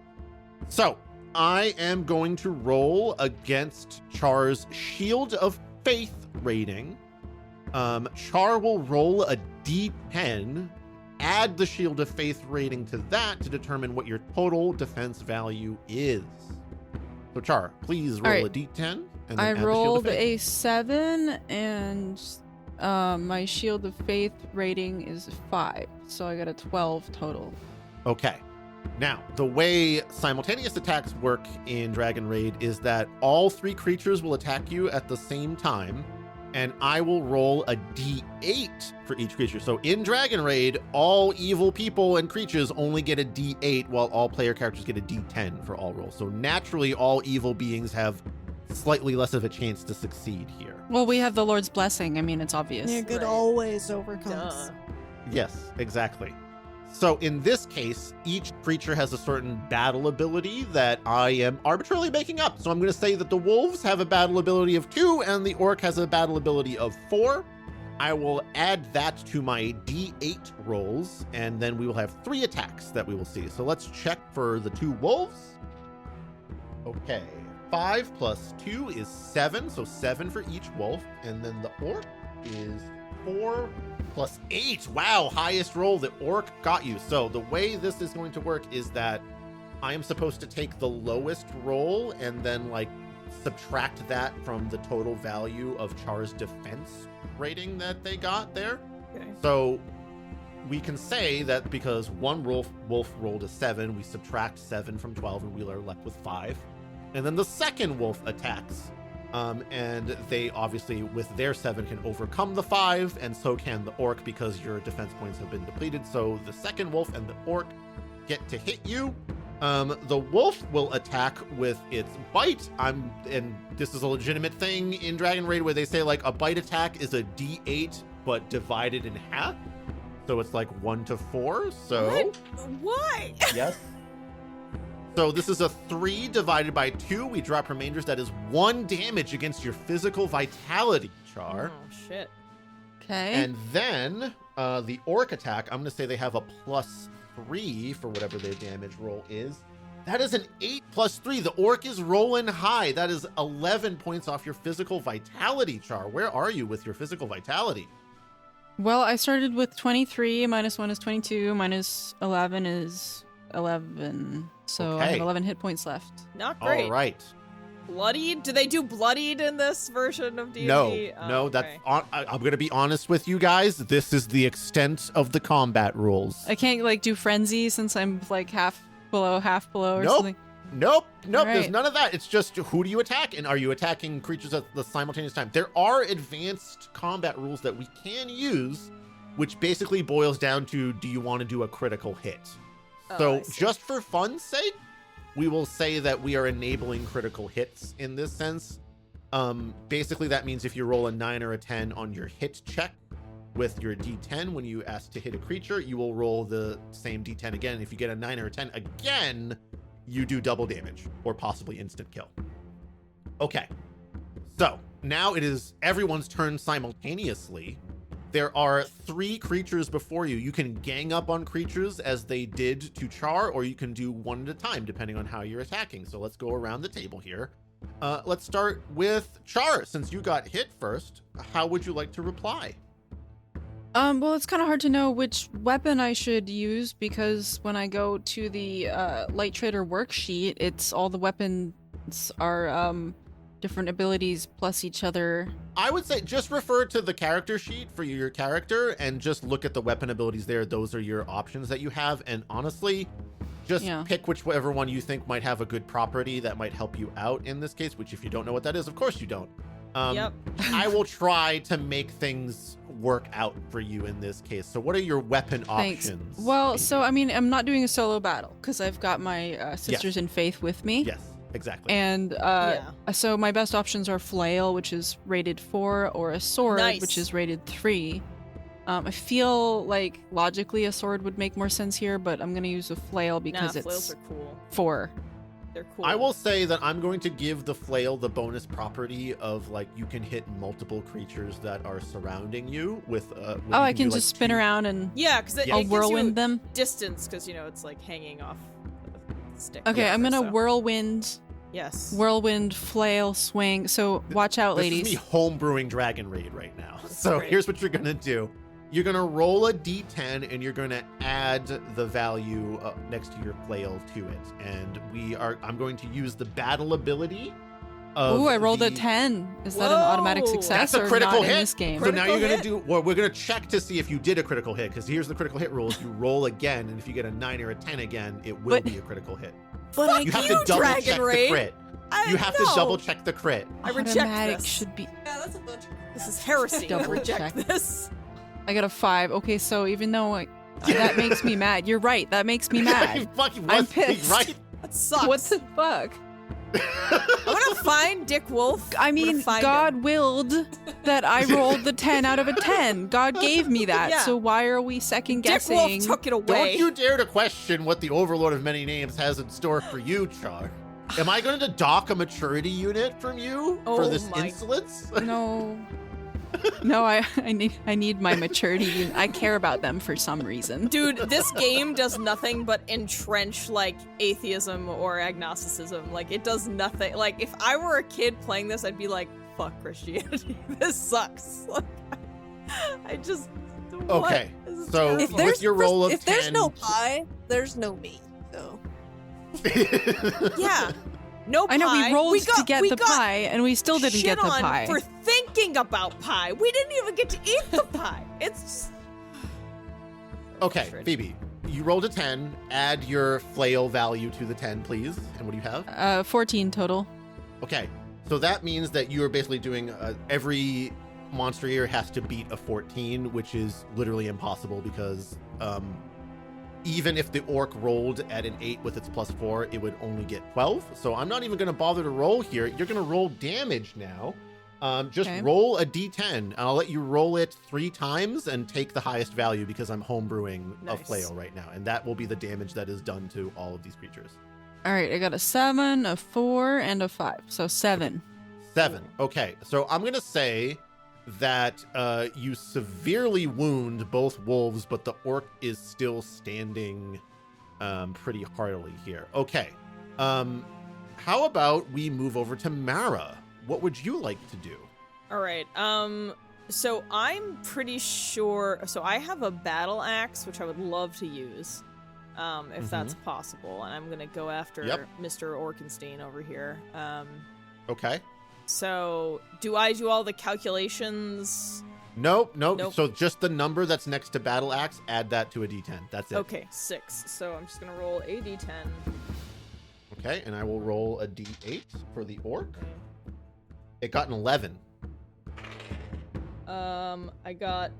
So I am going to roll against Char's Shield of Faith rating. Char will roll a d10, add the Shield of Faith rating to that to determine what your total defense value is. So Char, please roll right. a d10. And then I add the Shield of rolled Faith. a 7 and My Shield of Faith rating is 5, so I got a 12 total. Okay. Now, the way simultaneous attacks work in DragonRaid is that all 3 creatures will attack you at the same time, and I will roll a d8 for each creature. So in DragonRaid, all evil people and creatures only get a d8, while all player characters get a d10 for all rolls. So naturally, all evil beings have slightly less of a chance to succeed here. Well, we have the Lord's blessing. I mean, it's obvious. Yeah, good Right. always overcomes. Duh. Yes, exactly. So in this case, each creature has a certain battle ability that I am arbitrarily making up. So I'm going to say that the wolves have a battle ability of 2 and the orc has a battle ability of 4. I will add that to my d8 rolls, and then we will have 3 attacks that we will see. So let's check for the 2 wolves. Okay, 5 plus 2 is 7, so 7 for each wolf. And then the orc is 4 plus 8. Wow, highest roll. The orc got you. So the way this is going to work is that I am supposed to take the lowest roll and then like subtract that from the total value of Char's defense rating that they got there. Okay. So we can say that because one wolf rolled a 7, we subtract 7 from 12 and we are left with 5. And then the second wolf attacks. And they obviously, with their 7, can overcome the 5, and so can the orc because your defense points have been depleted. So the second wolf and the orc get to hit you. The wolf will attack with its bite. And this is a legitimate thing in DragonRaid where they say like a bite attack is a d8 but divided in half. So it's like 1 to 4. So What? Why? yes. So this is a 3 divided by 2. We drop remainders. That is 1 damage against your physical vitality, Char. Oh, shit. Okay. And then the orc attack, I'm going to say they have a +3 for whatever their damage roll is. That is an 8 plus 3. The orc is rolling high. That is 11 points off your physical vitality, Char. Where are you with your physical vitality? Well, I started with 23, minus 1 is 22, minus 11 is 11. So I Okay. have 11 hit points left. Not great. All right. Bloodied? Do they do bloodied in this version of D&D? No, Oh, that's okay. I'm going to be honest with you guys. This is the extent of the combat rules. I can't like do frenzy since I'm like half below or Nope. something. Nope, there's Right. none of that. It's just who do you attack, and are you attacking creatures at the simultaneous time? There are advanced combat rules that we can use, which basically boils down to, do you want to do a critical hit? Oh, So I see. just for fun's sake, we will say that we are enabling critical hits in this sense. Basically, that means if you roll a 9 or a 10 on your hit check with your d10 when you ask to hit a creature, you will roll the same d10 again. If you get a 9 or a 10 again, you do double damage or possibly instant kill. Okay, so now it is everyone's turn simultaneously. There are 3 creatures before you. You can gang up on creatures as they did to Char, or you can do one at a time, depending on how you're attacking. So let's go around the table here. Let's start with Char. Since you got hit first, how would you like to reply? Well, it's kind of hard to know which weapon I should use because when I go to the LightRaider worksheet, it's all the weapons are different abilities plus each other. I would say just refer to the character sheet for your character and just look at the weapon abilities there. Those are your options that you have. And honestly, just pick whichever one you think might have a good property that might help you out in this case, which if you don't know what that is, of course you don't. Yep. I will try to make things work out for you in this case. So what are your weapon Thanks. options? Well, Phoebe? so I mean, I'm not doing a solo battle because I've got my sisters in faith with me. Yes, exactly. And so my best options are flail, which is rated 4, or a sword, Nice. which is rated 3. I feel like logically a sword would make more sense here, but I'm going to use a flail because flails it's are cool. 4. They're cool. I will say that I'm going to give the flail the bonus property of like you can hit multiple creatures that are surrounding you with. Oh, I can just spin around and Yeah, because it, Yeah. I'll it gives whirlwind you them. distance because it's like hanging off the stick. Okay, I'm whatever, gonna so- whirlwind, Yes. flail, swing. So watch out, This ladies. is me homebrewing DragonRaid right now. So Great. here's what you're gonna do. You're gonna roll a d10 and you're gonna add the value next to your flail to it. And I'm going to use the battle ability Ooh, I rolled a 10. Is that an automatic Whoa. success That's a or critical not hit. in this game? So now Critical you're hit? gonna do. Well, we're gonna check to see if you did a critical hit, because here's the critical hit rules: you roll again, and if you get a 9 or a 10 again, it will But- be a critical hit. But I You have you, to double check the DragonRaid. crit. You have to double check the crit. I reject Automatic this. should be. Yeah, that's a bunch of This is heresy. I Double reject check. this. I got a 5. Okay, so even though that makes me mad. You're right. That makes me mad. Fucking I'm was he pissed. right? That sucks. What the fuck? I'm gonna find Dick Wulf. I I'm gonna mean, find God him. willed that I rolled the 10 out of a 10. God gave me that. Yeah. So why are we second Dick guessing? Wulf took it away. Don't you dare to question what the Overlord of Many Names has in store for you, Char. Am I going to dock a maturity unit from you for Oh this my- insolence? No. No, I need my maturity. I care about them for some reason. Dude, this game does nothing but entrench like atheism or agnosticism. Like it does nothing. Like if I were a kid playing this, I'd be like, "Fuck Christianity. This sucks." Like, I just what? Okay, This is so terrible. with your roll of if there's 10, no pie, there's no me. So Yeah. No pie. I know we rolled got, to get we the got pie, and we still didn't shit get the on pie. for thinking about pie. We didn't even get to eat the pie. It's just... Okay, Frustrating. Phoebe, you rolled a 10. Add your flail value to the 10, please. And what do you have? 14 total. Okay, so that means that you are basically doing every monster here has to beat a 14, which is literally impossible because even if the orc rolled at an 8 with its +4, it would only get 12. So I'm not even going to bother to roll here. You're going to roll damage now. Just Okay. roll a d10. I'll let you roll it 3 times and take the highest value because I'm homebrewing a Nice. flail right now. And that will be the damage that is done to all of these creatures. All right, I got a 7, a 4, and a 5. So 7. 7. Okay, so I'm going to say that you severely wound both wolves, but the orc is still standing pretty heartily here. Okay. How about we move over to Mara? What would you like to do? All right. So I'm pretty sure. So I have a battle axe, which I would love to use, if that's possible. And I'm gonna go after Yep. Mr. Orkenstein over here. Okay. So do I do all the calculations? Nope. Nope. So just the number that's next to battle axe, add that to a d10. That's it. Okay, 6. So I'm just gonna roll a d10. Okay, and I will roll a d8 for the orc. It got an 11. I got.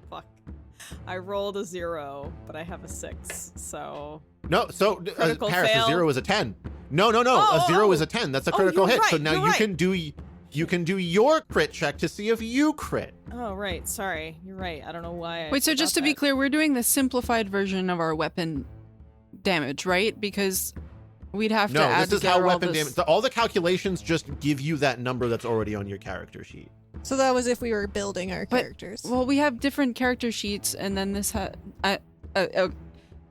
Fuck. I rolled a 0, but I have a 6. So No, so Critical Paris, fail. a 0 is a 10. No. Oh, a 0 oh. is a 10. That's a Oh, critical you're hit. So right, now you're you right. can do your crit check to see if you crit. Oh, right. Sorry. You're right. I don't know why. Wait, so just to be clear, we're doing the simplified version of our weapon damage, right? Because we'd have to No, add this is how together all weapon this. damage. All the calculations just give you that number that's already on your character sheet. So that was if we were building our But- characters. Well, we have different character sheets, and then this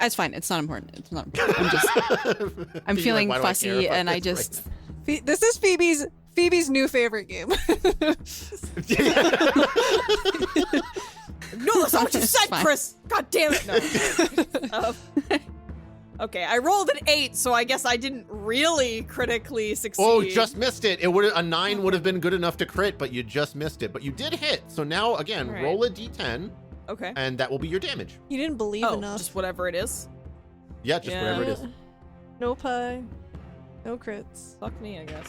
that's fine. It's not important. It's not important. I'm Being feeling like, why do I care fussy, about and I this just. This is Phoebe's new favorite game. No, that's not what you said, Fine. Chris. God damn it. No. Okay, I rolled an 8, so I guess I didn't really critically succeed. Oh, just missed it. A 9 would have been good enough to crit, but you just missed it. But you did hit. So now again, All right. roll a d10, Okay. and that will be your damage. You didn't believe Oh, enough. just whatever it is. Yeah, just Yeah. whatever it is. No pie. No crits. Fuck me, I guess.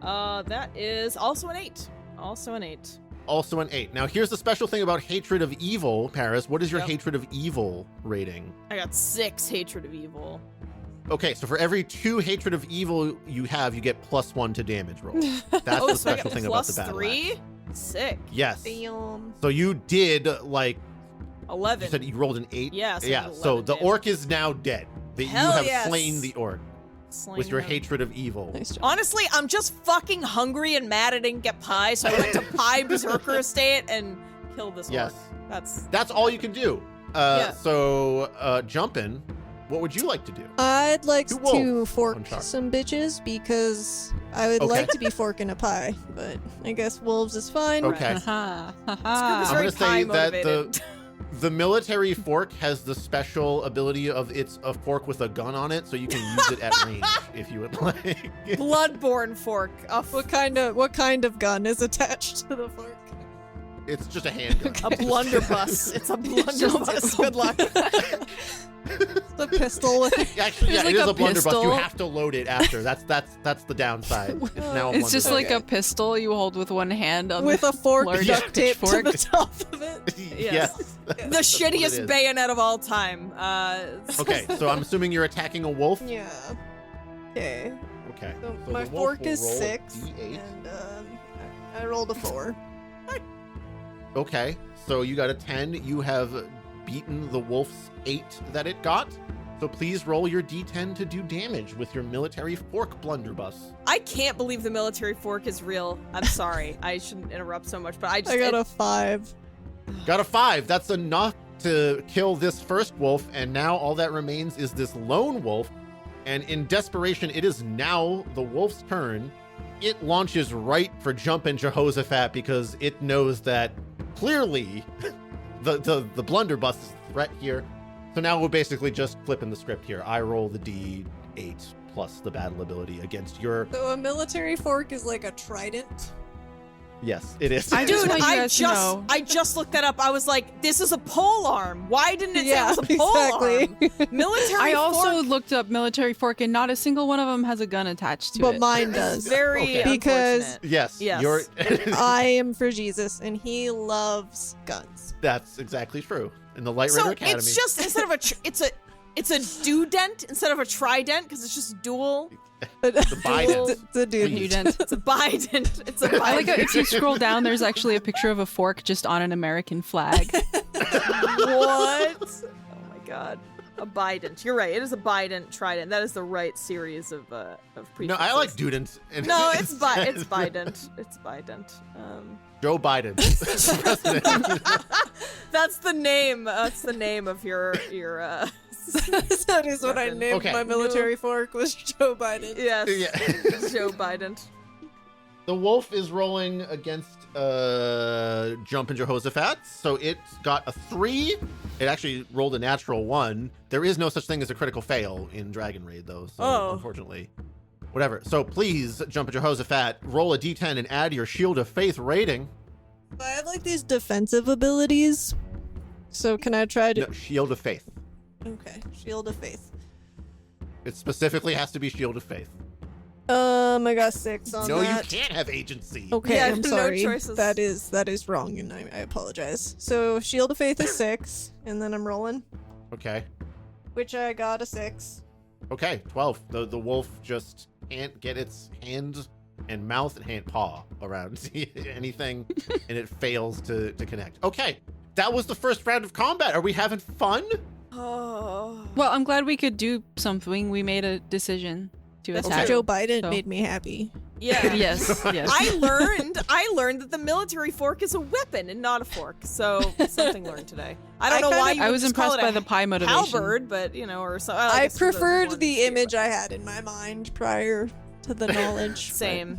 That is also an 8. Also an 8. Also an 8. Now here's the special thing about hatred of evil, Paris. What is your Yep. hatred of evil rating? I got 6 hatred of evil. Okay, so for every 2 hatred of evil you have, you get +1 to damage roll. That's Oh, the so I special got thing about the plus battle 3? axe. Sick. Yes. Damn. So you did like 11. you said you rolled an 8. Yeah, so I yeah. got So 11 the damage. orc is now dead. You Hell have yes. slain the orc Slaying with your him. hatred of evil. Nice job. Honestly, I'm just fucking hungry and mad I didn't get pie, so I went to Pie Berserker Estate and killed this Yes. orc. That's all you can do. Yeah. So Jumpin', what would you like to do? I'd like To to wolf fork on Char. some bitches because I would Okay. like to be forking a pie, but I guess wolves is fine. Okay. Ha ha Scrooge is ha. I'm very gonna say that pie-motivated. The military fork has the special ability of it's a fork with a gun on it, so you can use it at range if you would like. Bloodborne fork. What kind of gun is attached to the fork? It's just a handgun. A blunderbuss. It's a blunderbuss. Good luck. It's a pistol. Actually, yeah, There's like it is a a blunderbuss. You pistol. have to load it after. That's the downside. It's now a It's just blunderbuss. like a pistol you hold with one hand on With the a fork large duct taped to pitchfork. the top of it. Yes. The That's what it shittiest is. bayonet of all time. Okay, so I'm assuming you're attacking a wolf. Yeah. Okay. Okay. So So my the wolf fork will is roll a 6, D8. and I rolled a 4. Okay, so you got a 10. You have beaten the wolf's 8 that it got. So please roll your D10 to do damage with your military fork blunderbuss. I can't believe the military fork is real. I'm sorry. I shouldn't interrupt so much, but I just I got a 5. Got a 5. That's enough to kill this first wolf, and now all that remains is this lone wolf. And in desperation, it is now the wolf's turn. It launches right for Jumpin' Jehoshaphat because it knows that clearly the blunderbuss is a threat here. So now we're basically just flipping the script here. I roll the D8 plus the battle ability against your... So a military fork is like a trident. Yes, it is. I just Dude, want you guys to know. I just looked that up. I was like, this is a pole arm. Why didn't it say it was a pole exactly. arm? Military I also fork. looked up military fork, and not a single one of them has a gun attached to But it. mine does. Very Okay. Because- unfortunate. Yes, Yes. you're... I am for Jesus, and he loves guns. That's exactly true. In the LightRaider So Academy. it's just instead of it's a dudent instead of a trident because it's just dual. But The bident. the dude. Please. Student. It's a bident. It's a bident. I like how if you scroll down, there's actually a picture of a fork just on an American flag. What? Oh my god. A bident. You're right. It is a bident trident. That is the right series of prefixes. No, I like Dudent. No, it's bident. It's bident. Joe Biden. That's the name. That's the name of your That is what I named Okay. my military fork, was Joe Biden. yes. Yeah. Joe Biden. The wolf is rolling against Jumpin' Jehoshaphat, so it got a 3. It actually rolled a natural 1. There is no such thing as a critical fail in DragonRaid, though, so Oh. unfortunately. Whatever. So please, Jumpin' Jehoshaphat, roll a d10 and add your Shield of Faith rating. I have like these defensive abilities. So can I try to... No, Shield of Faith. Okay, Shield of Faith. It specifically has to be Shield of Faith. I got 6 on No, that. you can't have agency. Okay, Yeah, I'm no sorry. choices. That is wrong, and I apologize. So Shield of Faith is 6, and then I'm rolling, Okay. which I got a 6. Okay, 12. The wolf just can't get its hand and mouth and hand paw around anything, and it fails to connect. Okay, that was the first round of combat. Are we having fun? Oh. Well, I'm glad we could do something. We made a decision to That's attack. what Joe Biden So- made me happy. Yeah. Yes, yes. I learned that the military fork is a weapon and not a fork. So something learned today. I don't know why you I would was just call impressed it by a the pie motivation. halberd, but or so. I guess there's more preferred than the two, image but- I had in my mind prior to the knowledge. but- Same.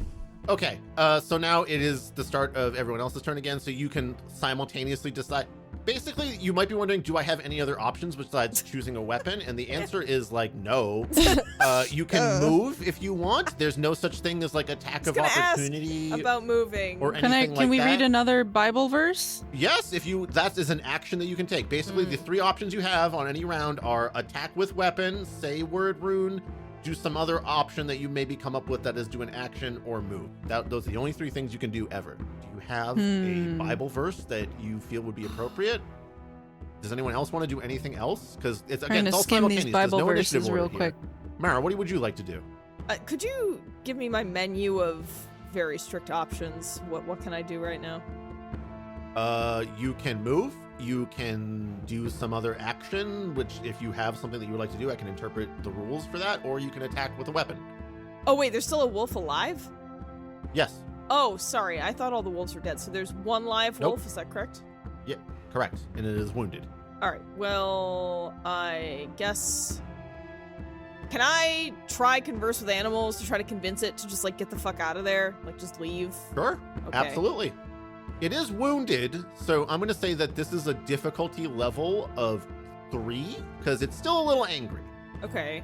Okay, so now it is the start of everyone else's turn again, so you can simultaneously decide. Basically, you might be wondering, do I have any other options besides choosing a weapon? And the answer is like, no. You can move if you want. There's no such thing as like attack of gonna ask opportunity About moving. or anything like that. Can we read another Bible verse? Yes, if you, that is an action that you can take. Basically, the 3 options you have on any round are attack with weapon, say word rune, do some other option that you maybe come up with that is do an action, or move. Those are the only 3 things you can do ever. Do you have a Bible verse that you feel would be appropriate? Does anyone else want to do anything else? Because it's Trying again, to it's all skim these simultaneous. Bible There's no initiative verses order real here. quick. Mara, what would you like to do? Could you give me my menu of very strict options? What can I do right now? You can move. You can do some other action, which if you have something that you would like to do, I can interpret the rules for that, or you can attack with a weapon. Oh wait, there's still a wolf alive? Yes, Oh, sorry. I thought all the wolves were dead. So there's one live Nope. wolf. Is that correct? correct. And it is wounded. All right. Well, I guess. Can I try converse with animals to try to convince it to just like get the fuck out of there, like just leave? Sure, Okay. absolutely. It is wounded, so I'm going to say that this is a difficulty level of 3 because it's still a little angry. Okay.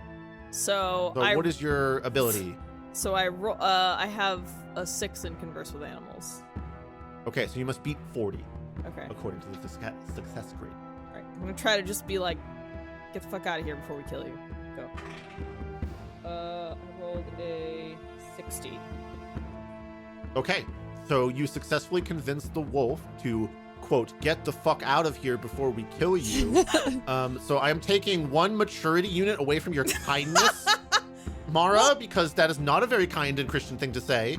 So what is your ability? So I have a 6 in converse with animals. Okay, so you must beat 40 Okay. according to the success grade. All right. I'm gonna try to just be like, get the fuck out of here before we kill you. Go. I rolled a 60. Okay, so you successfully convinced the wolf to, quote, get the fuck out of here before we kill you. So I am taking 1 maturity unit away from your kindness, Mara, because that is not a very kind and Christian thing to say.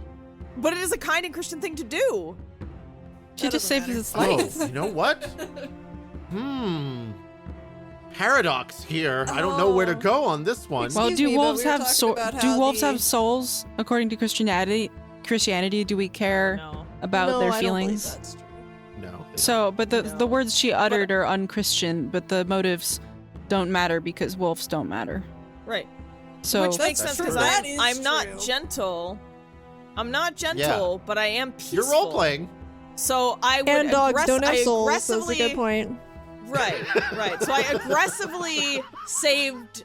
But it is a kind and Christian thing to do. She just saved his Oh, life. you know what? Paradox here. I don't know where to go on this one. Well, Excuse do me, but wolves we were have talking about do how wolves the- have souls according to Christianity? Do we care No. about no, their I don't believe feelings? that's true. No. So, but the No. words she uttered are unchristian, but the motives don't matter because wolves don't matter. Right. So Which makes That's sense because true. That is I'm not true. gentle. I'm not gentle, but I am peaceful. You're role playing. So I would And dogs don't have I souls, so that's a aggressively good point. Right. So I aggressively saved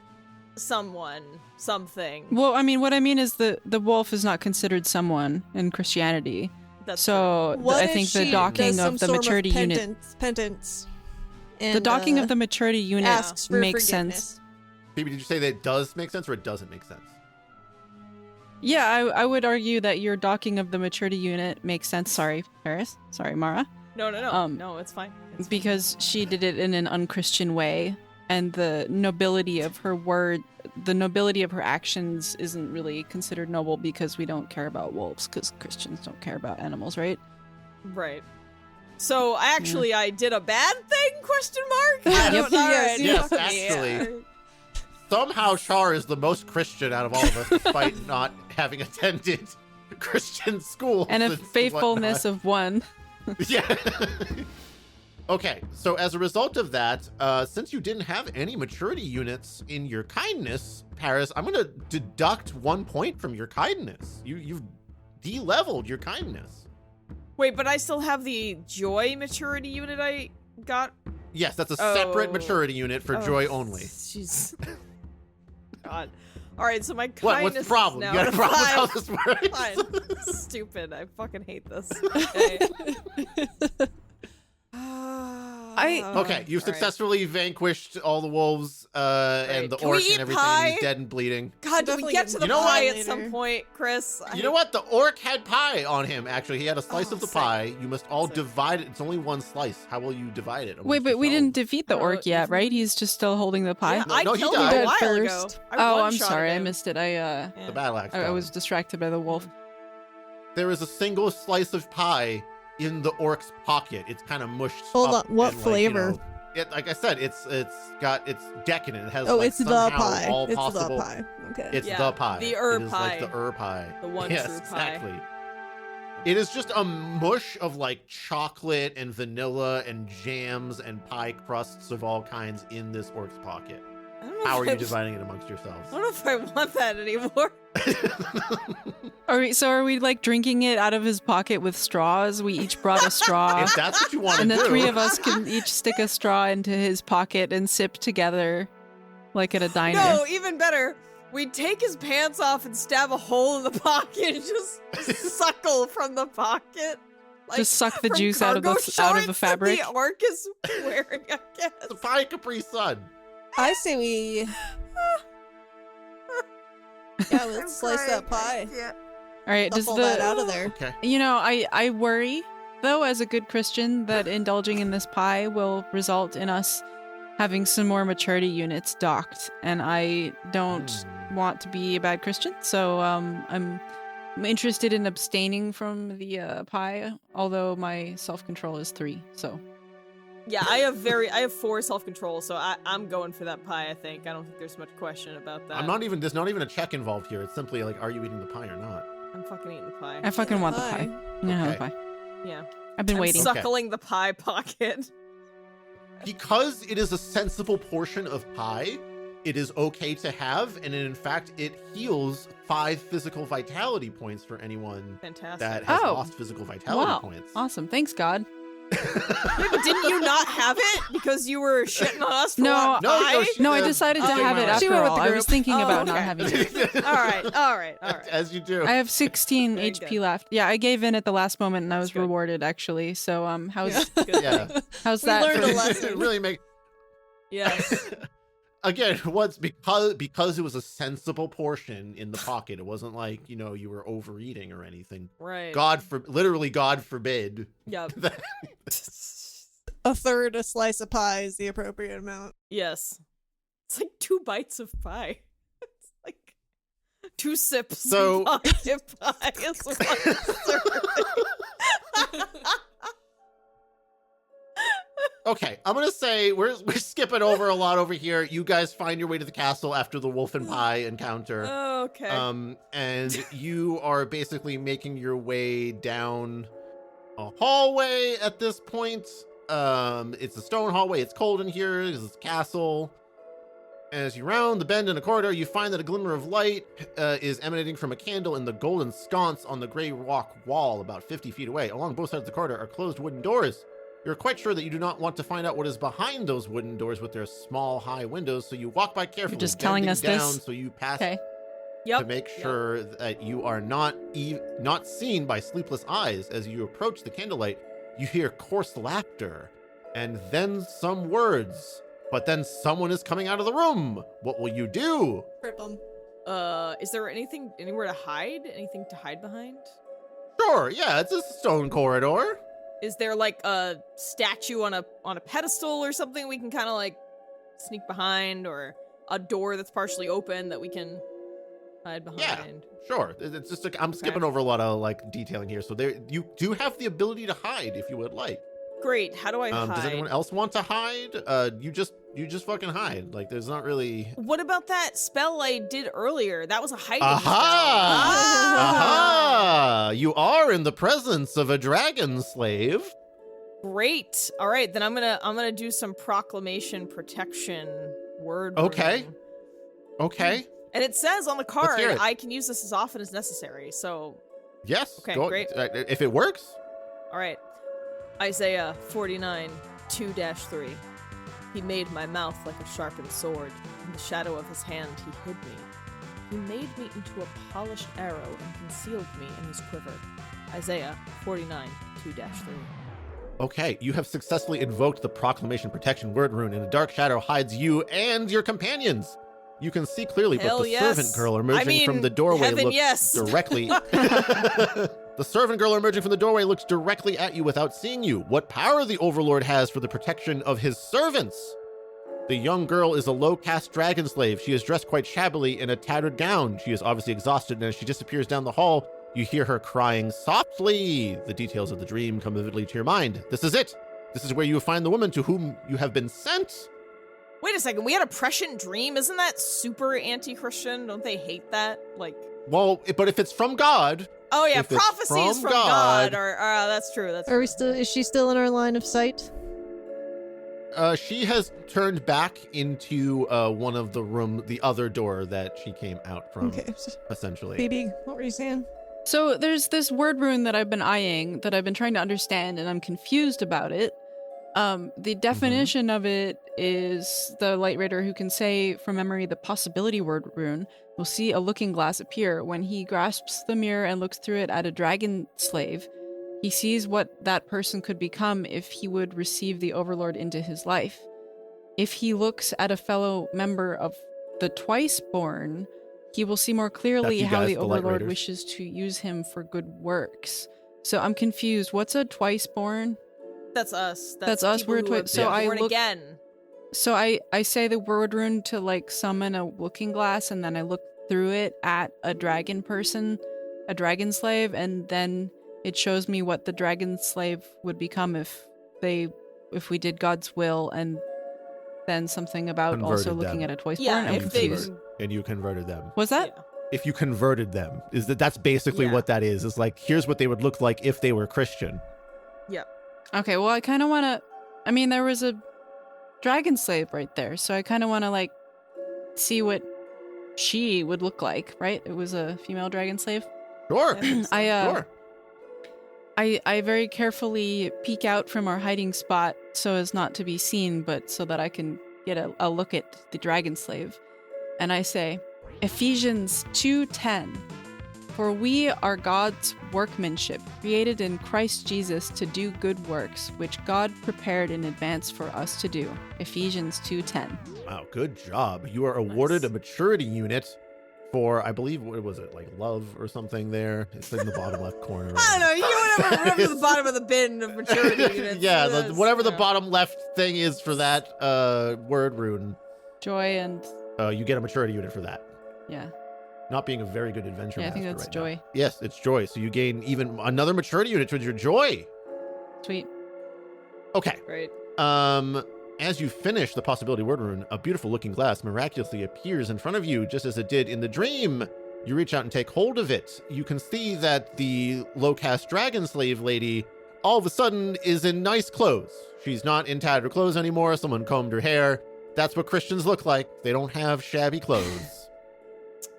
something. well, I mean, what I mean is the wolf is not considered someone in Christianity. That's So What I if think the she docking does some of the sort maturity unit, penance, the and, docking of the maturity unit asks for makes forgiveness. sense. Phoebe, did you say that it does make sense or it doesn't make sense? Yeah, I would argue that your docking of the maturity unit makes sense. Sorry, Paris. Sorry, Mara. No, no, it's fine. It's fine. Because she did it in an unchristian way, and the nobility of her actions isn't really considered noble because we don't care about wolves, because Christians don't care about animals, right? Right. So actually, I did a bad thing? Question mark. I Yep. don't know. Yes, yes, Yeah. actually. Somehow Char is the most Christian out of all of us, despite not having attended Christian school. And a and faithfulness of one. whatnot. Yeah. Okay, so as a result of that, since you didn't have any maturity units in your kindness, Paris, I'm going to deduct 1 point from your kindness. You've de-leveled your kindness. Wait, but I still have the joy maturity unit I got. Yes, that's a separate Oh. maturity unit for joy only. Jeez. God. All right, so my kindness. What? What's the problem? Now You got a problem with how five. this works? Fine. Stupid. I fucking hate this. Okay. Okay, you've All right. successfully vanquished all the wolves and the Can we orc eat and everything. pie? And he's dead and bleeding. God, do we Definitely get to the getting You know pie what? at some point, Chris? You know what? The orc had pie on him, actually. He had a slice Oh, of the sick. pie. You must all Sick. divide it. It's only 1 slice. How will you divide it? Wait, but we amongst didn't defeat the Oh, orc yet, right? He's just still holding the pie. Yeah, No, I no, he killed died. him a He while died ago. first. I Oh, I'm one-shotted sorry, I him. missed it. yourselves? Yeah. The battle axe. I was distracted by the wolf. There is a single slice of pie in the orc's pocket. It's kind of mushed. Hold up on, what and, flavor? Like I said, it's decadent. It has Oh, like, it's the somehow pie. all It's possible. the pie. Okay. It's Yeah, the pie. the It is pie. like the pie. The one yes, true pie. exactly. It is just a mush of like chocolate and vanilla and jams and pie crusts of all kinds in this orc's pocket. I don't know How if are you I- dividing it amongst yourselves? I don't know if I want that anymore. Are we like drinking it out of his pocket with straws? We each brought a straw. If that's what you want to And do. the 3 of us can each stick a straw into his pocket and sip together like at a diner. No, even better. We take his pants off and stab a hole in the pocket and just suckle from the pocket. Like, Just suck the from juice out of cargo the shorts fabric. that the orc is wearing, I guess. The pie Capri Sun. I say we. Yeah, let's slice that pie. Yeah. All right, does Stuff all that out the of there. Okay. you know I worry though as a good Christian that indulging in this pie will result in us having some more maturity units docked, and I don't want to be a bad Christian, so I'm interested in abstaining from the pie, although my self-control is 3. So Yeah, I have 4 self-control, so I'm going for that pie, I think. I don't think there's much question about that. There's not even a check involved here. It's simply like, are you eating the pie or not? I'm fucking eating the pie. I fucking want the Pie. pie. I'm gonna have the Okay. pie. Yeah. I've been I'm waiting. suck- suckling the pie pocket. Because it is a sensible portion of pie, it is okay to have, and in fact, it heals 5 physical vitality points for anyone Fantastic. that has Oh. lost physical vitality Wow. points. Awesome. Thanks, God. Yeah, but didn't you not have it because you were shitting on us for No, no, I decided to Oh, have it wow. She after went with all. the I group. was thinking Oh, about not okay. having it. all right. As you do. I have 16 Very HP good. left. Yeah, I gave in at the last moment and I was That's good. rewarded actually. So how's Yeah. how's We that? learned for- a lesson. It really make Yes. again, once because it was a sensible portion in the pocket. It wasn't like, you were overeating or anything. Right. Literally God forbid. Yep. A third a slice of pie is the appropriate amount. Yes. It's like 2 bites of pie. It's like 2 sips So- of pie is 1 serving. Okay, I'm gonna say we're skipping over a lot over here. You guys find your way to the castle after the wolf and pie encounter. Okay. And you are basically making your way down a hallway at this point. It's a stone hallway. It's cold in here. It's a castle. As you round the bend in a corridor, you find that a glimmer of light is emanating from a candle in the golden sconce on the gray rock wall about 50 feet away. Along both sides of the corridor are closed wooden doors. You're quite sure that you do not want to find out what is behind those wooden doors with their small, high windows, so you walk by carefully, just telling bending us down this? so you pass Okay. Yep. to make sure that you are not seen by sleepless eyes. As you approach the candlelight, you hear coarse laughter and then some words. But then someone is coming out of the room. What will you do? Trip 'em. Is there anywhere to hide? Anything to hide behind? Sure, yeah, it's a stone corridor. Is there like a statue on a pedestal or something we can kind of like sneak behind, or a door that's partially open that we can hide behind? Sure, it's just I'm skipping over a lot of like detailing here. So there, you do have the ability to hide if you would like. Great. How do I hide? Does anyone else want to hide? You just fucking hide. Like there's not really. What about that spell I did earlier? That was a hiding Aha! spell. Aha! You are in the presence of a dragon slave. Great. All right, then I'm gonna do some proclamation protection word. Okay. rune. Okay. And it says on the card hear it. I can use this as often as necessary. So, Yes. Okay, go, great. If it works. all right. Isaiah 49, 2-3. He made my mouth like a sharpened sword. In the shadow of his hand, he hid me. He made me into a polished arrow and concealed me in his quiver. Isaiah 49, 2-3. Okay, you have successfully invoked the proclamation protection word rune, and a dark shadow hides you and your companions. You can see clearly, Hell but the yes. servant girl emerging from the doorway heaven looks yes. directly. The servant girl emerging from the doorway looks directly at you without seeing you. What power the Overlord has for the protection of his servants? The young girl is a low-caste dragon slave. She is dressed quite shabbily in a tattered gown. She is obviously exhausted, and as she disappears down the hall, you hear her crying softly. The details of the dream come vividly to your mind. This is it. This is where you find the woman to whom you have been sent. Wait a second, we had a prescient dream? Isn't that super anti-Christian? Don't they hate that? Like, Well, but if it's from God, oh yeah, If it's prophecies from from God. God- Or that's true. That's Are we true. still? Is she still in our line of sight? she has turned back into one of the other door that she came out from, Okay. essentially. Phoebe, what were you saying? So there's this word rune that I've been eyeing that I've been trying to understand, and I'm confused about it. The definition of it is the LightRaider who can say from memory the possibility word rune will see a looking glass appear. When he grasps the mirror and looks through it at a dragon slave, he sees what that person could become if he would receive the Overlord into his life. If he looks at a fellow member of the Twiceborn, he will see more clearly That's you how guys, the the Overlord LightRaiders. wishes to use him for good works. So I'm confused. What's a Twiceborn? That's us. That's us, people we're who twi- are so I born look- again. So I say the word rune to like summon a looking glass, and then I look through it at a dragon person, a dragon slave, and then it shows me what the dragon slave would become if we did God's will, and then something about also Converted looking them. at a Twiceborn. Yeah, I'm if they confused. And you converted them. Was that? Yeah. If you converted them, that's basically Yeah. what that is. It's like, here's what they would look like if they were Christian. Okay, well, I kind of want to. I mean, there was a dragon slave right there, so I kind of want to like see what she would look like, right? It was a female dragon slave. Sure. I Sure. I very carefully peek out from our hiding spot so as not to be seen, but so that I can get a look at the dragon slave. And I say, Ephesians 2:10. For we are God's workmanship, created in Christ Jesus to do good works, which God prepared in advance for us to do. Ephesians 2:10. Wow, good job. You are awarded a maturity unit for, I believe, what was it, like love or something there? It's in the bottom left corner. I don't know. You would ever remember the bottom of the bin of maturity units. Yeah, That's, whatever the yeah. bottom left thing is for that word rune. Joy and You get a maturity unit for that. yeah. Not being a very good adventure Yeah, I think master that's right joy. now. Yes, it's joy. So you gain even another maturity unit with your joy. Sweet. Okay. Right. As you finish the possibility word rune, a beautiful looking glass miraculously appears in front of you, just as it did in the dream. You reach out and take hold of it. You can see that the low-caste dragon slave lady all of a sudden is in nice clothes. She's not in tattered clothes anymore. Someone combed her hair. That's what Christians look like. They don't have shabby clothes.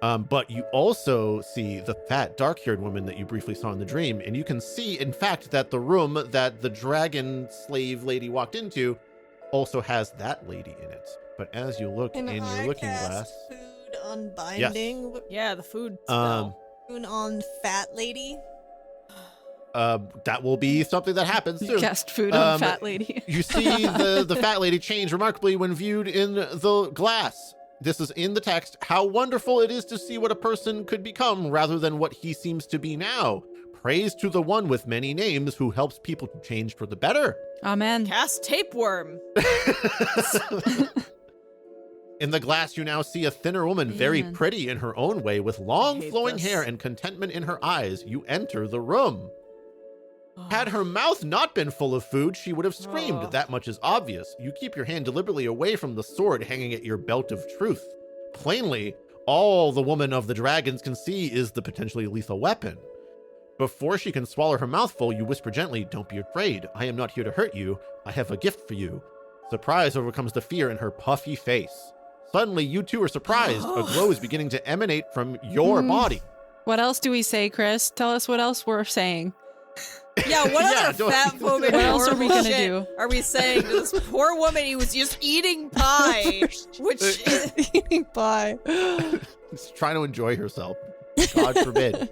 But you also see the fat, dark-haired woman that you briefly saw in the dream, and you can see, in fact, that the room that the dragon slave lady walked into also has that lady in it. But as you look Can in I your looking cast glass, food unbinding? Yeah, the food spell. Food on fat lady? that will be something that happens soon. Cast food on Um, fat lady. You see the fat lady change remarkably when viewed in the glass. This is in the text. How wonderful it is to see what a person could become rather than what he seems to be now. Praise to the one with many names who helps people to change for the better. Amen. Cast tapeworm. In the glass, you now see a thinner woman, very Man. pretty in her own way, with long hate flowing this. hair and contentment in her eyes. You enter the room. Had her mouth not been full of food, she would have screamed. Oh. That much is obvious. You keep your hand deliberately away from the sword hanging at your belt of truth. Plainly, all the woman of the dragons can see is the potentially lethal weapon. Before she can swallow her mouthful, you whisper gently, "Don't be afraid. I am not here to hurt you. I have a gift for you." Surprise overcomes the fear in her puffy face. Suddenly, you two are surprised. A glow is beginning to emanate from your body. What else do we say, Chris? Tell us what else we're saying. Yeah, what Yeah, other don't- fat phobic What else are we horrible gonna shit do? are we saying to this poor woman who was just eating pie, which is, Eating pie. She's trying to enjoy herself. God forbid. imagine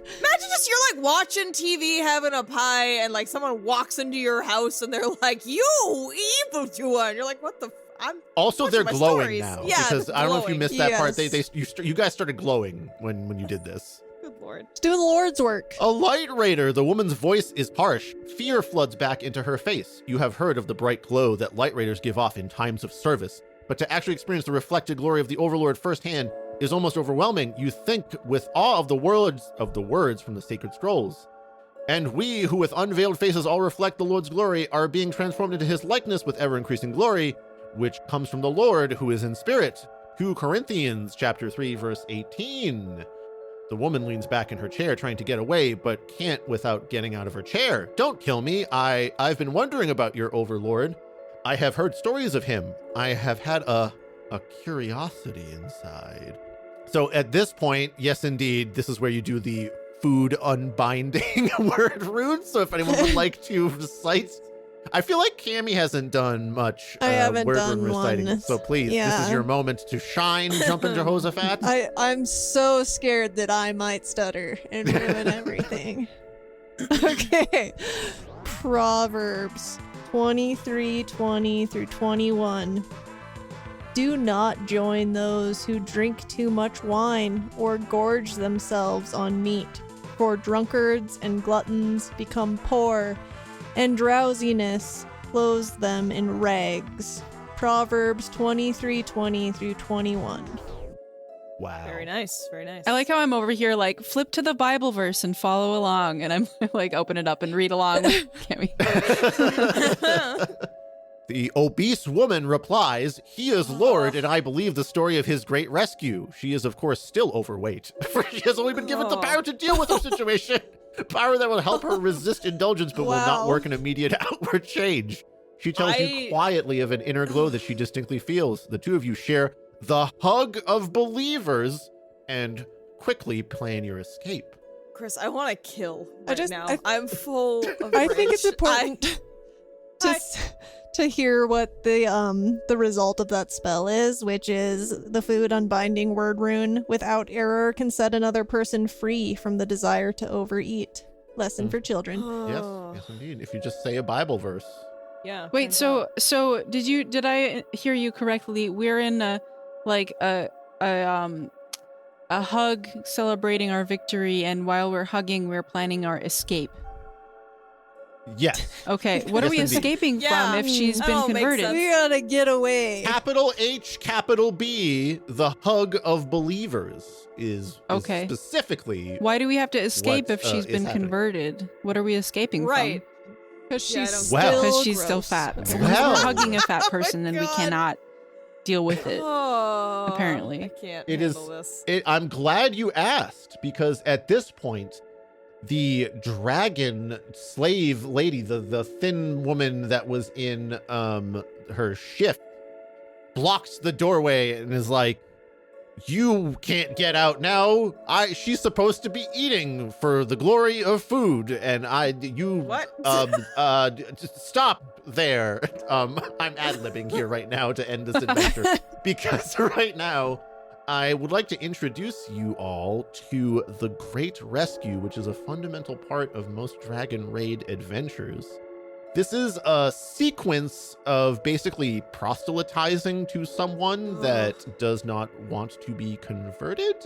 just you're like watching TV having a pie and like someone walks into your house and they're like, "You evil one." You're like, "What the I'm Also, watching they're my glowing stories. now. Yeah, because I don't know if you glowing. missed that part. Yes. You guys started glowing when you did this. Good lord. Do the Lord's work. A LightRaider. The woman's voice is harsh. Fear floods back into her face. You have heard of the bright glow that LightRaiders give off in times of service, but to actually experience the reflected glory of the Overlord firsthand is almost overwhelming. You think with awe of the words from the sacred scrolls. And we, who with unveiled faces all reflect the Lord's glory, are being transformed into his likeness with ever-increasing glory, which comes from the Lord who is in spirit. 2 Corinthians chapter 3, verse 18. The woman leans back in her chair trying to get away, but can't without getting out of her chair. "Don't kill me. I've been wondering about your Overlord. I have heard stories of him. I have had a curiosity inside." So at this point, yes, indeed, this is where you do the food unbinding word rune. So if anyone would like to recite, I feel like Kami hasn't done much I haven't word done rune reciting. one. So please, this Yeah. is your moment to shine, jump in Jehoshaphat. I'm so scared that I might stutter and ruin everything. Okay. Proverbs 23:20 through 21. Do not join those who drink too much wine or gorge themselves on meat, for drunkards and gluttons become poor, and drowsiness clothes them in rags. Proverbs 23:20 through 21. Wow. Very nice. Very nice. I like how I'm over here like flip to the Bible verse and follow along, and I'm like open it up and read along with Kami. The obese woman replies, "He is Lord, and I believe the story of his great rescue. She is, of course, still overweight, for she has only been given the power to deal with the situation. Power that will help her resist indulgence, but will not Wow. work an immediate outward change. She tells you quietly of an inner glow that she distinctly feels. The two of you share the hug of believers and quickly plan your escape. Chris, I want to kill right just- now. I- I'm full of I think it's rage. important to hear what the result of that spell is, which is the food unbinding word rune. Without error, can set another person free from the desire to overeat. Lesson for children. Yes, indeed. If you just say a Bible verse. Yeah. Wait, turns so out. did I hear you correctly? We're in a hug celebrating our victory, and while we're hugging, we're planning our escape. Yes. Okay, what are we Yes, indeed. escaping Yeah, from if she's that been all makes converted? sense. We gotta get away. Capital H, capital B, the hug of believers is Okay. specifically. Why do we have to escape What, if she's is been happening? converted? What are we escaping Right. Because Yeah, I she's don't- still Well- from? Because she's still gross. fat. Okay. Because Well. we're hugging a fat person, my and we God. cannot deal with it. Oh, apparently. I can't It is- handle this. I'm glad you asked, because at this point, the dragon slave lady, the thin woman that was in her shift, blocks the doorway and is like, "You can't get out now. She's supposed to be eating for the glory of food, and What? just stop there." I'm ad-libbing here right now to end this adventure, because right now I would like to introduce you all to the Great Rescue, which is a fundamental part of most DragonRaid adventures. This is a sequence of basically proselytizing to someone that does not want to be converted.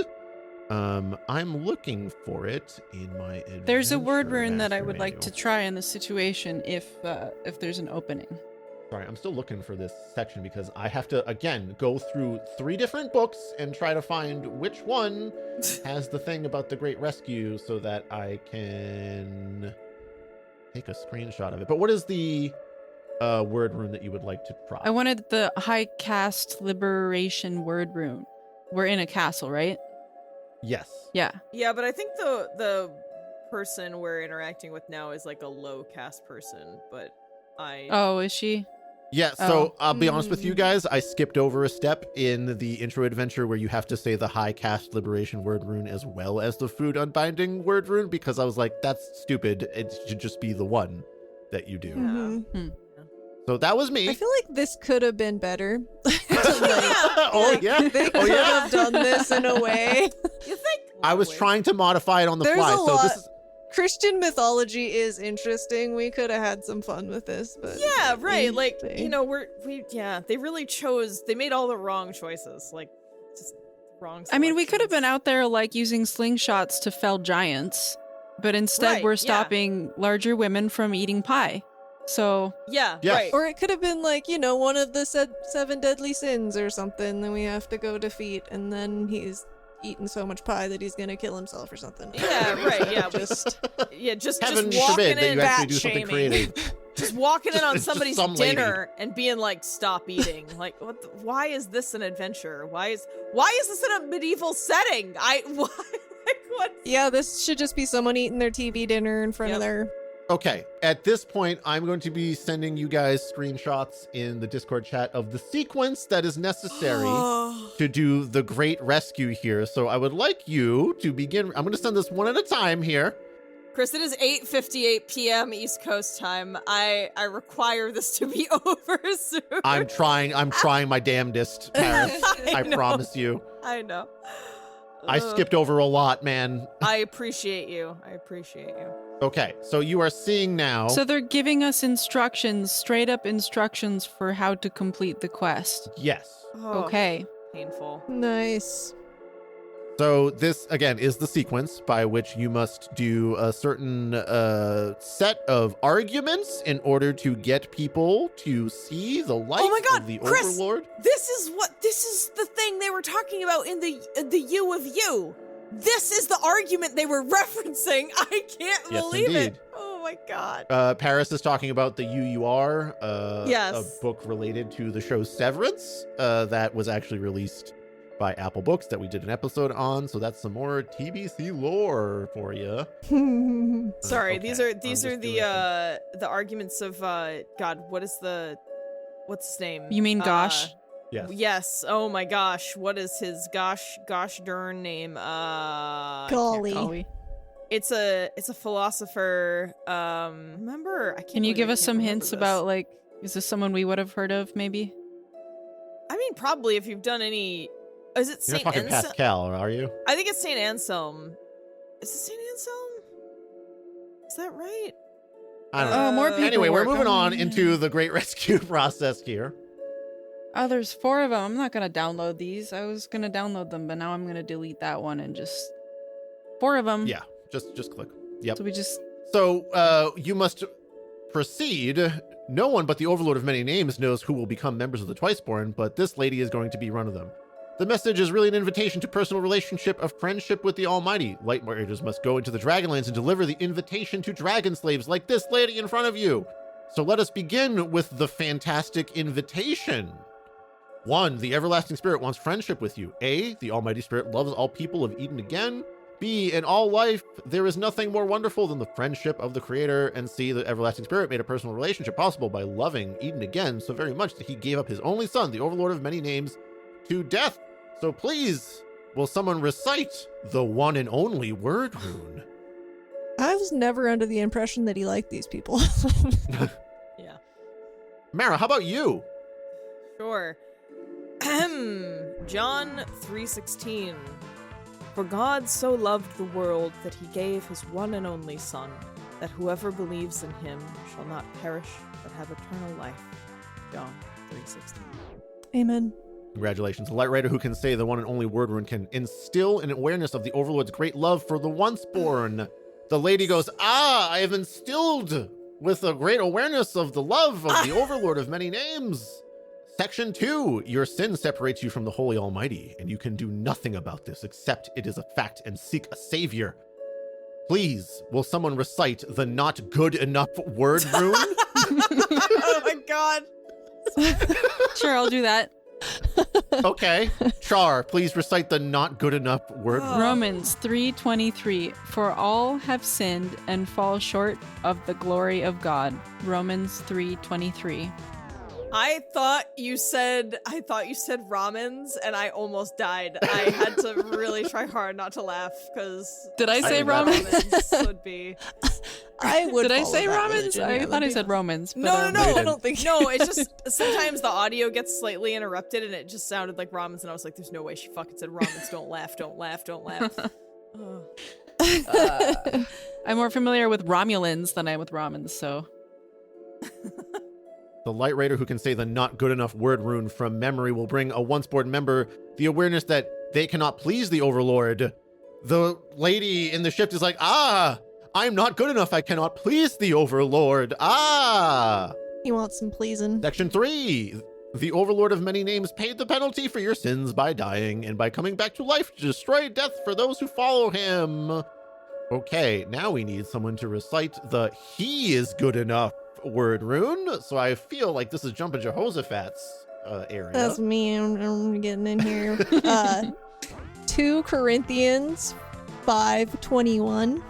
I'm looking for it in my There's a word adventure rune that I master would like to manual. try in this situation if there's an opening. Sorry, I'm still looking for this section because I have to, again, go through 3 different books and try to find which one has the thing about the Great Rescue so that I can take a screenshot of it. But what is the word rune that you would like to try? I wanted the high cast liberation word rune. We're in a castle, right? Yes. Yeah. Yeah, but I think the person we're interacting with now is like a low caste person, but Oh, is she? Yeah, so Oh. I'll be honest with you guys, I skipped over a step in the intro adventure where you have to say the high cast liberation word rune as well as the food unbinding word rune, because I was like, that's stupid. It should just be the one that you do. Mhm. So that was me. I feel like this could have been better. Oh yeah. They Oh could yeah. have done this in a way. You think? I was trying to modify it on the There's fly. a So lot- this is Christian mythology is interesting. We could have had some fun with this, but Yeah, right. Like, they- you know, they really they made all the wrong choices. Like, just wrong I mean, we could have been selections. out there like using slingshots to fell giants, but instead Right, we're yeah. stopping larger women from eating pie. So Yeah, Yes. right. Or it could have been like, you know, one of the 7 deadly sins or something that we have to go defeat, and then he's eaten so much pie that he's gonna kill himself or something. Yeah, right, yeah. Just just heaven walking forbid that in, you actually fat do something shaming. creative. Just walking in on Just somebody's some lady. dinner and being like, "Stop eating!" Like, what? Why is this an adventure? Why is this in a medieval setting? Why? Like, what? yeah, this should just be someone eating their TV dinner in front of Yep. their. Okay, at this point, I'm going to be sending you guys screenshots in the Discord chat of the sequence that is necessary to do the Great Rescue here. So I would like you to begin. I'm going to send this one at a time here. Chris, it is 8:58 p.m. East Coast time. I require this to be over soon. I'm trying my damnedest, Paris. I know. promise you. I know. I skipped over a lot, man. I appreciate you. Okay, so you are seeing now. So they're giving us instructions, straight up instructions for how to complete the quest. Yes. Oh, Okay. Painful. Nice. So this, again, is the sequence by which you must do a certain set of arguments in order to get people to see the light Oh my God, of the Chris! Overlord. This is the thing they were talking about in the U of U. This is the argument they were referencing. I can't Yes, believe indeed. it. Oh my God. Paris is talking about the UUR, Yes. a book related to the show Severance that was actually released by Apple Books that we did an episode on. So that's some more TBC lore for you. Sorry, okay. these I'm are just the arguments of God. What's his name? You mean Gosh? Yes. Yes. Oh my gosh. What is his gosh darn name? Golly. Golly. It's a philosopher. Remember? I can't. Can you believe give I us can't some remember hints this. about, like, is this someone we would have heard of, maybe? I mean, probably if you've done any. Is it You're Saint not talking Anselm? Pascal, are you? I think it's Saint Anselm. Is it Saint Anselm? Is that right? I don't know. Oh, more people. Anyway, we're work. moving on yeah. into the Great Rescue process here. Oh, there's 4 of them. I'm not gonna download these. I was gonna download them, but now I'm gonna delete that one and just 4 of them. Yeah, just click. Yep. So we just So, you must proceed. No one but the Overlord of Many Names knows who will become members of the Twiceborn, but this lady is going to be one of them. The message is really an invitation to personal relationship of friendship with the Almighty. LightRaiders must go into the Dragonlands and deliver the invitation to dragon slaves like this lady in front of you. So let us begin with the fantastic invitation. 1. The Everlasting Spirit wants friendship with you. A. The Almighty Spirit loves all people of Eden again. B. In all life, there is nothing more wonderful than the friendship of the Creator. And C. The Everlasting Spirit made a personal relationship possible by loving Eden again so very much that he gave up his only son, the Overlord of Many Names, to death. So please, will someone recite the one and only word rune? I was never under the impression that he liked these people. Yeah. Mara, how about you? Sure. John 3:16. For God so loved the world that he gave his one and only Son, that whoever believes in him shall not perish but have eternal life. John 3:16. Amen. Congratulations. The LightRaider who can say the one and only word rune can instill an awareness of the Overlord's great love for the Onceborn. The lady goes, I have instilled with a great awareness of the love of the Overlord of Many Names. Section 2, your sin separates you from the Holy Almighty, and you can do nothing about this except it is a fact and seek a savior. Please, will someone recite the not good enough word rune? Oh my god. sure, I'll do that. Okay. Char, please recite the not good enough word rune. Romans 3:23. For all have sinned and fall short of the glory of God. Romans 3:23. I thought you said ramens, and I almost died. I had to really try hard not to laugh because Did I say think that- Romans? would be I would. Did I follow say that Romans? religion, I yeah, thought that'd I be said fine. Romans. But, no. didn't. I don't think no. It's just sometimes the audio gets slightly interrupted, and it just sounded like ramens, and I was like, "There's no way she fucking said ramens." Don't laugh! Don't laugh! Don't laugh! Ugh. I'm more familiar with Romulans than I am with Ramens, so The LightRaider who can say the not good enough word rune from memory will bring a Onceborn member the awareness that they cannot please the Overlord. The lady in the shift is like, I'm not good enough. I cannot please the Overlord. He wants some pleasing. Section 3. The Overlord of Many Names paid the penalty for your sins by dying and by coming back to life to destroy death for those who follow him. Okay, now we need someone to recite the he is good enough word rune. So I feel like this is Jumpin' Jehoshaphat's area. That's me. I'm getting in here. 2 Corinthians 5:21.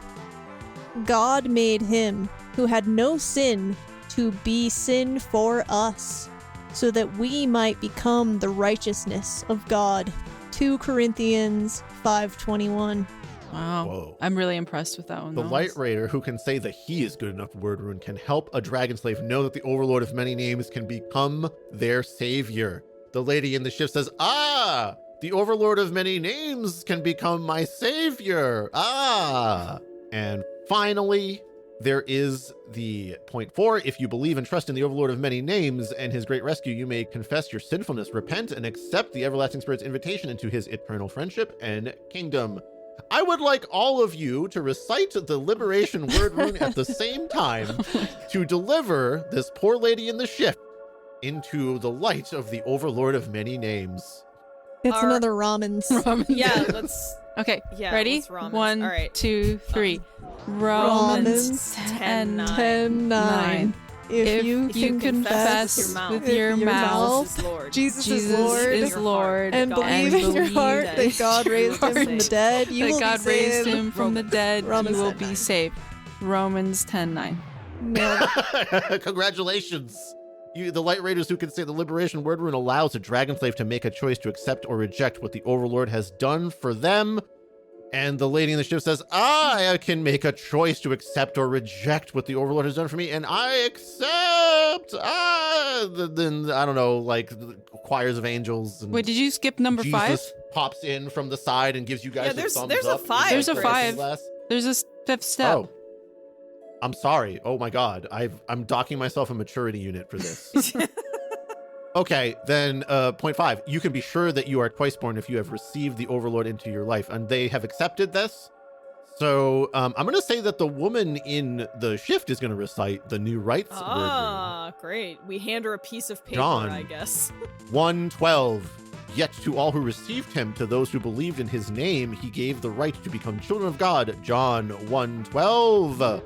God made him who had no sin to be sin for us, so that we might become the righteousness of God. 2 Corinthians 5:21. wow. Whoa. I'm really impressed with that one. The though. LightRaider who can say that he is good enough word rune can help a dragon slave know that the Overlord of Many Names can become their savior. The lady in the shift says, the Overlord of Many Names can become my savior. And finally, there is the point 4. If you believe and trust in the Overlord of Many Names and his great rescue, you may confess your sinfulness, repent, and accept the Everlasting Spirit's invitation into his eternal friendship and kingdom. I would like all of you to recite the liberation word rune at the same time to deliver this poor lady in the shift into the light of the Overlord of Many Names. It's Our- another ramens. Ramen. Yeah, let's. Okay. Yeah, Ready? let's ramens. 1, All right. 2, 3. Romans 10:9. 10:9. If you can confess with your mouth Jesus is Lord. Jesus Jesus is Lord, is Lord, and believe in your heart that God raised him from the dead, you that will God be saved. raised him from the dead, Romans you will 10:9. be saved. Romans 10:9. Nailed it. Congratulations. The Light Raiders who can say the Liberation Word Rune allows a dragon slave to make a choice to accept or reject what the Overlord has done for them. And the lady in the ship says, I can make a choice to accept or reject what the Overlord has done for me, and I accept. Then, I don't know, like choirs of angels. And Wait, did you skip number Jesus 5? pops in from the side and gives you guys a thumbs there's a up. 5. There's a Chris. 5. There's a 5th step. Oh. I'm sorry. Oh my God. I'm docking myself a maturity unit for this. Okay, then point 5. You can be sure that you are twice-born if you have received the Overlord into your life, and they have accepted this. So I'm going to say that the woman in the shift is going to recite the new rites word rune. Great. We hand her a piece of paper, John. I guess. 1:12. Yet to all who received him, to those who believed in his name, he gave the right to become children of God. John 1:12.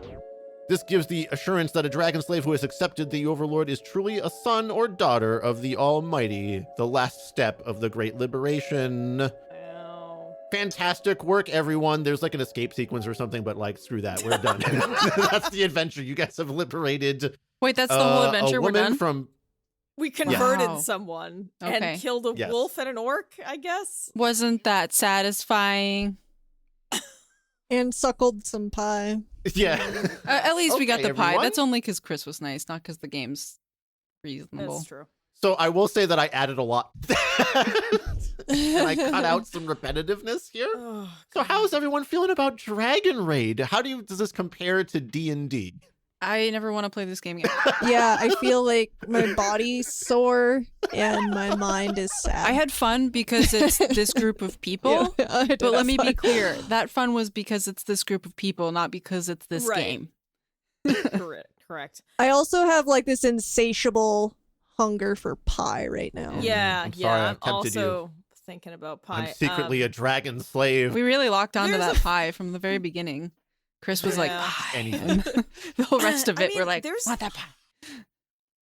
This gives the assurance that a dragon slave who has accepted the Overlord is truly a son or daughter of the Almighty, the last step of the Great Liberation. Ow. Fantastic work, everyone. There's like an escape sequence or something, but like, screw that. We're done. That's the adventure. You guys have liberated Wait, that's the whole adventure. a We're woman done? from... We converted Wow. someone Okay. and killed a Yes. wolf and an orc, I guess. Wasn't that satisfying? And suckled some pie. Yeah. At least we got Okay, the pie. everyone. That's only because Chris was nice, not because the game's reasonable. That's true. So I will say that I added a lot. And I cut out some repetitiveness here. Oh, So how's everyone feeling about DragonRaid? Does this compare to D&D? I never want to play this game again. Yeah, I feel like my body's sore and my mind is sad. I had fun because it's this group of people. Yeah, I did But let have me be fun. clear. That fun was because it's this group of people, not because it's this Right. game. Correct. I also have like this insatiable hunger for pie right now. Yeah, I'm sorry, yeah. I've I'm tempted you. also thinking about pie. I'm secretly a dragon slave. We really locked onto There's that pie from the very beginning. Chris was like, Yeah. pie. Anything. And the whole rest of I it, mean, we're like, there's- want that pie.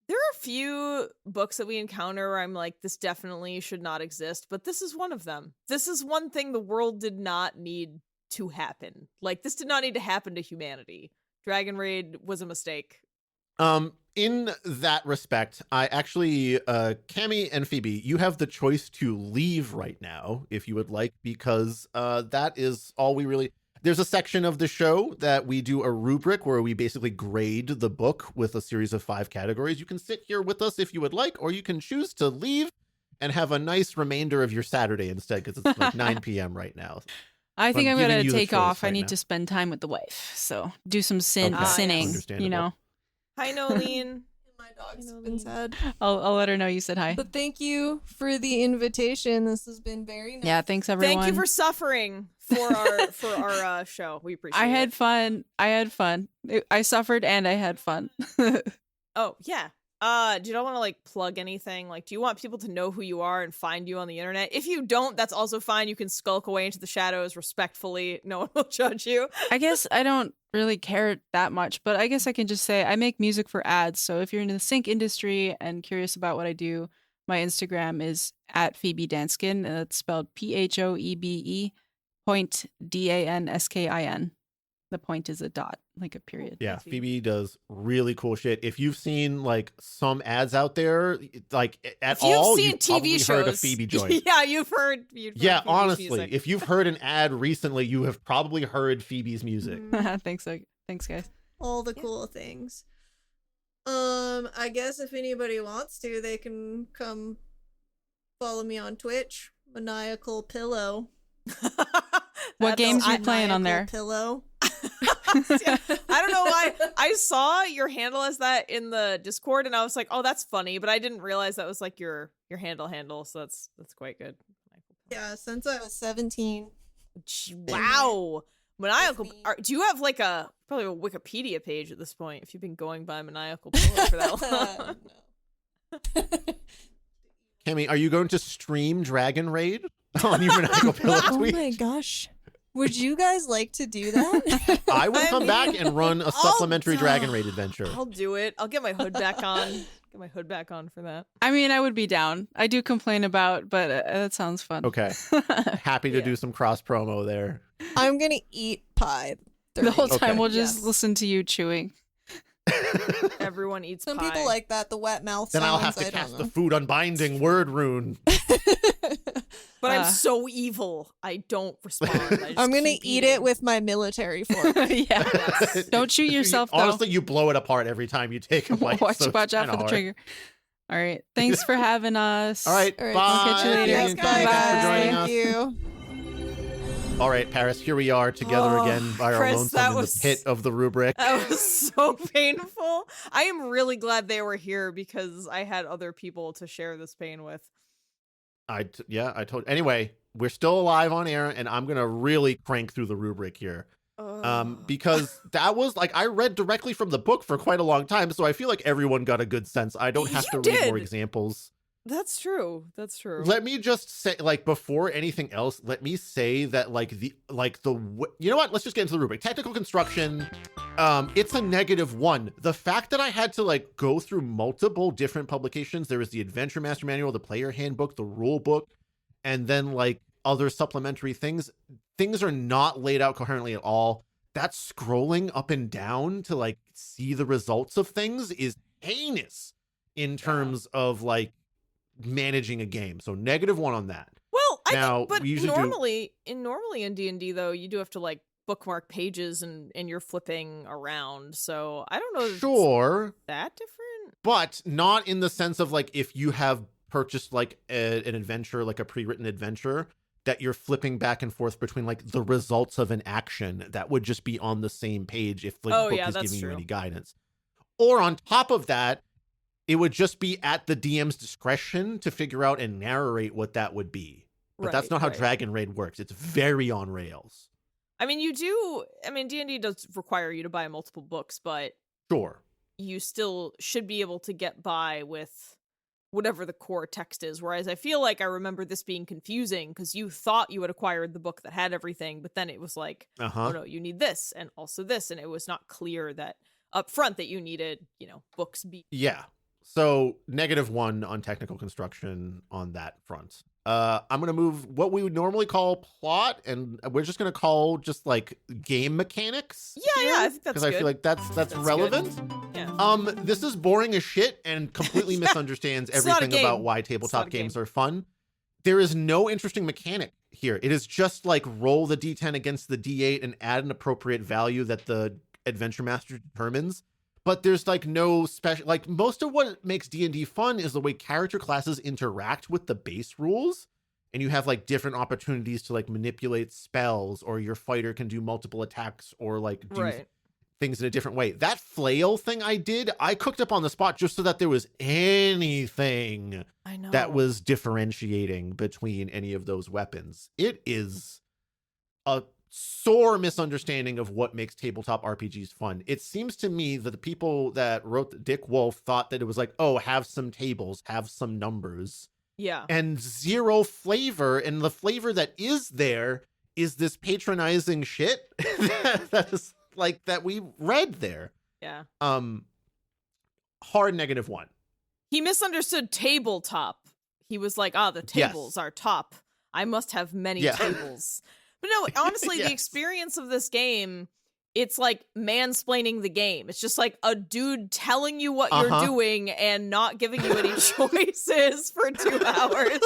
There are a few books that we encounter where I'm like, this definitely should not exist, but this is one of them. This is one thing the world did not need to happen. Like, this did not need to happen to humanity. DragonRaid was a mistake. In that respect, I actually, Kami and Phoebe, you have the choice to leave right now if you would like, because that is all we really... There's a section of the show that we do a rubric where we basically grade the book with a series of 5 categories. You can sit here with us if you would like, or you can choose to leave and have a nice remainder of your Saturday instead, because it's like 9 p.m. right now. I think I'm I'm giving going you to the take choice off. I right need now. to spend time with the wife. So do some Okay. sinning, Understandable. you know. Hi, Nolene. My dog's You know, been Lee. sad. I'll let her know you said hi. But thank you for the invitation. This has been very nice. Yeah, thanks everyone. Thank you for suffering for our show. We appreciate I it. had fun. I suffered and I had fun. Oh, yeah. Do you not want to like plug anything? Like, do you want people to know who you are and find you on the internet? If you don't, that's also fine. You can skulk away into the shadows respectfully. No one will judge you. I guess I don't really care that much, but I guess I can just say I make music for ads. So if you're in the sync industry and curious about what I do, my Instagram is at Phoebe Danskin, and it's spelled PHOEBE .DANSKIN. The point is a dot, like a period. Yeah, Thanks, Phoebe does really cool shit. If you've seen like some ads out there, like at If you've all, seen you've TV probably shows, heard a Phoebe joint. Yeah, you've heard Yeah, Phoebe's honestly, music. if you've heard an ad recently, you have probably heard Phoebe's music. Thanks guys. All the cool things. I guess if anybody wants to, they can come follow me on Twitch. Maniacal Pillow. What games are you playing on there? Pillow. I don't know why. I saw your handle as that in the Discord, and I was like, "Oh, that's funny," but I didn't realize that was like your handle. So that's quite good. Yeah, since I was 17. Wow, maniacal. With me. Do you have like probably a Wikipedia page at this point? If you've been going by maniacal pillow for that long. No. Kami, are you going to stream DragonRaid on your Maniacal Pillow Oh tweet? my gosh. Would you guys like to do that? I will I come mean, back and run a I'll- supplementary DragonRaid adventure. I'll do it. I'll get my hood back on. Get my hood back on for that. I mean, I would be down. I do complain about, but that sounds fun. Okay. Happy to Yeah. do some cross promo there. I'm gonna eat pie. The whole time Okay. we'll just Yes. listen to you chewing. Everyone eats Some pie. people like that, the wet mouth Then sounds. I'll have to cast the food unbinding word rune. But I'm so evil. I don't respond. I'm going to eat it with my military fork. Yeah. Don't shoot yourself, though. Honestly, you blow it apart every time you take a bite. Watch so it's out kinda for the hard. trigger. All right. Thanks for having us. All right, All right, bye. I'll catch you later. Yes, Phoebe and bye, Kami, thanks for guys. joining Thank us. you. All right, Paris, here we are together again by our Chris, lonesome that in was- the pit of the rubric. That was so painful. I am really glad they were here because I had other people to share this pain with. I told. Anyway, we're still alive on air, and I'm gonna really crank through the rubric here, because that was like I read directly from the book for quite a long time, so I feel like everyone got a good sense. I don't have You to read more did. examples. That's true. That's true. Let me just say, like, before anything else, let me say that, you know what? Let's just get into the rubric. Technical construction, it's a -1. The fact that I had to, like, go through multiple different publications, there was the Adventure Master Manual, the Player Handbook, the Rule Book, and then, like, other supplementary things are not laid out coherently at all. That scrolling up and down to, like, see the results of things is heinous in terms of, like, managing a game. So -1 on that. Well, I Now, think, but we usually normally in D&D though, you do have to like bookmark pages and you're flipping around. So I don't know if Sure, it's that different. but not in the sense of like if you have purchased like an adventure, like a pre-written adventure, that you're flipping back and forth between like the results of an action that would just be on the same page if the book is that's giving you true. any guidance. Or on top of that, it would just be at the DM's discretion to figure out and narrate what that would be. But that's not how DragonRaid works. It's very on rails. I mean, D&D does require you to buy multiple books, but Sure. you still should be able to get by with whatever the core text is. Whereas I feel like I remember this being confusing because you thought you had acquired the book that had everything, but then it was like, oh no, you need this and also this. And it was not clear that up front that you needed, books be. Yeah. So -1 on technical construction on that front. I'm going to move what we would normally call plot, and we're just going to call just like game mechanics. Yeah, I think that's because I feel like that's relevant. Good. Yeah. This is boring as shit and completely misunderstands It's not a everything about game. why tabletop games are fun. There is no interesting mechanic here. It is just like roll the D10 against the D8 and add an appropriate value that the adventure master determines. But there's like no special, like most of what makes D&D fun is the way character classes interact with the base rules. And you have like different opportunities to like manipulate spells, or your fighter can do multiple attacks or like do things in a different way. That flail thing I cooked up on the spot just so that there was anything that was differentiating between any of those weapons. It is a sore misunderstanding of what makes tabletop RPGs fun. It seems to me that the people that wrote Dick Wulf thought that it was like, oh, have some tables, have some numbers. Yeah. And zero flavor. And the flavor that is there is this patronizing shit that is like that we read there. Yeah. Hard -1. He misunderstood tabletop. He was like, the tables are top. I must have many tables. But no, honestly, the experience of this game, it's like mansplaining the game. It's just like a dude telling you what you're doing and not giving you any choices for 2 hours.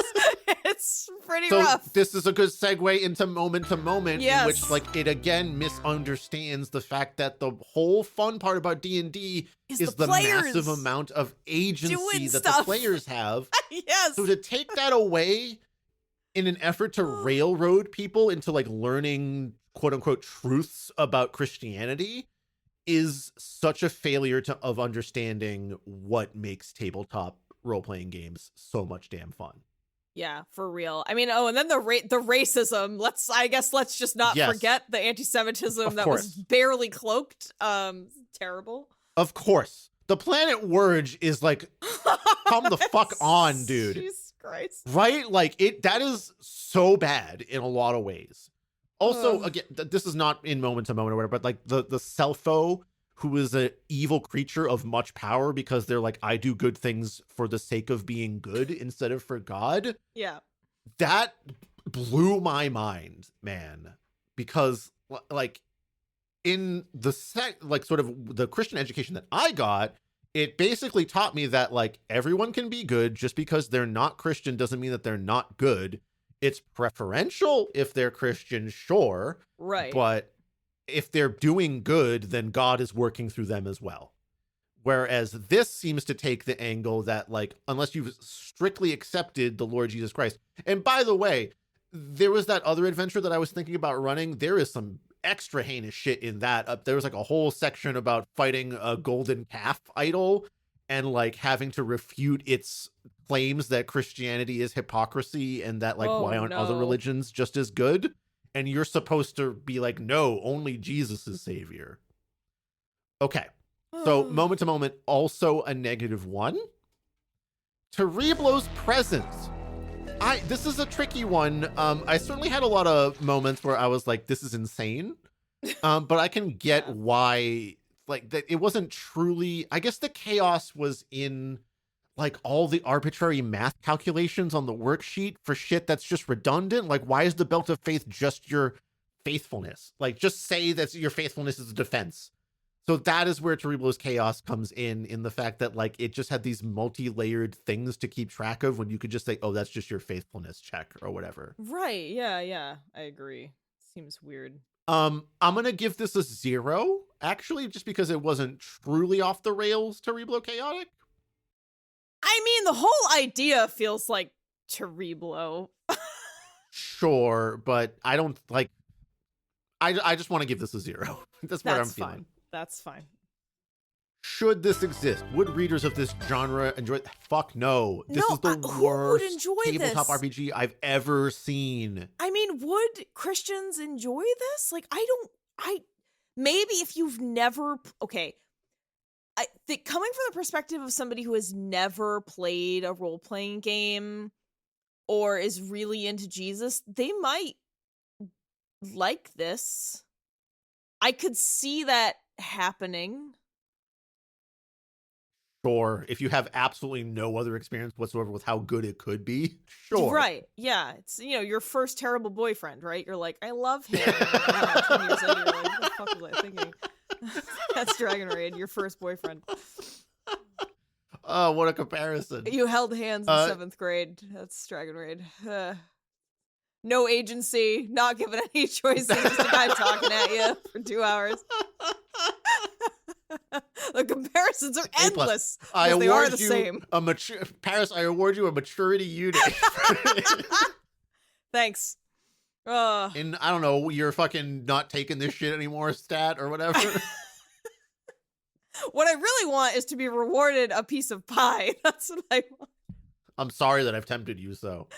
It's pretty rough. This is a good segue into moment to moment in Yes. which like it again misunderstands the fact that the whole fun part about D&D is the massive amount of agency that the players have. Yes. So to take that away in an effort to railroad people into like learning quote unquote truths about Christianity is such a failure of understanding what makes tabletop role-playing games so much damn fun. Yeah, for real. I mean, and then the racism. Let's just not forget the anti-Semitism that was barely cloaked. Terrible. Of course. The planet Wurge is like, come the fuck on, dude. Jesus Christ. Right? Like that is so bad in a lot of ways. Also, again, this is not in moment to moment or whatever, but like the Selfo, who is an evil creature of much power because they're like, I do good things for the sake of being good instead of for God. Yeah. That blew my mind, man, because like in the sort of the Christian education that I got, it basically taught me that like everyone can be good. Just because they're not Christian doesn't mean that they're not good. It's preferential if they're Christian, sure. Right. But if they're doing good, then God is working through them as well. Whereas this seems to take the angle that, like, unless you've strictly accepted the Lord Jesus Christ. And by the way, there was that other adventure that I was thinking about running. There is some extra heinous shit in that. There was like a whole section about fighting a golden calf idol and like having to refute its claims that Christianity is hypocrisy and that like, why aren't other religions just as good? And you're supposed to be like, no, only Jesus is savior. Okay. So moment to moment, also a -1. Tereblo's presence. This is a tricky one. I certainly had a lot of moments where I was like, this is insane. But I can get why, like, that it wasn't truly, I guess the chaos was in like all the arbitrary math calculations on the worksheet for shit that's just redundant. Like, why is the belt of faith just your faithfulness? Like, just say that your faithfulness is a defense. So that is where Tereblo's chaos comes in the fact that like it just had these multi-layered things to keep track of when you could just say, oh, that's just your faithfulness check or whatever. Right. Yeah. I agree. Seems weird. I'm gonna give this a 0, actually, just because it wasn't truly off the rails Tereblo chaotic. I mean, the whole idea feels like Tereblo. Sure, but I don't like. I just want to give this a 0. That's what I'm feeling. Fine. That's fine. Should this exist? Would readers of this genre enjoy? Fuck no. This is the worst tabletop RPG I've ever seen. I mean, would Christians enjoy this? Like, maybe if you've never, okay. I think coming from the perspective of somebody who has never played a role-playing game or is really into Jesus, they might like this. I could see that happening. Sure, if you have absolutely no other experience whatsoever with how good it could be, sure. Right, yeah. It's, your first terrible boyfriend, right? You're like, I love him. And 10 years later, you're like, what the fuck was I thinking? That's DragonRaid, your first boyfriend. Oh, what a comparison. You held hands in 7th grade. That's DragonRaid. No agency, not given any choices, just a guy talking at you for 2 hours. The comparisons are endless. I award they are the you same. Paris, I award you a maturity unit. Thanks. And I don't know, you're fucking not taking this shit anymore stat or whatever. What I really want is to be rewarded a piece of pie. That's what I want. I'm sorry that I've tempted you so.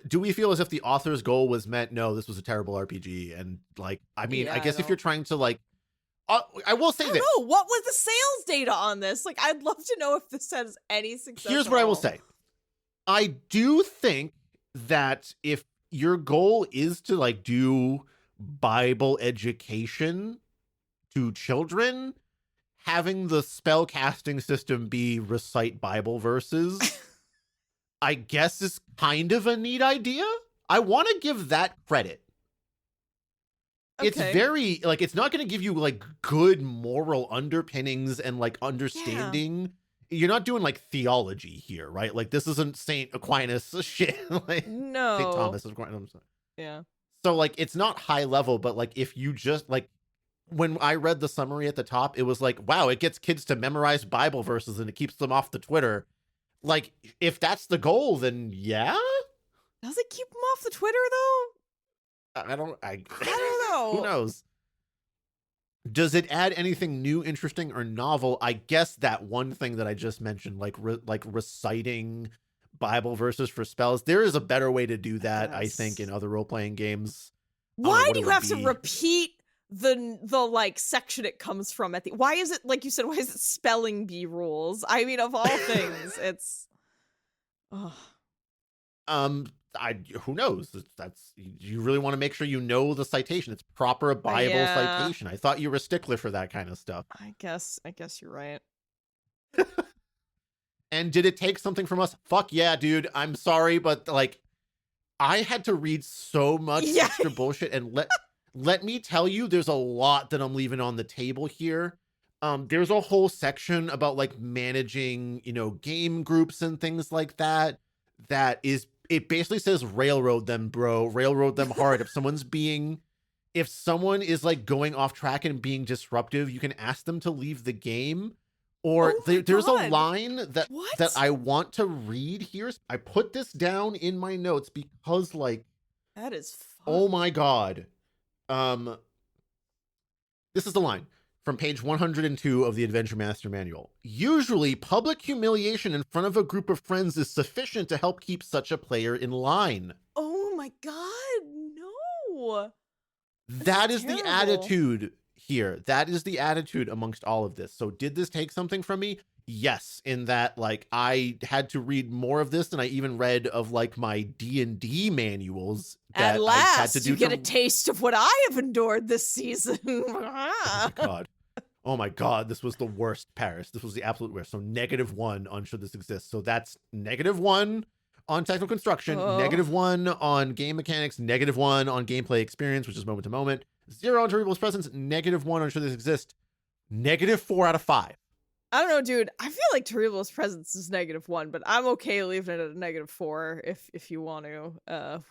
Do we feel as if the author's goal was met? No, this was a terrible RPG. And like, I mean, I guess if you're trying to like, I will say this. No, what was the sales data on this? Like, I'd love to know if this has any success. Here's what I will say. I do think that if your goal is to like do Bible education to children, having the spell casting system be recite Bible verses, I guess is kind of a neat idea. I want to give that credit. Okay. It's very, like, it's not going to give you, like, good moral underpinnings and, like, understanding. Yeah. You're not doing, like, theology here, right? Like, this isn't St. Aquinas shit. Like, no. St. Thomas of Aquinas. Yeah. So, like, it's not high level, but, like, if you just, like, when I read the summary at the top, it was like, wow, it gets kids to memorize Bible verses and it keeps them off the Twitter. Like, if that's the goal, then yeah? Does it keep them off the Twitter, though? I don't know. Who knows? Does it add anything new, interesting, or novel? I guess that one thing that I just mentioned, like reciting Bible verses for spells, there is a better way to do that, I think, in other role-playing games. Why do you have to repeat the like section it comes from at the? Why is it, like you said, why is it spelling bee rules? I mean, of all things, it's. Who knows? That's you really want to make sure you know the citation. It's proper Bible citation. I thought you were a stickler for that kind of stuff. I guess you're right. And did it take something from us? Fuck yeah, dude. I'm sorry, but like, I had to read so much extra bullshit and let me tell you, there's a lot that I'm leaving on the table here. There's a whole section about like managing, game groups and things like that. It basically says railroad them, bro. Railroad them hard. If someone is like going off track and being disruptive, you can ask them to leave the game. Or there's a line that I want to read here. I put this down in my notes because like, that is fun. Oh my God. This is the line from page 102 of the Adventure Master Manual. Usually, public humiliation in front of a group of friends is sufficient to help keep such a player in line. Oh my God, no. That is the attitude here. That is the attitude amongst all of this. So did this take something from me? Yes, in that like I had to read more of this than I even read of like my D&D manuals. At last, you get a taste of what I have endured this season. Oh my God. Oh my God, this was the worst, Paris. This was the absolute worst. So -1 on should this exist. So that's -1 on technical construction, -1 on game mechanics, -1 on gameplay experience, which is moment to moment, 0 on Cerebral's presence, -1 on should this exist, -4 out of 5. I don't know, dude. I feel like Cerebral's presence is -1, but I'm okay leaving it at a -4 if you want to.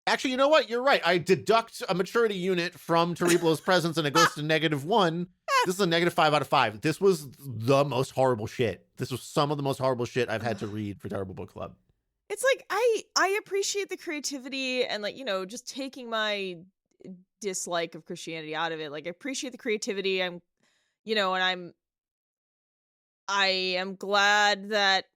Actually, you know what? You're right. I deduct a maturity unit from Cerebral's presence and it goes to -1. This is a -5 out of 5. This was the most horrible shit. This was some of the most horrible shit I've had to read for Terrible Book Club. It's like I appreciate the creativity and like, just taking my dislike of Christianity out of it. Like I appreciate the creativity. And I am glad that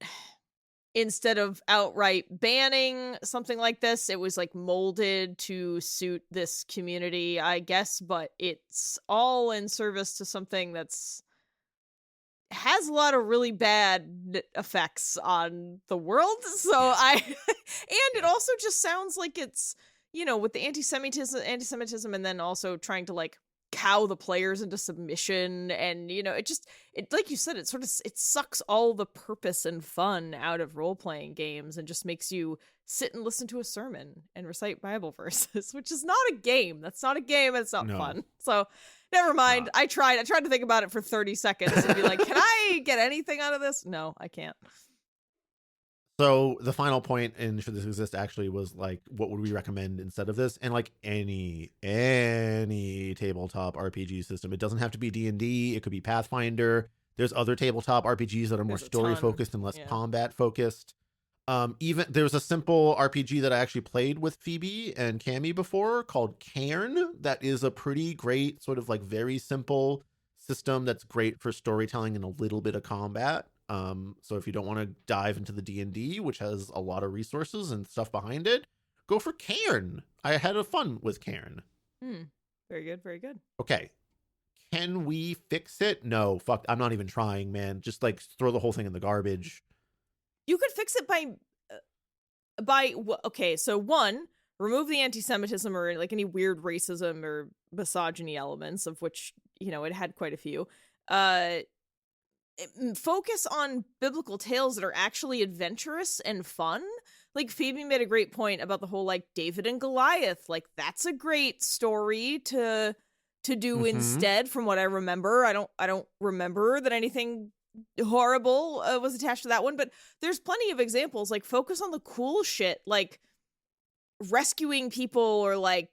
instead of outright banning something like this, it was like molded to suit this community, I guess, but it's all in service to something that's has a lot of really bad effects on the world. So and it also just sounds like it's, with the anti-Semitism and then also trying to like cow the players into submission, and it like you said, it sucks all the purpose and fun out of role-playing games and just makes you sit and listen to a sermon and recite Bible verses, which is not a game. That's not a game, and it's not fun. So never mind. I tried to think about it for 30 seconds and be like, can I get anything out of this? No, I can't. So the final point in should this exist actually was like, what would we recommend instead of this? And like any tabletop RPG system, it doesn't have to be D&D. It could be Pathfinder. There's other tabletop RPGs that are more story focused and less combat focused. Even there's a simple RPG that I actually played with Phoebe and Kami before called Cairn. That is a pretty great sort of like very simple system that's great for storytelling and a little bit of combat. So if you don't want to dive into the D&D, which has a lot of resources and stuff behind it, go for Cairn. I had a fun with Cairn. Very good, very good. Okay. Can we fix it? No, fuck. I'm not even trying, man. Just like throw the whole thing in the garbage. You could fix it by okay, so 1, remove the anti-Semitism or like any weird racism or misogyny elements, of which, it had quite a few. Focus on biblical tales that are actually adventurous and fun. Like Phoebe made a great point about the whole like David and Goliath. Like that's a great story to do instead, from what I remember. I don't remember that anything horrible was attached to that one, but there's plenty of examples. Like focus on the cool shit, like rescuing people or like,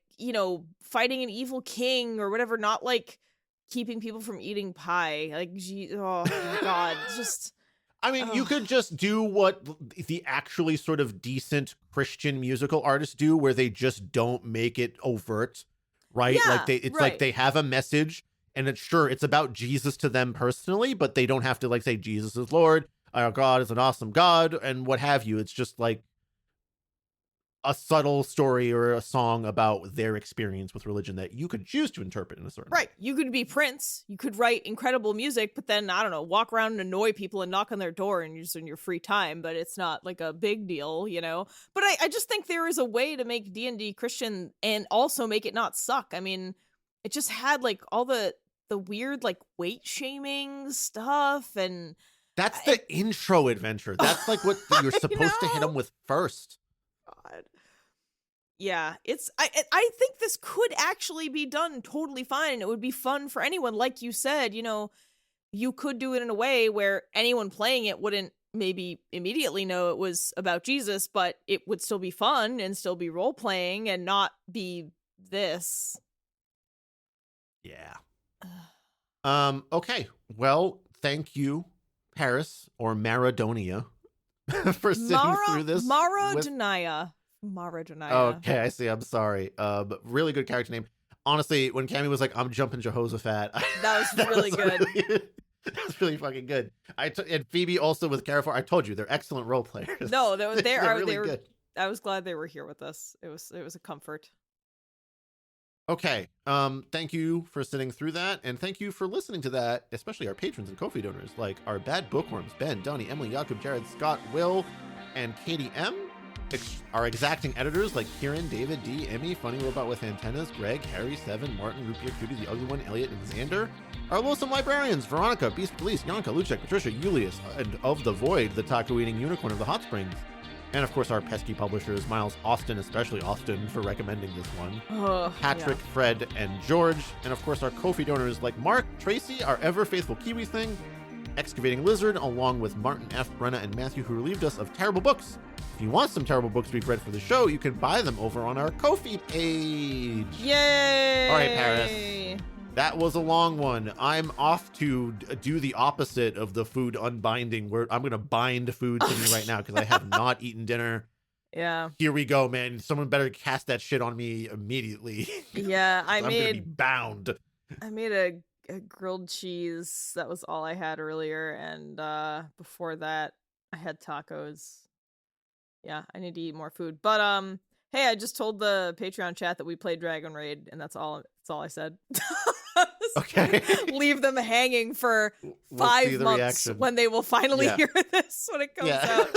fighting an evil king or whatever, not like keeping people from eating pie. Like, oh my God, just. I mean, you could just do what the actually sort of decent Christian musical artists do, where they just don't make it overt, right? Yeah, like like they have a message, and it's about Jesus to them personally, but they don't have to like say Jesus is Lord, our God is an awesome God, and what have you. It's just like a subtle story or a song about their experience with religion that you could choose to interpret in a certain way. You could be Prince. You could write incredible music, but then, I don't know, walk around and annoy people and knock on their door and use in your free time, but it's not like a big deal, But I just think there is a way to make D&D Christian and also make it not suck. I mean, it just had like all the weird like weight shaming stuff, and that's the intro adventure. That's like what you're supposed to hit them with first. God. Yeah, I think this could actually be done totally fine. It would be fun for anyone. Like you said, you could do it in a way where anyone playing it wouldn't maybe immediately know it was about Jesus, but it would still be fun and still be role playing and not be this. Yeah. Okay. Well, thank you, Paris or Maradonia, for sitting through this. Maradonia. Okay, I see. I'm sorry. But really good character name. Honestly, when Kami was like, "I'm jumping Jehoshaphat," that was really good. That was really fucking good. And Phoebe also with Carafor. I told you they're excellent role players. No, they are really good. I was glad they were here with us. It was a comfort. Okay. Thank you for sitting through that, and thank you for listening to that, especially our patrons and Ko-fi donors, like our Bad Bookworms, Ben, Donnie, Emily, Jakub, Jared, Scott, Will, and Katie M. Our exacting editors like Kieran, David, D, Emmy, Funny Robot with Antennas, Greg, Harry, Seven, Martin, Rupia, Cutie, The Ugly One, Elliot, and Xander. Our Lonesome Librarians, Veronica, Beast Police, Yanka, Luchek, Patricia, Julius, and Of the Void, the taco-eating unicorn of the Hot Springs. And of course, our pesky publishers, Miles, Austin, especially Austin, for recommending this one. Patrick, yeah. Fred, and George. And of course, our Ko-fi donors like Mark, Tracy, our ever-faithful Kiwi Thing, Excavating Lizard, along with Martin F., Brenna, and Matthew, who relieved us of terrible books. If you want some terrible books we've read for the show, you can buy them over on our Ko-fi page. Yay! All right, Paris. That was a long one. I'm off to do the opposite of the food unbinding, where I'm going to bind food to me right now because I have not eaten dinner. Yeah. Here we go, man. Someone better cast that shit on me immediately. Yeah, I'm going to be bound. I made a grilled cheese. That was all I had earlier. And before that, I had tacos. Yeah, I need to eat more food. But hey, I just told the Patreon chat that we played DragonRaid, and that's all I said. Okay. Leave them hanging for 5 months reaction. When they will finally hear this when it comes out.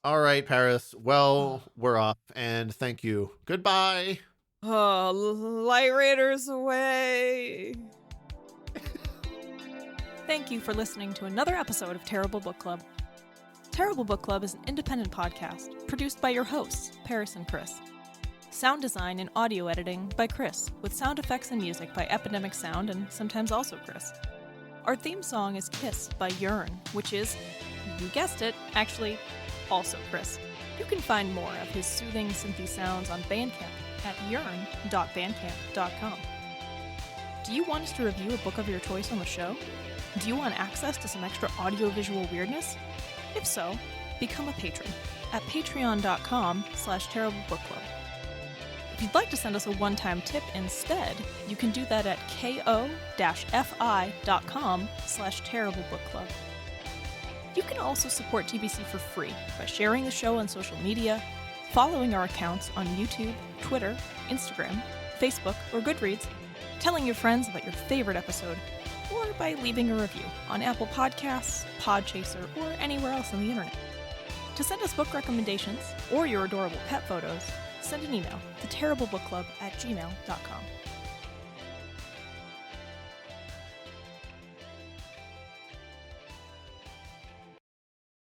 All right, Paris. Well, we're up, and thank you. Goodbye. Oh, LightRaiders away. Thank you for listening to another episode of Terrible Book Club. Terrible Book Club is an independent podcast produced by your hosts, Paris and Chris. Sound design and audio editing by Chris, with sound effects and music by Epidemic Sound and sometimes also Chris. Our theme song is Kiss by Uring, which is, you guessed it, actually also Chris. You can find more of his soothing synthy sounds on Bandcamp at uring.bandcamp.com. Do you want us to review a book of your choice on the show? Do you want access to some extra audio-visual weirdness? If so, become a patron at patreon.com/terriblebookclub. If you'd like to send us a one-time tip instead, you can do that at ko-fi.com/terriblebookclub. You can also support TBC for free by sharing the show on social media, following our accounts on YouTube, Twitter, Instagram, Facebook, or Goodreads, telling your friends about your favorite episode, or by leaving a review on Apple Podcasts, Podchaser, or anywhere else on the internet. To send us book recommendations or your adorable pet photos, send an email to terriblebookclub@gmail.com.